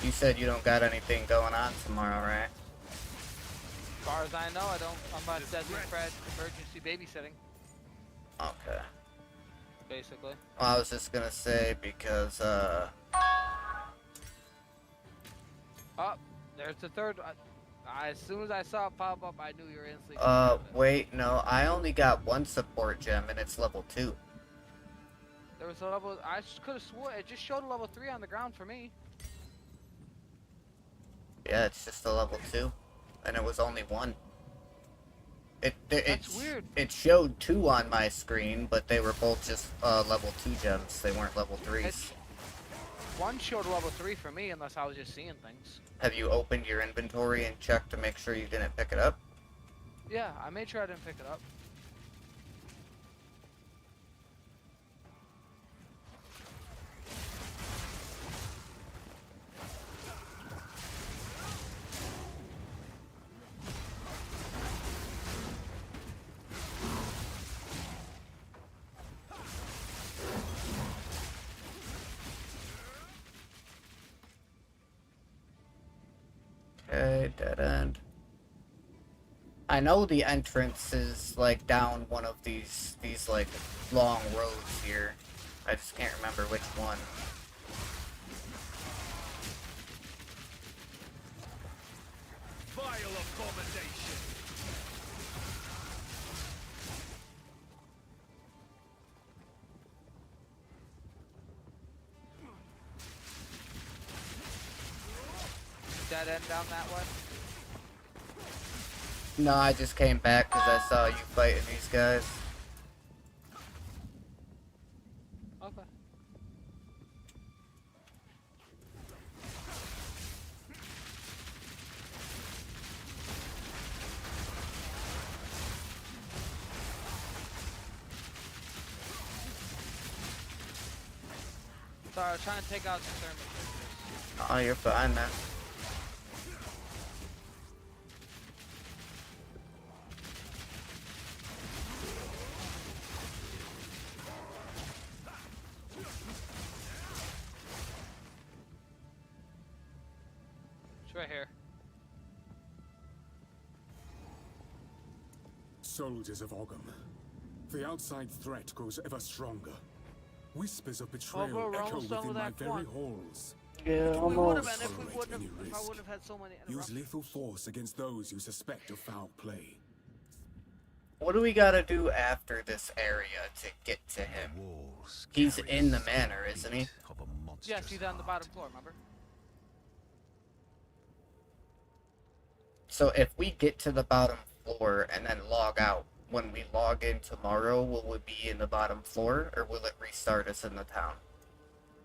You said you don't got anything going on tomorrow, right? As far as I know, I don't. I'm on Desert Fred emergency babysitting, Okay. basically. Well, I was just gonna say because Oh, there's the third. As soon as I saw it pop up, I knew you were instantly. wait, no, I only got one support gem and it's level 2. There was a level. I could have swore it just showed a level 3 on the ground for me. Yeah, it's just a level 2, and it was only 1. That's weird. It showed 2 on my screen, but they were both just level 2 gems. They weren't level 3s. One showed a level 3 for me, unless I was just seeing things. Have you opened your inventory and checked to make sure you didn't pick it up? Yeah, I made sure I didn't pick it up. Okay, dead end. I know the entrance is like down one of these like long roads here. I just can't remember which one. Vile abomination! Dead end down that way. No, I just came back because I saw you fighting these guys. Okay. Sorry, I was trying to take out some thermite. Oh, you're fine, man. It's right here. Soldiers of Ogham, the outside threat grows ever stronger. Whispers of betrayal bro, we're echo almost done within with my Act very One. halls. Yeah, We would have almost. been if we Tolerate wouldn't any have. If I risk. wouldn't have had so many Use interruptions. lethal force against those you suspect of foul play. What do we gotta do after this area to get to him? Walls He's carry in the the manor, isn't he? beat of a monstrous Yes, he's on the heart. bottom floor. Remember? So if we get to the bottom floor and then log out, when we log in tomorrow, will we be in the bottom floor, or will it restart us in the town?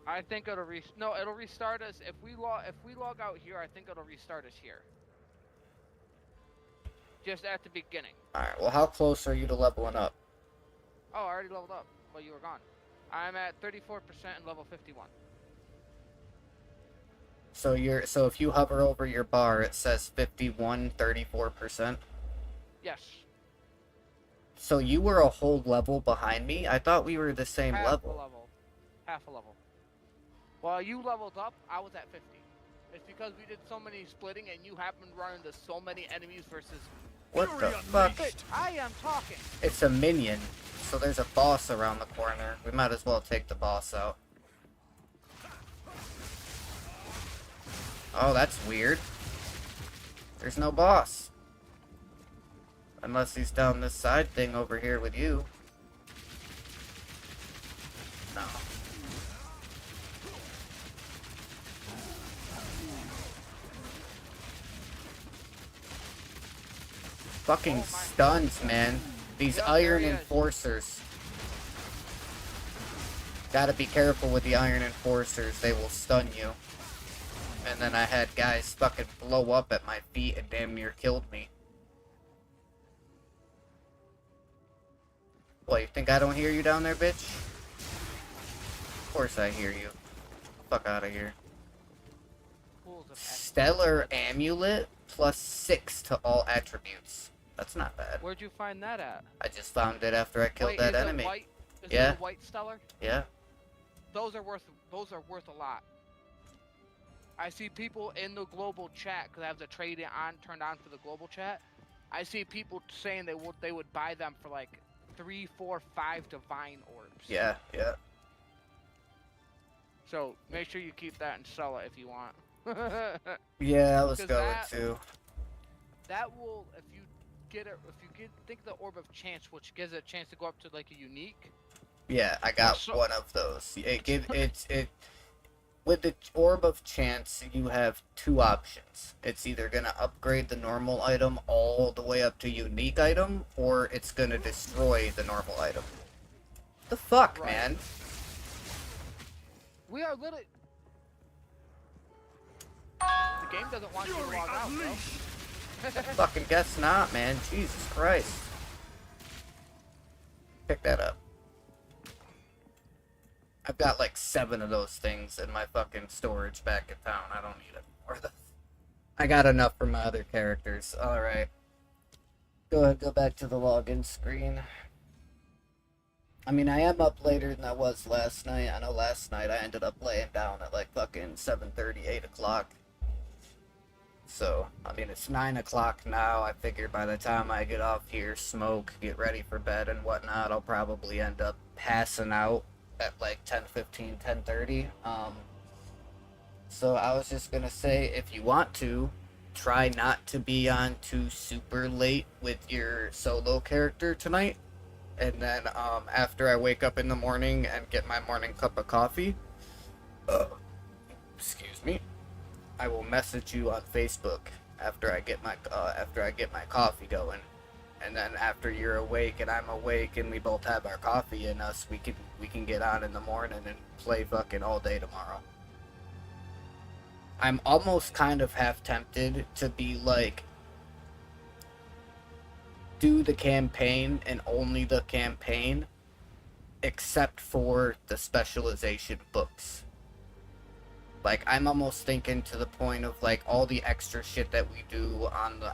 I think it'll it'll restart us if we log out here. I think it'll restart us here. Just at the beginning. Alright, well, how close are you to leveling up? Oh, I already leveled up while you were gone. I'm at 34% and level 51. So if you hover over your bar, it says 51, 34%. Yes. So you were a whole level behind me? I thought we were the same Half level. a level. Half a level. While you leveled up, I was at 50. It's because we did so many splitting and you happened to run into so many enemies versus... What the fuck? I am talking! It's a minion, so there's a boss around the corner. We might as well take the boss out. Oh, that's weird. There's no boss. Unless he's down this side thing over here with you. No. Fucking stuns, man. These Yep, iron there he is. enforcers. Gotta be careful with the iron enforcers, they will stun you. And then I had guys fucking blow up at my feet and damn near killed me. What, you think I don't hear you down there, bitch? Of course I hear you. Fuck out of here. Pools of Stellar Amulet plus 6 to all attributes. That's not bad. Where'd you find that at? I just found it after I killed Wait, that is enemy. It white? Is Yeah. it a white stellar? Yeah. Those are worth a lot. I see people in the global chat because I have the trade turned on for the global chat. I see people saying they would buy them for like 3, 4, 5 divine orbs. Yeah, yeah. So make sure you keep that and sell it if you want. Yeah, I was 'Cause going to. That will, if you think the orb of chance, which gives it a chance to go up to like a unique. Yeah, I got So- one of those. It with the orb of chance, you have two options. It's either gonna upgrade the normal item all the way up to unique item, or it's gonna destroy the normal item. The fuck, Right. man? We are literally. The game doesn't want you to log out, bro. Fucking guess not, man. Jesus Christ. Pick that up. I've got like 7 of those things in my fucking storage back in town. I don't need it more. I got enough for my other characters. Alright. Go ahead, go back to the login screen. I mean, I am up later than I was last night. I know last night I ended up laying down at like fucking 7:30, 8 o'clock. So, I mean, it's 9 o'clock now. I figure by the time I get off here, smoke, get ready for bed and whatnot, I'll probably end up passing out at like 10:15, 10:30. So I was just gonna say, if you want to, try not to be on too super late with your solo character tonight. And then after I wake up in the morning and get my morning cup of coffee, excuse me, I will message you on Facebook after I get my coffee going. And then after you're awake and I'm awake and we both have our coffee in us, we can get on in the morning and play fucking all day tomorrow. I'm almost kind of half tempted to be like, do the campaign and only the campaign, except for the specialization books. Like, I'm almost thinking to the point of like all the extra shit that we do on the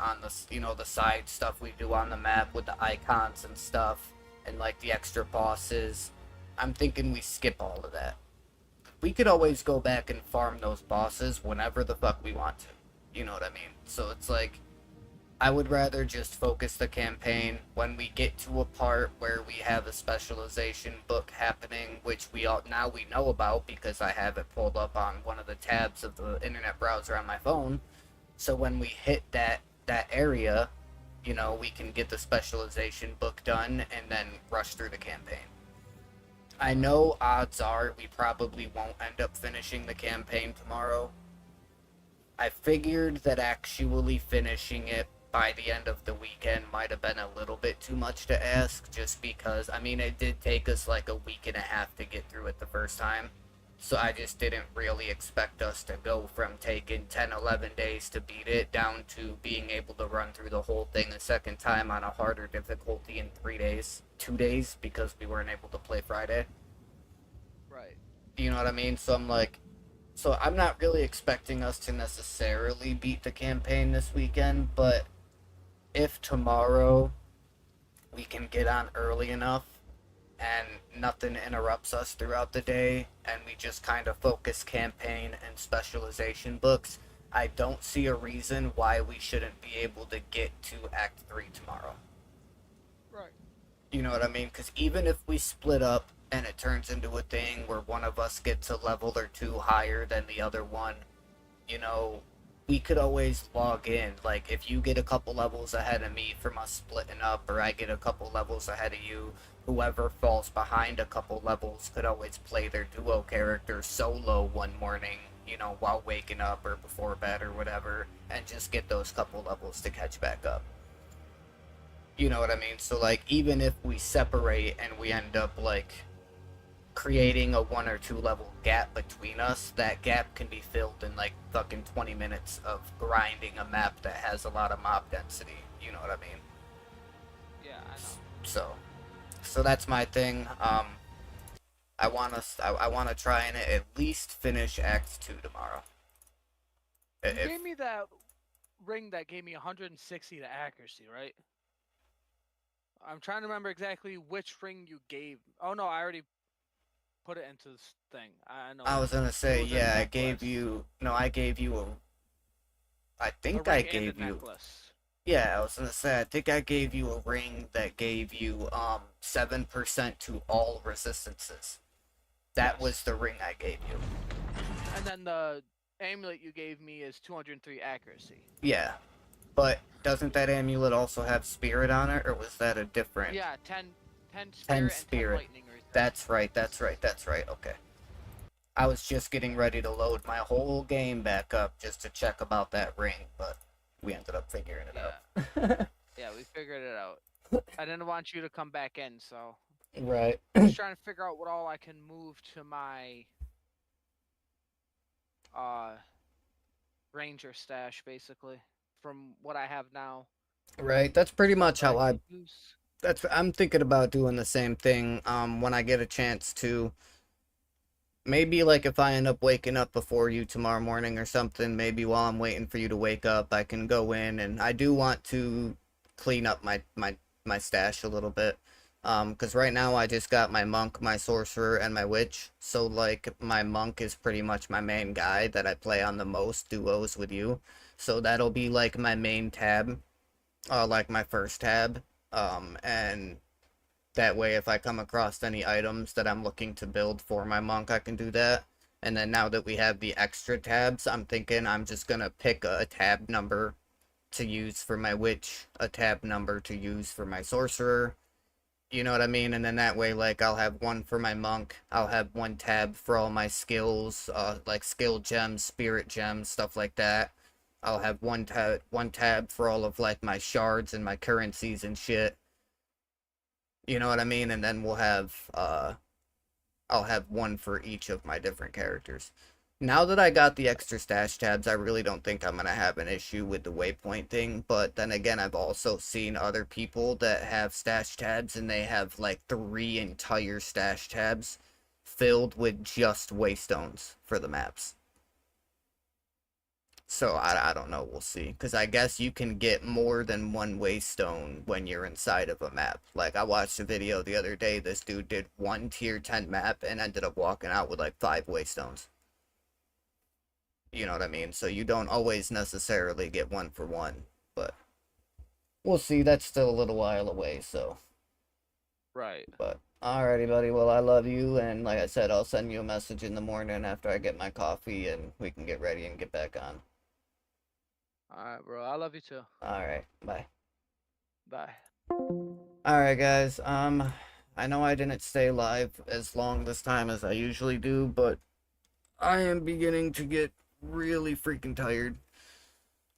you know, the side stuff we do on the map with the icons and stuff, and like the extra bosses. I'm thinking we skip all of that. We could always go back and farm those bosses whenever the fuck we want to. You know what I mean? So it's like, I would rather just focus the campaign. When we get to a part where we have a specialization book happening, which we know about because I have it pulled up on one of the tabs of the internet browser on my phone. So when we hit that area, you know, we can get the specialization book done and then rush through the campaign. I know odds are we probably won't end up finishing the campaign tomorrow. I figured that actually finishing it by the end of the weekend might have been a little bit too much to ask, just because, I mean, it did take us like a week and a half to get through it the first time. So I just didn't really expect us to go from taking 10, 11 days to beat it down to being able to run through the whole thing a second time on a harder difficulty in 3 days. 2 days, because we weren't able to play Friday. Right. You know what I mean? So I'm like, so I'm not really expecting us to necessarily beat the campaign this weekend, but if tomorrow we can get on early enough and nothing interrupts us throughout the day and we just kind of focus campaign and specialization books, I don't see a reason why we shouldn't be able to get to Act 3 tomorrow. Right. You know what I mean? Because even if we split up and it turns into a thing where one of us gets a level or two higher than the other one, you know, we could always log in. Like, if you get a couple levels ahead of me from us splitting up, or I get a couple levels ahead of you, whoever falls behind a couple levels could always play their duo character solo one morning, you know, while waking up or before bed or whatever, and just get those couple levels to catch back up. You know what I mean? So, like, even if we separate and we end up, like, creating a 1 or 2 level gap between us, that gap can be filled in like fucking 20 minutes of grinding a map that has a lot of mob density. You know what I mean? Yeah, I know. So that's my thing. I wanna try and at least finish Act 2 tomorrow. You If gave me that ring that gave me 160 to accuracy, right? I'm trying to remember exactly which ring you gave. Oh no, I already put it into this thing. I know. I was gonna It say, was a yeah, I gave necklace. you. No, I gave you a. I A think I ring and a gave you. necklace. Yeah, I was gonna say, I think I gave you a ring that gave you 7% to all resistances. That was Yes. the ring I gave you. And then the amulet you gave me is 203 accuracy. Yeah, but doesn't that amulet also have spirit on it, or was that a different? Yeah, 10 10 spirit and 10 spirit. lightning resistance. That's right. That's right. That's right. Okay. I was just getting ready to load my whole game back up just to check about that ring, but we ended up figuring it out. Yeah, we figured it out. I didn't want you to come back in, so Right. just trying to figure out what all I can move to my uh ranger stash basically from what I have now. Right. That's pretty much That I how I can use. I'm thinking about doing the same thing when I get a chance to. Maybe like if I end up waking up before you tomorrow morning or something, maybe while I'm waiting for you to wake up, I can go in, and I do want to clean up my stash a little bit. 'Cause right now I just got my monk, my sorcerer, and my witch. So like my monk is pretty much my main guy that I play on the most duos with you. So that'll be like my main tab, like my first tab. And that way, if I come across any items that I'm looking to build for my monk, I can do that. And then now that we have the extra tabs, I'm thinking I'm just gonna pick a tab number to use for my witch, a tab number to use for my sorcerer. You know what I mean? And then that way, like, I'll have one for my monk. I'll have one tab for all my skills, like skill gems, spirit gems, stuff like that. I'll have one tab for all of like my shards and my currencies and shit. You know what I mean? And then I'll have one for each of my different characters. Now that I got the extra stash tabs, I really don't think I'm gonna have an issue with the waypoint thing, but then again, I've also seen other people that have stash tabs and they have like 3 entire stash tabs filled with just waystones for the maps. So I don't know, we'll see. Because I guess you can get more than one waystone when you're inside of a map. Like, I watched a video the other day, this dude did one tier 10 map and ended up walking out with like 5 waystones. You know what I mean? So you don't always necessarily get one for one. But we'll see, that's still a little while away, so. Right. But, alrighty buddy, well I love you, and like I said, I'll send you a message in the morning after I get my coffee and we can get ready and get back on. Alright, bro. I love you too. Alright, bye. Bye. Alright guys, I know I didn't stay live as long this time as I usually do, but I am beginning to get really freaking tired.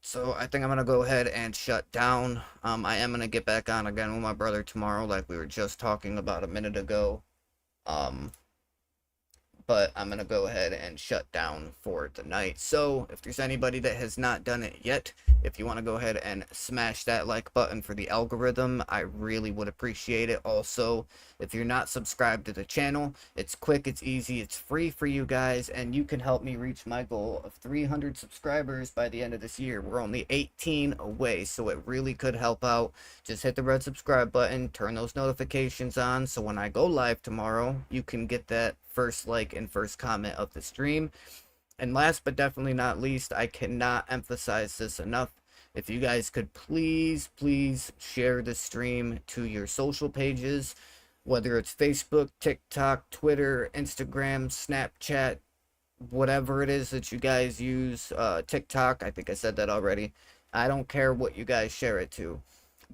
So I think I'm gonna go ahead and shut down. I am gonna get back on again with my brother tomorrow, like we were just talking about a minute ago. But I'm going to go ahead and shut down for the night. So, if there's anybody that has not done it yet, if you want to go ahead and smash that like button for the algorithm, I really would appreciate it. Also, if you're not subscribed to the channel, it's quick, it's easy, it's free for you guys, and you can help me reach my goal of 300 subscribers by the end of this year. We're only 18 away, so it really could help out. Just hit the red subscribe button, turn those notifications on, so when I go live tomorrow, you can get that first like and first comment of the stream. And last but definitely not least, I cannot emphasize this enough. If you guys could please share the stream to your social pages, whether it's Facebook, TikTok, Twitter, Instagram, Snapchat, whatever it is that you guys use, TikTok, I think I said that already. I don't care what you guys share it to,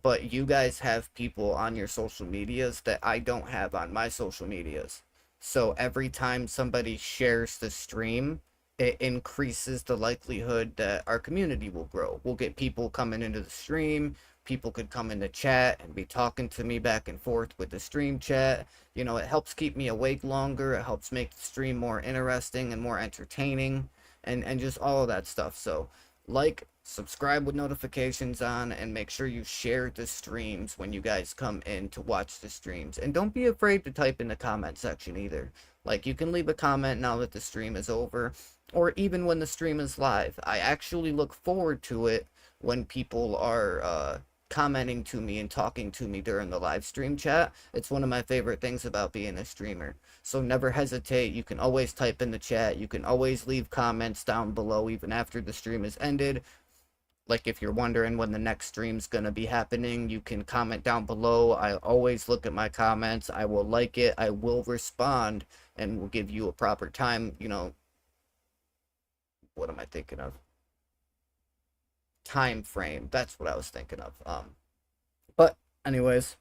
but you guys have people on your social medias that I don't have on my social medias. So every time somebody shares the stream, it increases the likelihood that our community will grow. We'll get people coming into the stream. People could come in the chat and be talking to me back and forth with the stream chat. You know, it helps keep me awake longer. It helps make the stream more interesting and more entertaining, and just all of that stuff. So, like, subscribe with notifications on, and make sure you share the streams when you guys come in to watch the streams. And don't be afraid to type in the comment section either. Like, you can leave a comment now that the stream is over, or even when the stream is live. I actually look forward to it when people are commenting to me and talking to me during the live stream chat. It's one of my favorite things about being a streamer. So never hesitate. You can always type in the chat. You can always leave comments down below even after the stream is ended. Like, if you're wondering when the next stream's gonna be happening, you can comment down below. I always look at my comments. I will like it. I will respond, and will give you a proper time, you know. What am I thinking of? Time frame. That's what I was thinking of. But anyways,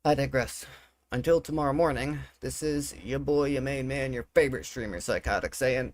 I digress. Until tomorrow morning, this is your boy, your main man, your favorite streamer, Psychotic, saying